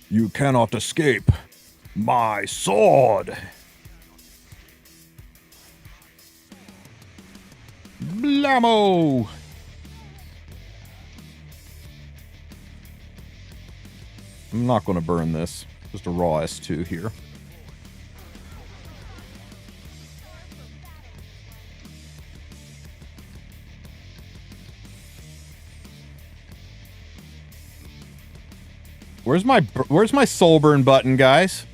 [SPEAKER 1] You cannot escape my sword. Blammo! I'm not going to burn this. Just a raw S2 here. Where's my soul burn button, guys?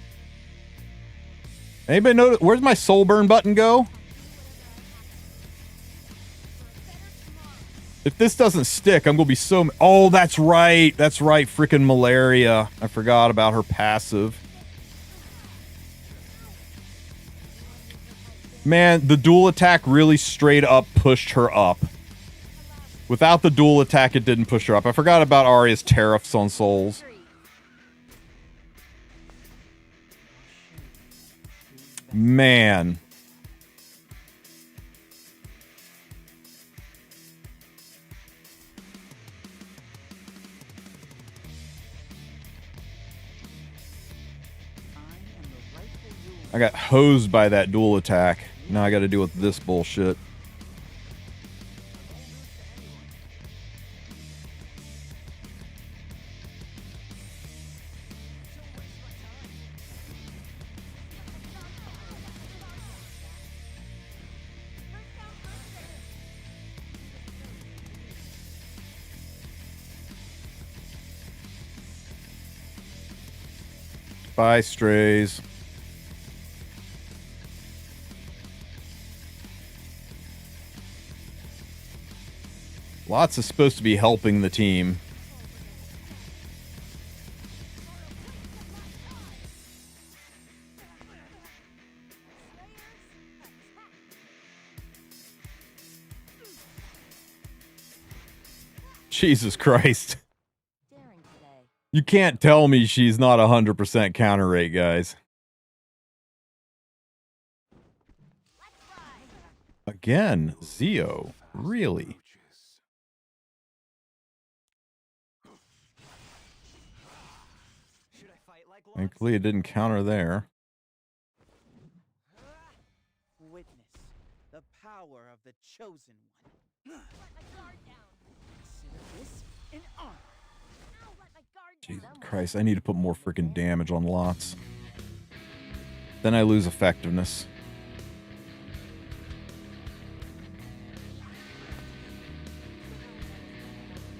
[SPEAKER 1] Anybody know where's my soul burn button go? If this doesn't stick, I'm gonna be so. Oh, that's right. That's right. Freaking malaria. I forgot about her passive. Man, the dual attack really straight up pushed her up. Without the dual attack, it didn't push her up. I forgot about Arya's tariffs on souls. Man. I got hosed by that dual attack. Now I got to deal with this bullshit. Bye, strays. Lots is supposed to be helping the team. Jesus Christ. You can't tell me she's not 100% counter rate, guys. Again, Zio. Really? Thankfully, it didn't counter there.
[SPEAKER 7] Witness the power of the chosen one. Consider this an honor.
[SPEAKER 1] Jesus Christ, I need to put more freaking damage on lots. Then I lose effectiveness.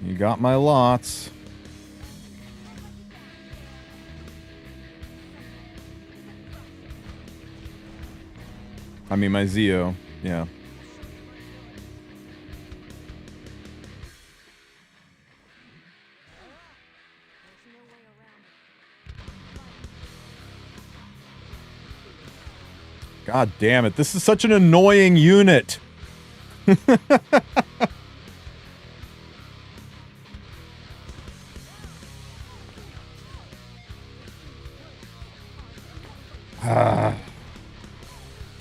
[SPEAKER 1] You got my lots. I mean, my Zio. Yeah. God damn it. This is such an annoying unit. You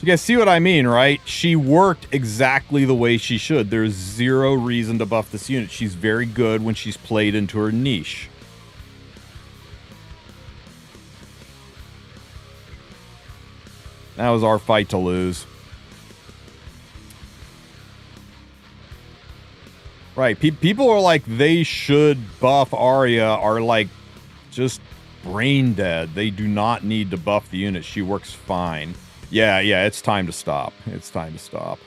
[SPEAKER 1] guys see what I mean, right? She worked exactly the way she should. There's zero reason to buff this unit. She's very good when she's played into her niche. That was our fight to lose. Right, people are like, they should buff Arya, are like, just brain dead. They do not need to buff the unit. She works fine. Yeah, it's time to stop. It's time to stop.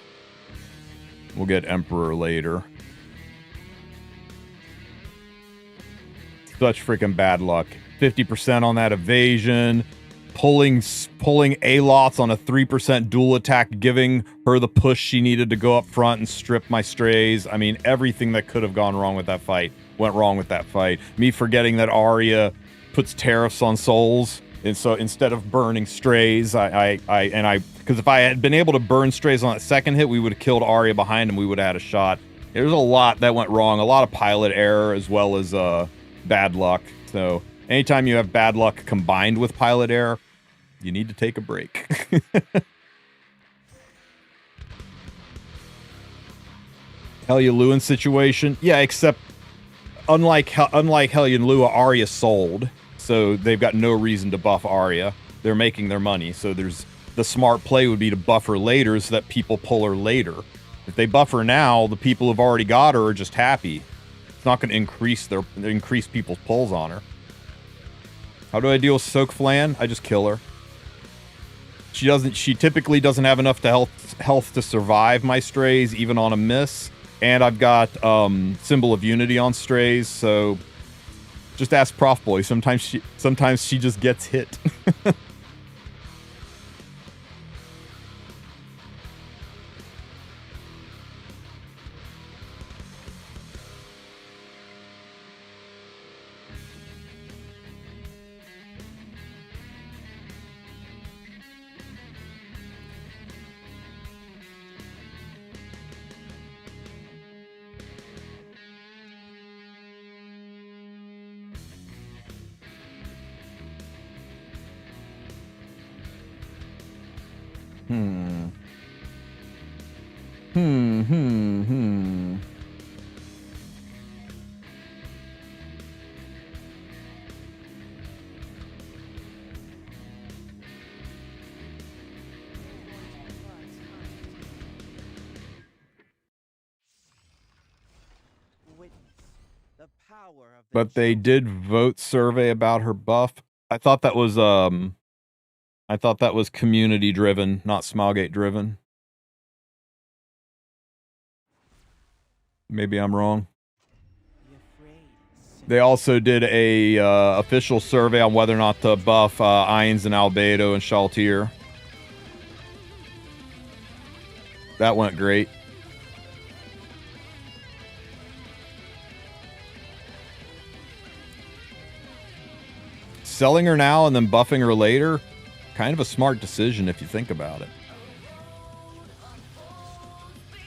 [SPEAKER 1] We'll get Emperor later. Such freaking bad luck. 50% on that evasion. Pulling Aloths on a 3% dual attack, giving her the push she needed to go up front and strip my strays. I mean, everything that could have gone wrong with that fight went wrong with that fight. Me forgetting that Arya puts tariffs on souls. And so instead of burning strays, because if I had been able to burn strays on that second hit, we would have killed Arya behind him. We would have had a shot. There's a lot that went wrong. A lot of pilot error as well as bad luck. So anytime you have bad luck combined with pilot error, you need to take a break. Helya Lewin situation. Yeah, except unlike Helya Lua, Arya sold. So they've got no reason to buff Arya. They're making their money. So the smart play would be to buff her later so that people pull her later. If they buff her now, the people who've already got her are just happy. It's not going to increase people's pulls on her. How do I deal with Soak Flan? I just kill her. She typically doesn't have enough health to survive my strays, even on a miss. And I've got Symbol of Unity on strays, so Just ask Prof Boy. Sometimes she just gets hit.
[SPEAKER 7] Witness the power of the
[SPEAKER 1] But they
[SPEAKER 7] children.
[SPEAKER 1] did vote survey about her buff. I thought that was community driven, not Smilegate driven. Maybe I'm wrong.
[SPEAKER 7] Be afraid,
[SPEAKER 1] They also did a official survey on whether or not to buff Ainz and Albedo and Shaltir. That went great. Selling her now and then buffing her later, kind of a smart decision if you think about it.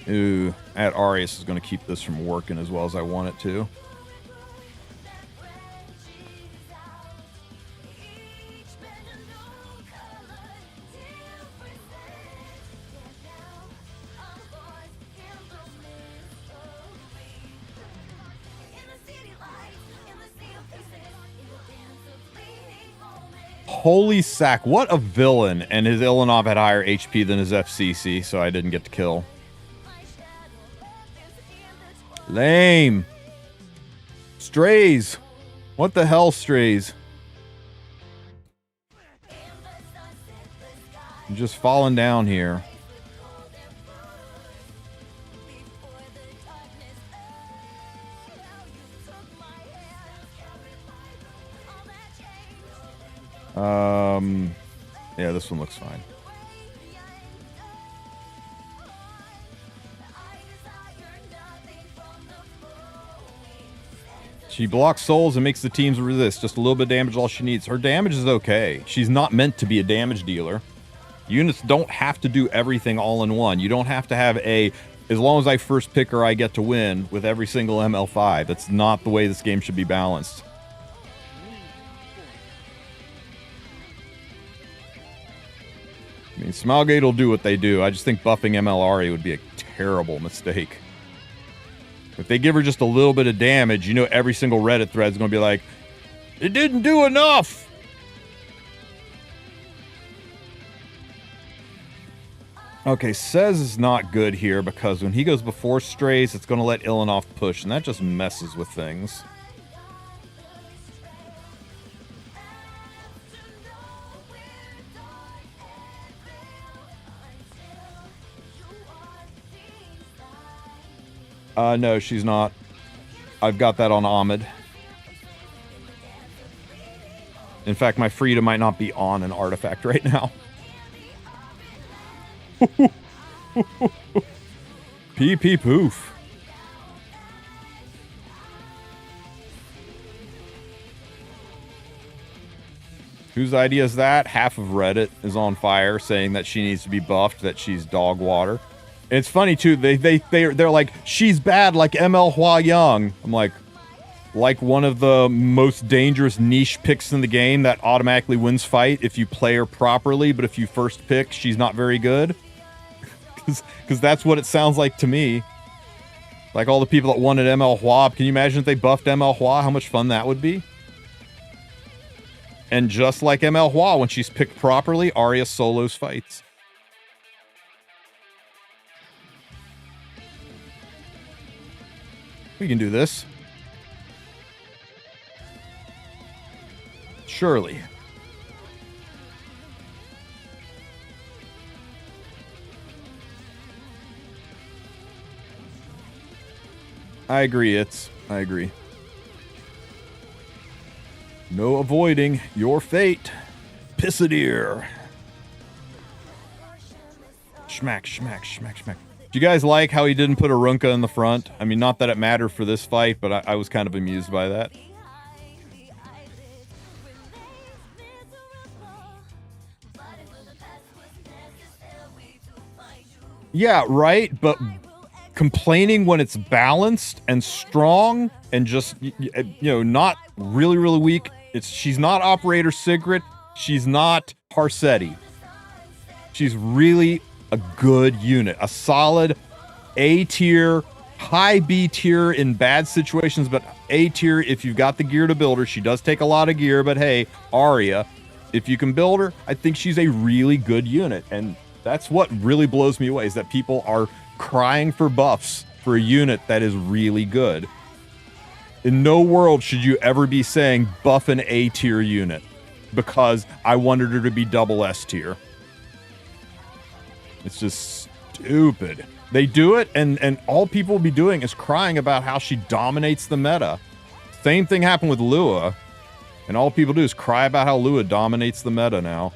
[SPEAKER 1] Ooh, at Arius is going to keep this from working as well as I want it to. Holy sack, what a villain. And his Ilanov had higher HP than his FCC, so I didn't get to kill. Lame. Strays. What the hell, strays? I'm just falling down here. Yeah, this one looks fine. She blocks souls and makes the teams resist. Just a little bit of damage, all she needs. Her damage is okay. She's not meant to be a damage dealer. Units don't have to do everything all in one. You don't have to have a, as long as I first pick her, I get to win with every single ML5. That's not the way this game should be balanced. I mean, Smilegate will do what they do. I just think buffing MLRE would be a terrible mistake. If they give her just a little bit of damage, you know every single Reddit thread is going to be like, it didn't do enough! Okay, Says is not good here because when he goes before Strays, it's going to let Ilanov push, and that just messes with things. No, she's not. I've got that on Ahmed. In fact, my Frida might not be on an artifact right now. Pee pee poof. Whose idea is that? Half of Reddit is on fire saying that she needs to be buffed, that she's dog water. It's funny too. They're like, she's bad like ML Hua Young. I'm like one of the most dangerous niche picks in the game that automatically wins fight if you play her properly. But if you first pick, she's not very good. Because that's what it sounds like to me. Like all the people that wanted ML Hua. Can you imagine if they buffed ML Hua? How much fun that would be? And just like ML Hua, when she's picked properly, Arya solos fights. We can do this. Surely. I agree, I agree. No avoiding your fate. Pissadeer. Schmack, schmack, schmack, schmack. Do you guys like how he didn't put Arunca in the front? I mean, not that it mattered for this fight, but I was kind of amused by that. Yeah, right, but complaining when it's balanced and strong and just, not really, really weak. She's not Operator Sigrid. She's not Harsetti. She's really a good unit. A solid A tier, high B tier in bad situations, but A tier if you've got the gear to build her. She does take a lot of gear, but hey, Arya, if you can build her, I think she's a really good unit. And that's what really blows me away, is that people are crying for buffs for a unit that is really good. In no world should you ever be saying buff an A tier unit because I wanted her to be double S tier. It's just stupid. They do it, and all people will be doing is crying about how she dominates the meta. Same thing happened with Lua, and all people do is cry about how Lua dominates the meta now.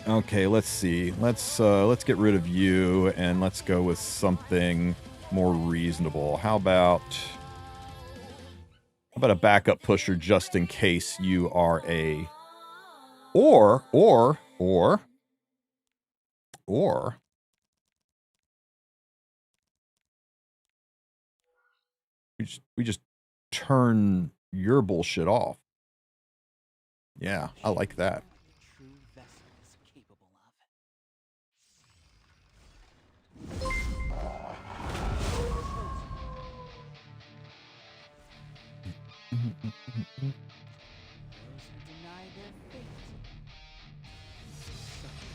[SPEAKER 1] Okay, let's see. Let's get rid of you, and let's go with something more reasonable. How about a backup pusher just in case you are a... Or... We just turn your bullshit off. Yeah, I like that.
[SPEAKER 7] True vessel is capable of. Those who deny their fate suffer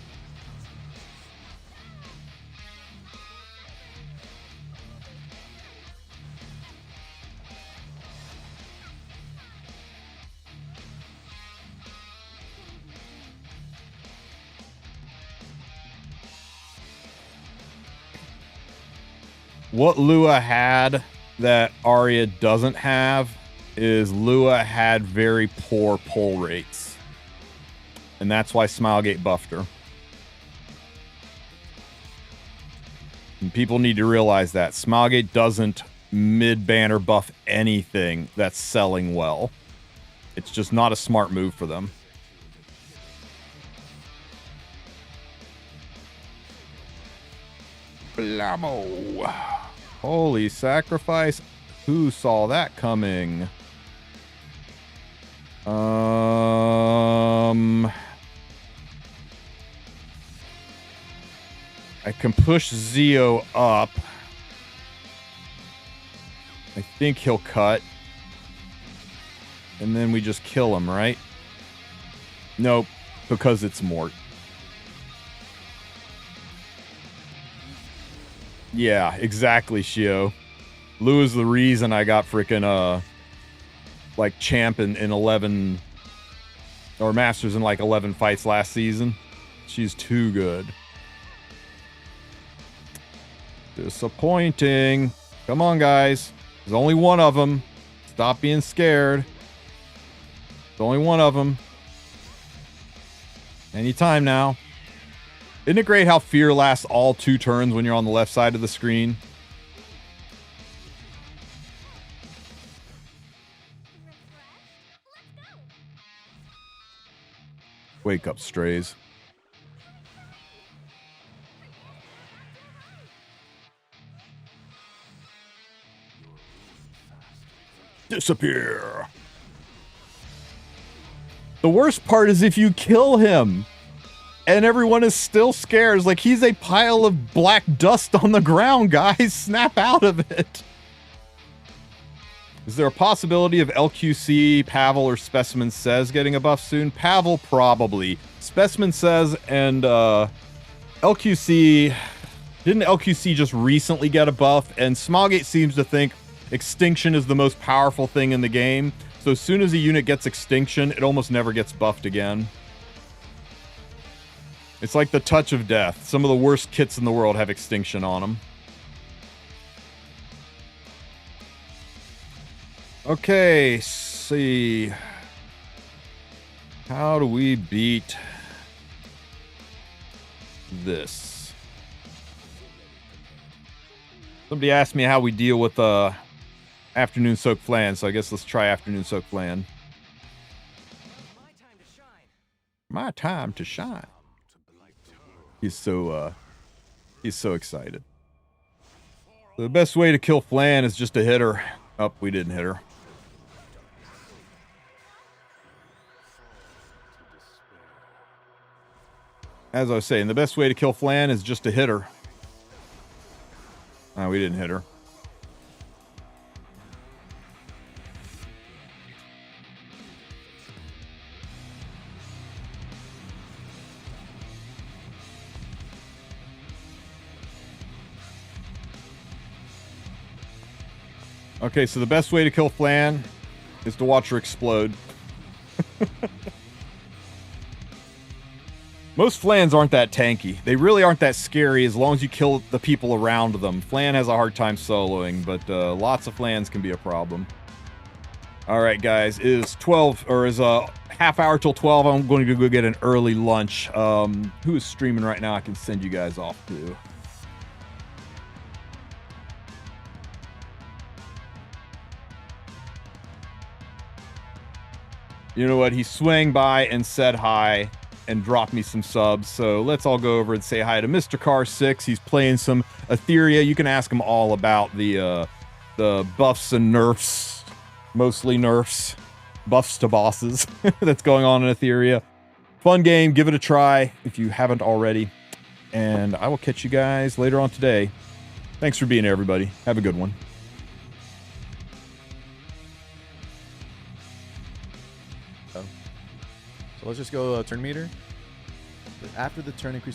[SPEAKER 1] What Lua had that Arya doesn't have is Lua had very poor pull rates. And that's why Smilegate buffed her. And people need to realize that. Smilegate doesn't mid-banner buff anything that's selling well. It's just not a smart move for them. Blammo. Holy sacrifice. Who saw that coming? I can push Zeo up. I think he'll cut. And then we just kill him, right? Nope, because it's Mort. Yeah, exactly, Shio. Lou is the reason I got freaking, like, champ in 11, or masters in, like, 11 fights last season. She's too good. Disappointing. Come on, guys. There's only one of them. Stop being scared. There's only one of them. Anytime now. Isn't it great how fear lasts all 2 turns when you're on the left side of the screen? Wake up, strays. Disappear. The worst part is if you kill him and everyone is still scared. It's like he's a pile of black dust on the ground, guys. Snap out of it. Is there a possibility of LQC, Pavel, or Specimen Says getting a buff soon? Pavel, probably. Specimen Says and LQC... Didn't LQC just recently get a buff? And Smogate seems to think Extinction is the most powerful thing in the game. So as soon as a unit gets Extinction, it almost never gets buffed again. It's like the Touch of Death. Some of the worst kits in the world have Extinction on them. Okay, see. How do we beat this? Somebody asked me how we deal with afternoon soak flan, so I guess let's try afternoon soak flan. My time to shine. He's so excited. The best way to kill flan is just to hit her. Oh, we didn't hit her. As I was saying, the best way to kill flan is just to hit her. Oh, we didn't hit her. Okay, so the best way to kill flan is to watch her explode. Most flans aren't that tanky. They really aren't that scary as long as you kill the people around them. Flan has a hard time soloing, but lots of flans can be a problem. All right, guys, it is 12, or is a half hour till 12. I'm going to go get an early lunch. Who is streaming right now? I can send you guys off to. You know what? He swang by and said hi and dropped me some subs. So let's all go over and say hi to Mr. Car 6. He's playing some Etheria. You can ask him all about the buffs and nerfs, mostly nerfs, buffs to bosses that's going on in Etheria. Fun game. Give it a try if you haven't already. And I will catch you guys later on today. Thanks for being here, everybody. Have a good one.
[SPEAKER 8] So let's just go turn meter. After the turn increase